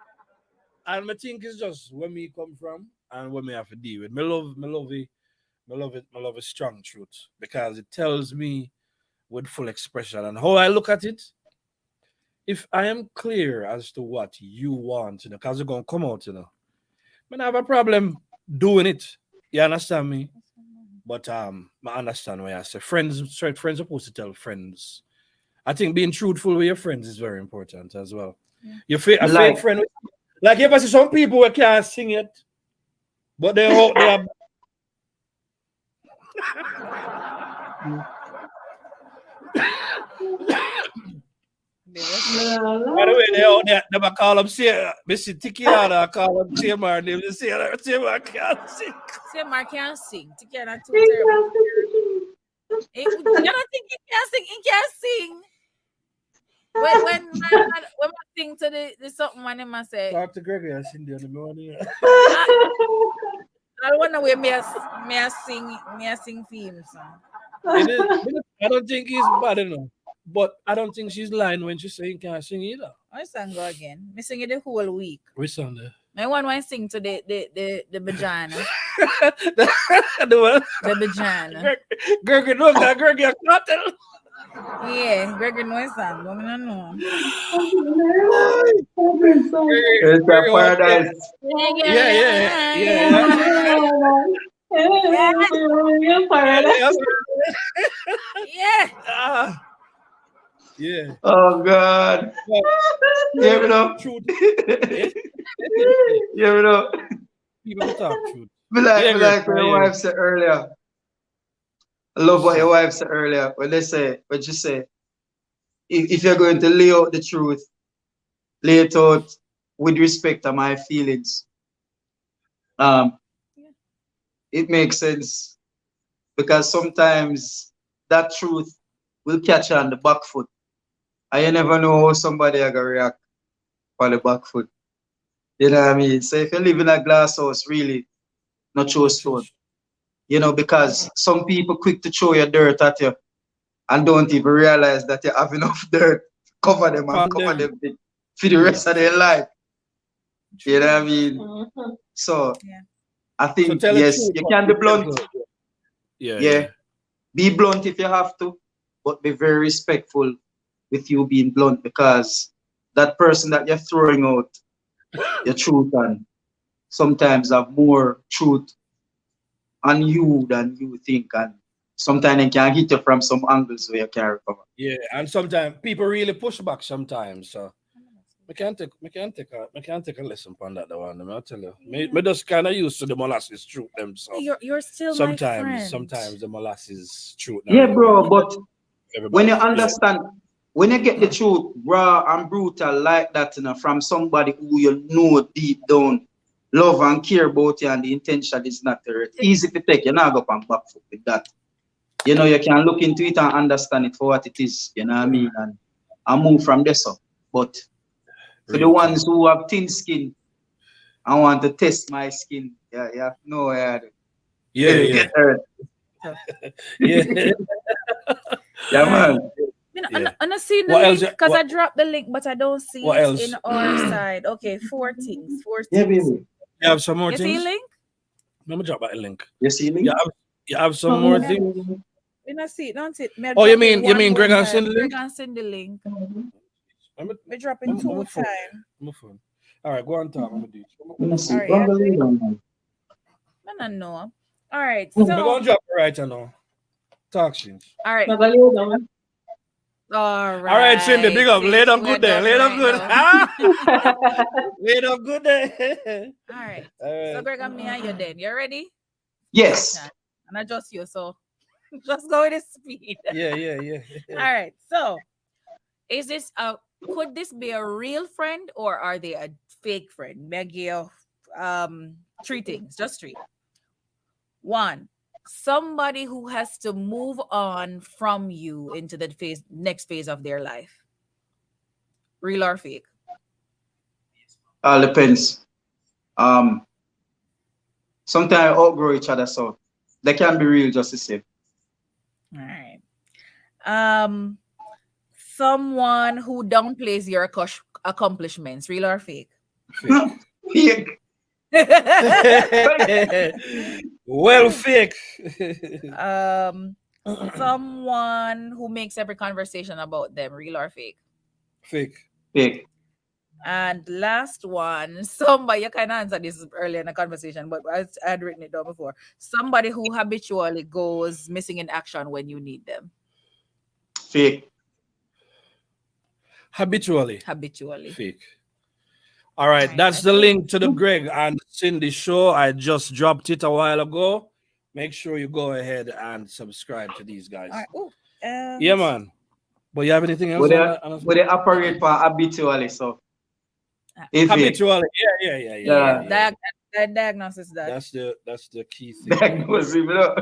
[SPEAKER 1] and I think it's just where me come from and what me have to deal with. Me love it strong truth because it tells me with full expression and how I look at it. If I am clear as to what you want, because you're gonna come out, I don't have a problem doing it. You understand me? But I understand why I say friends are supposed to tell friends. I think being truthful with your friends is very important as well. Yeah. A fake friend, like you ever see some people who can't sing it, but they are. By the way, they never call them say, Mr. Tikiana, call them Seymour. They say Seymour can't sing.
[SPEAKER 2] Seymour can't sing. Tikiana too terrible. I don't think he can sing. He can't sing. When I sing to the something, when I say,
[SPEAKER 1] talk to Gregory and Cindy on the morning.
[SPEAKER 2] I wonder where me I sing themes.
[SPEAKER 1] I don't think he's bad enough. But I don't think she's lying when she's saying can't sing either.
[SPEAKER 2] I sang go again. Me sing it the whole week.
[SPEAKER 1] Which song there?
[SPEAKER 2] I want to sing to the vagina.
[SPEAKER 1] The what?
[SPEAKER 2] The vagina.
[SPEAKER 1] Gregory, no, Gregory, I can't tell.
[SPEAKER 2] Yeah, Gregory knows that. But I don't know.
[SPEAKER 4] It's a paradise.
[SPEAKER 2] Yeah.
[SPEAKER 1] Yeah.
[SPEAKER 4] Oh God. Yeah, we know.
[SPEAKER 1] Truth.
[SPEAKER 4] Yeah, we know.
[SPEAKER 1] People talk truth.
[SPEAKER 4] Like what your wife said earlier. I love what your wife said earlier. When you say, if you're going to lay out the truth, lay it out with respect to my feelings. It makes sense because sometimes that truth will catch you on the back foot. And you never know how somebody are gonna react on the back foot. You know what I mean? So if you live in a glass house, really, not throw stone. You know, because some people quick to throw your dirt at you and don't even realize that you have enough dirt to cover them and cover them for the rest of their life. You know what I mean? So I think yes, you can be blunt. Yeah. Be blunt if you have to, but be very respectful with you being blunt because that person that you're throwing out your truth on sometimes have more truth on you than you think, and sometimes they can hit you from some angles where you can't recover.
[SPEAKER 1] Yeah, and sometimes people really push back sometimes. So I can't take a lesson from that one. I'll tell you. Me just kind of used to the molasses truth them. So
[SPEAKER 2] you're still my friend.
[SPEAKER 1] Sometimes the molasses truth.
[SPEAKER 4] Yeah, bro, but when you understand, when you get the truth raw and brutal like that, from somebody who you know deep down, love and care about you, and the intention is not there. It's easy to take. You're not go on back foot with that. You know, you can look into it and understand it for what it is. You know what I mean? And move from there. So, but for the ones who have thin skin, I want to test my skin. Yeah, no,
[SPEAKER 1] Yeah,
[SPEAKER 4] It
[SPEAKER 1] yeah.
[SPEAKER 4] get hurt.
[SPEAKER 1] Yeah.
[SPEAKER 4] Yeah, man.
[SPEAKER 2] I'm not seeing the
[SPEAKER 1] What else?
[SPEAKER 2] link because I dropped the link, but I don't see
[SPEAKER 1] What
[SPEAKER 2] it
[SPEAKER 1] else?
[SPEAKER 2] in our side. Okay, 4 things. 4
[SPEAKER 4] Yeah,
[SPEAKER 2] things.
[SPEAKER 4] baby.
[SPEAKER 1] You have some more
[SPEAKER 2] You see
[SPEAKER 1] things?
[SPEAKER 2] link?
[SPEAKER 1] Let me drop that link.
[SPEAKER 4] You see me?
[SPEAKER 1] You have some more things?
[SPEAKER 2] We not see it. Don't see it.
[SPEAKER 1] Oh, you mean Greg and Cindy link?
[SPEAKER 2] Greg and Cindy link.
[SPEAKER 1] Let me-
[SPEAKER 2] We drop it 2
[SPEAKER 1] my phone.
[SPEAKER 2] times.
[SPEAKER 1] My phone. All right, go on top. I'm gonna do it.
[SPEAKER 4] Let me see.
[SPEAKER 2] All right,
[SPEAKER 4] Run
[SPEAKER 2] yeah.
[SPEAKER 4] the link on, man.
[SPEAKER 2] I don't know. All right,
[SPEAKER 1] We're
[SPEAKER 2] so
[SPEAKER 1] gonna drop it right now. Talk things.
[SPEAKER 2] all right.
[SPEAKER 5] Nagaliw naman.
[SPEAKER 2] All right.
[SPEAKER 1] All right, Cindy, big up.
[SPEAKER 2] See,
[SPEAKER 1] Lay down
[SPEAKER 2] we're
[SPEAKER 1] good there.
[SPEAKER 2] done
[SPEAKER 1] Lay down
[SPEAKER 2] right
[SPEAKER 1] good.
[SPEAKER 2] now.
[SPEAKER 1] Ah! Lay down good there.
[SPEAKER 2] All right.
[SPEAKER 1] All
[SPEAKER 2] So
[SPEAKER 1] right.
[SPEAKER 2] Greg and me and you then. You ready?
[SPEAKER 4] Yes.
[SPEAKER 2] And I just you, so just go with the speed.
[SPEAKER 1] Yeah.
[SPEAKER 2] All right. So is this could this be a real friend or are they a fake friend? Maggie, 3 things, just 3. 1, somebody who has to move on from you into the next phase of their life. Real or fake?
[SPEAKER 4] All depends. Sometimes outgrow each other, so they can be real just the same.
[SPEAKER 2] All right. Someone who downplays your accomplishments. Real or fake?
[SPEAKER 4] Fake.
[SPEAKER 1] Well, fake.
[SPEAKER 2] Someone who makes every conversation about them. Real or fake?
[SPEAKER 1] Fake.
[SPEAKER 4] Fake.
[SPEAKER 2] And last one, somebody, you kind of answered this earlier in the conversation, but I had written it down before. Somebody who habitually goes missing in action when you need them.
[SPEAKER 4] Fake.
[SPEAKER 2] Habitually.
[SPEAKER 1] Fake. All right, that's the link to the Greg and Cindy show. I just dropped it a while ago. Make sure you go ahead and subscribe to these guys.
[SPEAKER 2] All right.
[SPEAKER 1] Yeah, man. But you have anything else?
[SPEAKER 4] Would they operate for habitually? So
[SPEAKER 1] habitually. Yeah.
[SPEAKER 2] Diagnosis that.
[SPEAKER 1] That's the key thing.
[SPEAKER 4] Diagnosis, bro.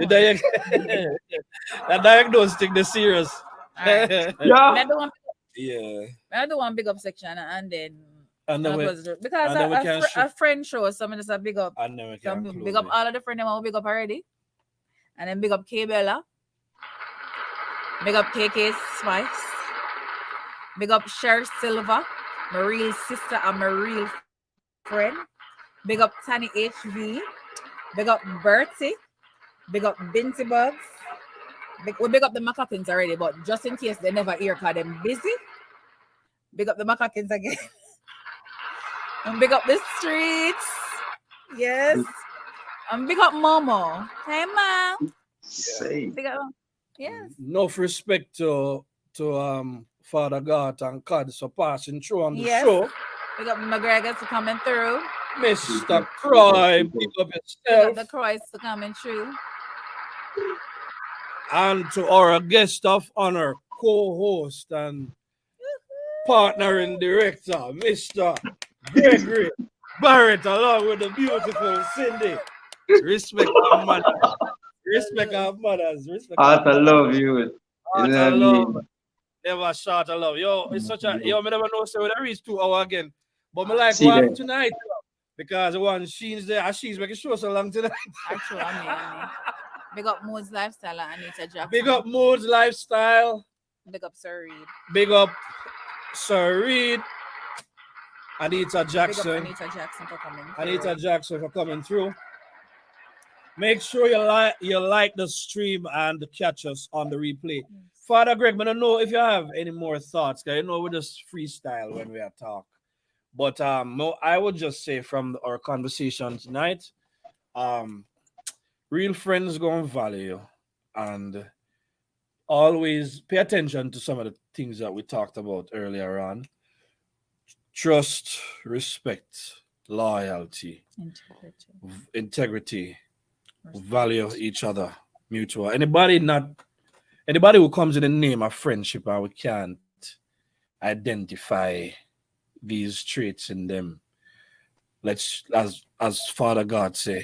[SPEAKER 1] That diagnostic the serious.
[SPEAKER 2] Right.
[SPEAKER 4] Yeah.
[SPEAKER 2] I do one big up section and then
[SPEAKER 1] because
[SPEAKER 2] a friend shows someone that's a big up. Big up all of the friends that big up already. And then big up K Bella. Big up KK Spice. Big up Cher Silva, my real sister and my real friend. Big up Tani HV. Big up Bertie. Big up Binty Bugs. We big up the Macakins already, but just in case they never hear because they're busy. Big up the Macakins again. And big up the streets. Yes. And big up Momo. Hey, Mom. Big up. Yes.
[SPEAKER 1] Enough respect to Father God and God for passing through on the show.
[SPEAKER 2] Big up McGregor for coming through.
[SPEAKER 1] Mr. Croy, big up yourself.
[SPEAKER 2] Big up the Croys for coming through.
[SPEAKER 1] And to our guest of honor, co-host and partner and director, Mr. Gregory Barrett, along with the beautiful Cindy. Respect our mothers. Respect our mothers.
[SPEAKER 4] I love you.
[SPEAKER 1] I love. Never short of love. Yo, it's such a I never know so we reach 2 hours again. But me like one tonight because one she's there and she's making sure so long tonight.
[SPEAKER 2] Actually, I mean. Big up Mood's Lifestyle and Anita Jackson.
[SPEAKER 1] Big up Mood's Lifestyle.
[SPEAKER 2] Big up Sir Reed.
[SPEAKER 1] Big up Sir Reed. Anita Jackson.
[SPEAKER 2] Big up Anita Jackson for coming through.
[SPEAKER 1] Anita Jackson for coming through. Make sure you like the stream and catch us on the replay. Father Greg, I don't know if you have any more thoughts, because we just freestyle when we are talk. But I would just say from our conversation tonight, real friends gonna value you, and always pay attention to some of the things that we talked about earlier on. Trust, respect, loyalty, integrity, value each other, mutual. Anybody who comes in the name of friendship and we can't identify these traits in them, let's, as Father God say,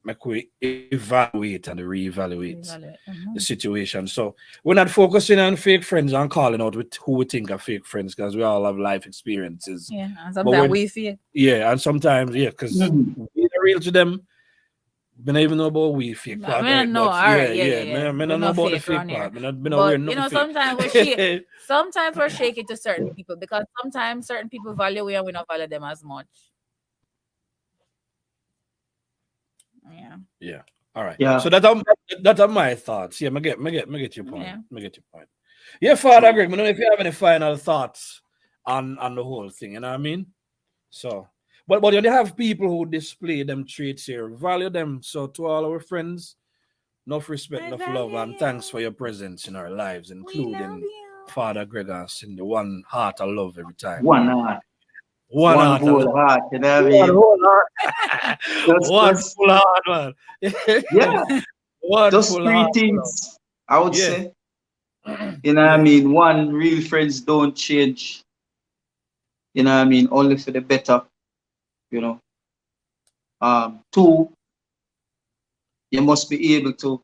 [SPEAKER 1] make we evaluate and reevaluate the situation. So we're not focusing on fake friends and calling out with who we think are fake friends, because we all have life experiences.
[SPEAKER 2] Yeah, and sometimes we feel.
[SPEAKER 1] Yeah, and sometimes, because we're real to them, Me not even know about we fake part,
[SPEAKER 2] I
[SPEAKER 1] right?
[SPEAKER 2] mean, no,
[SPEAKER 1] But
[SPEAKER 2] all
[SPEAKER 1] yeah,
[SPEAKER 2] right,
[SPEAKER 1] yeah. Me
[SPEAKER 2] we're
[SPEAKER 1] not know
[SPEAKER 2] not
[SPEAKER 1] about the
[SPEAKER 2] fake
[SPEAKER 1] fake
[SPEAKER 2] around here.
[SPEAKER 1] part. Me not been aware
[SPEAKER 2] But
[SPEAKER 1] nothing fake.
[SPEAKER 2] sometimes we're shaky to certain people because sometimes certain people value we and we don't value them as much. Yeah.
[SPEAKER 1] Yeah. All right.
[SPEAKER 4] Yeah.
[SPEAKER 1] So that are my thoughts. Yeah, me get your point.
[SPEAKER 2] Yeah.
[SPEAKER 1] Me get your point. Yeah, Father Greg, I don't know if you have any final thoughts on the whole thing, you know what I mean? So but you have people who display them traits here, value them. So to all our friends, enough respect, enough love, and thanks for your presence in our lives, including Father Greg and Cindy. One heart of love every time.
[SPEAKER 4] One heart.
[SPEAKER 1] One heart of
[SPEAKER 4] whole
[SPEAKER 1] love.
[SPEAKER 4] heart, you know what I
[SPEAKER 1] One
[SPEAKER 4] mean?
[SPEAKER 1] whole heart. One
[SPEAKER 4] Just
[SPEAKER 1] full heart, man.
[SPEAKER 4] yeah,
[SPEAKER 1] One
[SPEAKER 4] just
[SPEAKER 1] full
[SPEAKER 4] three
[SPEAKER 1] heart.
[SPEAKER 4] things I would
[SPEAKER 1] Yeah.
[SPEAKER 4] say. You know what I mean? One, real friends don't change. You know what I mean? Only for the better. You know. Two, you must be able to,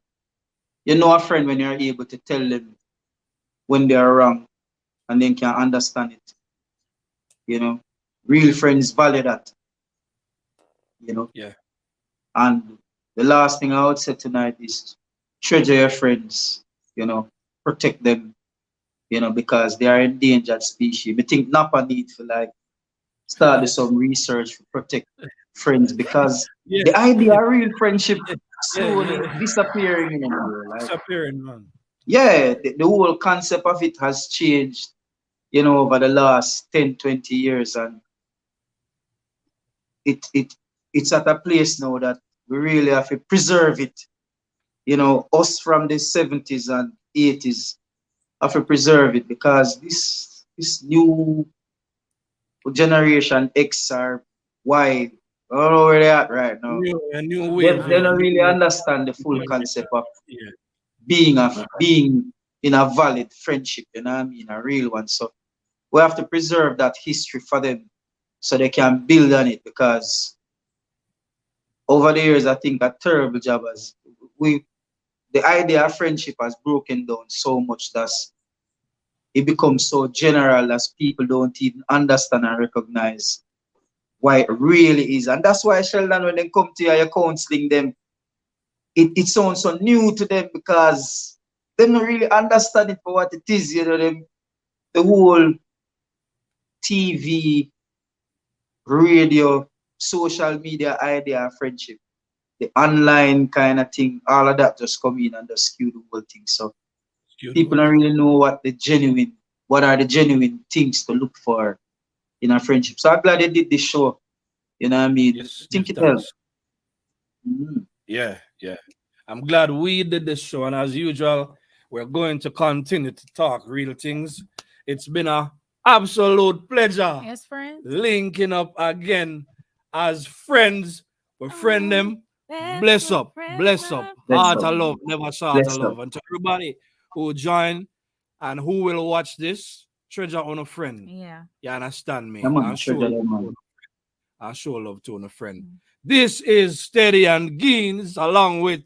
[SPEAKER 4] a friend when you're able to tell them when they are wrong and then can understand it. You know. Real friends value that. You know.
[SPEAKER 1] Yeah.
[SPEAKER 4] And the last thing I would say tonight is treasure your friends, protect them, because they are endangered species. I think Napa need to like start some research to protect friends because
[SPEAKER 1] Yeah.
[SPEAKER 4] the idea of real friendship slowly
[SPEAKER 1] Yeah.
[SPEAKER 4] disappearing in Like,
[SPEAKER 1] Disappearing, man.
[SPEAKER 4] yeah, the whole concept of it has changed, over the last 10, 20 years. And it's at a place now that we really have to preserve it. Us from the 70s and 80s have to preserve it because this new generation X or Y, I don't know where they're at right now.
[SPEAKER 1] A new
[SPEAKER 4] They,
[SPEAKER 1] wave.
[SPEAKER 4] they don't really understand the full concept of
[SPEAKER 1] Yeah.
[SPEAKER 4] being in a valid friendship, you know what I mean, a real one. So we have to preserve that history for them so they can build on it because over the years I think a terrible job as the idea of friendship has broken down so much that it becomes so general as people don't even understand and recognize why it really is. And that's why, Sheldon, when they come to you, you're counseling them, it sounds so new to them because they don't really understand it for what it is. The whole TV, radio, social media idea of friendship, the online kind of thing, all of that just come in and just skew the whole thing. So people don't really know what are the genuine things to look for in a friendship. So I'm glad they did this show. You know what I mean?
[SPEAKER 1] Yes,
[SPEAKER 4] I think
[SPEAKER 1] yes,
[SPEAKER 4] it helps.
[SPEAKER 1] Yeah, yeah. I'm glad we did this show, and as usual, we're going to continue to talk real things. It's been a absolute pleasure.
[SPEAKER 2] Yes, friends.
[SPEAKER 1] Linking up again as friends. We friend them. Bless up, bless up. Heart of love, never short of love. And to everybody who join and who will watch this, treasure on a friend.
[SPEAKER 2] Yeah.
[SPEAKER 1] You understand me?
[SPEAKER 4] Come on,
[SPEAKER 1] And show
[SPEAKER 4] treasure them, man.
[SPEAKER 1] I show love to a friend. This is Steady and Geens along with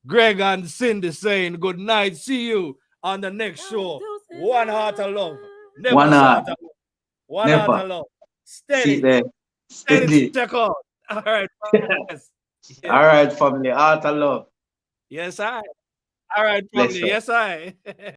[SPEAKER 1] Greg and Cindy saying good night. See you on the next show. One heart of love. Never
[SPEAKER 4] One heart.
[SPEAKER 1] short of love. One
[SPEAKER 4] Never.
[SPEAKER 1] heart of love.
[SPEAKER 4] See
[SPEAKER 1] Steady.
[SPEAKER 4] there. Steady.
[SPEAKER 1] Check out. All right. Yes. Yeah.
[SPEAKER 4] All right, family. Heart of love.
[SPEAKER 1] Yes, I. All right,
[SPEAKER 4] Bless
[SPEAKER 1] family.
[SPEAKER 4] up.
[SPEAKER 1] Yes, I.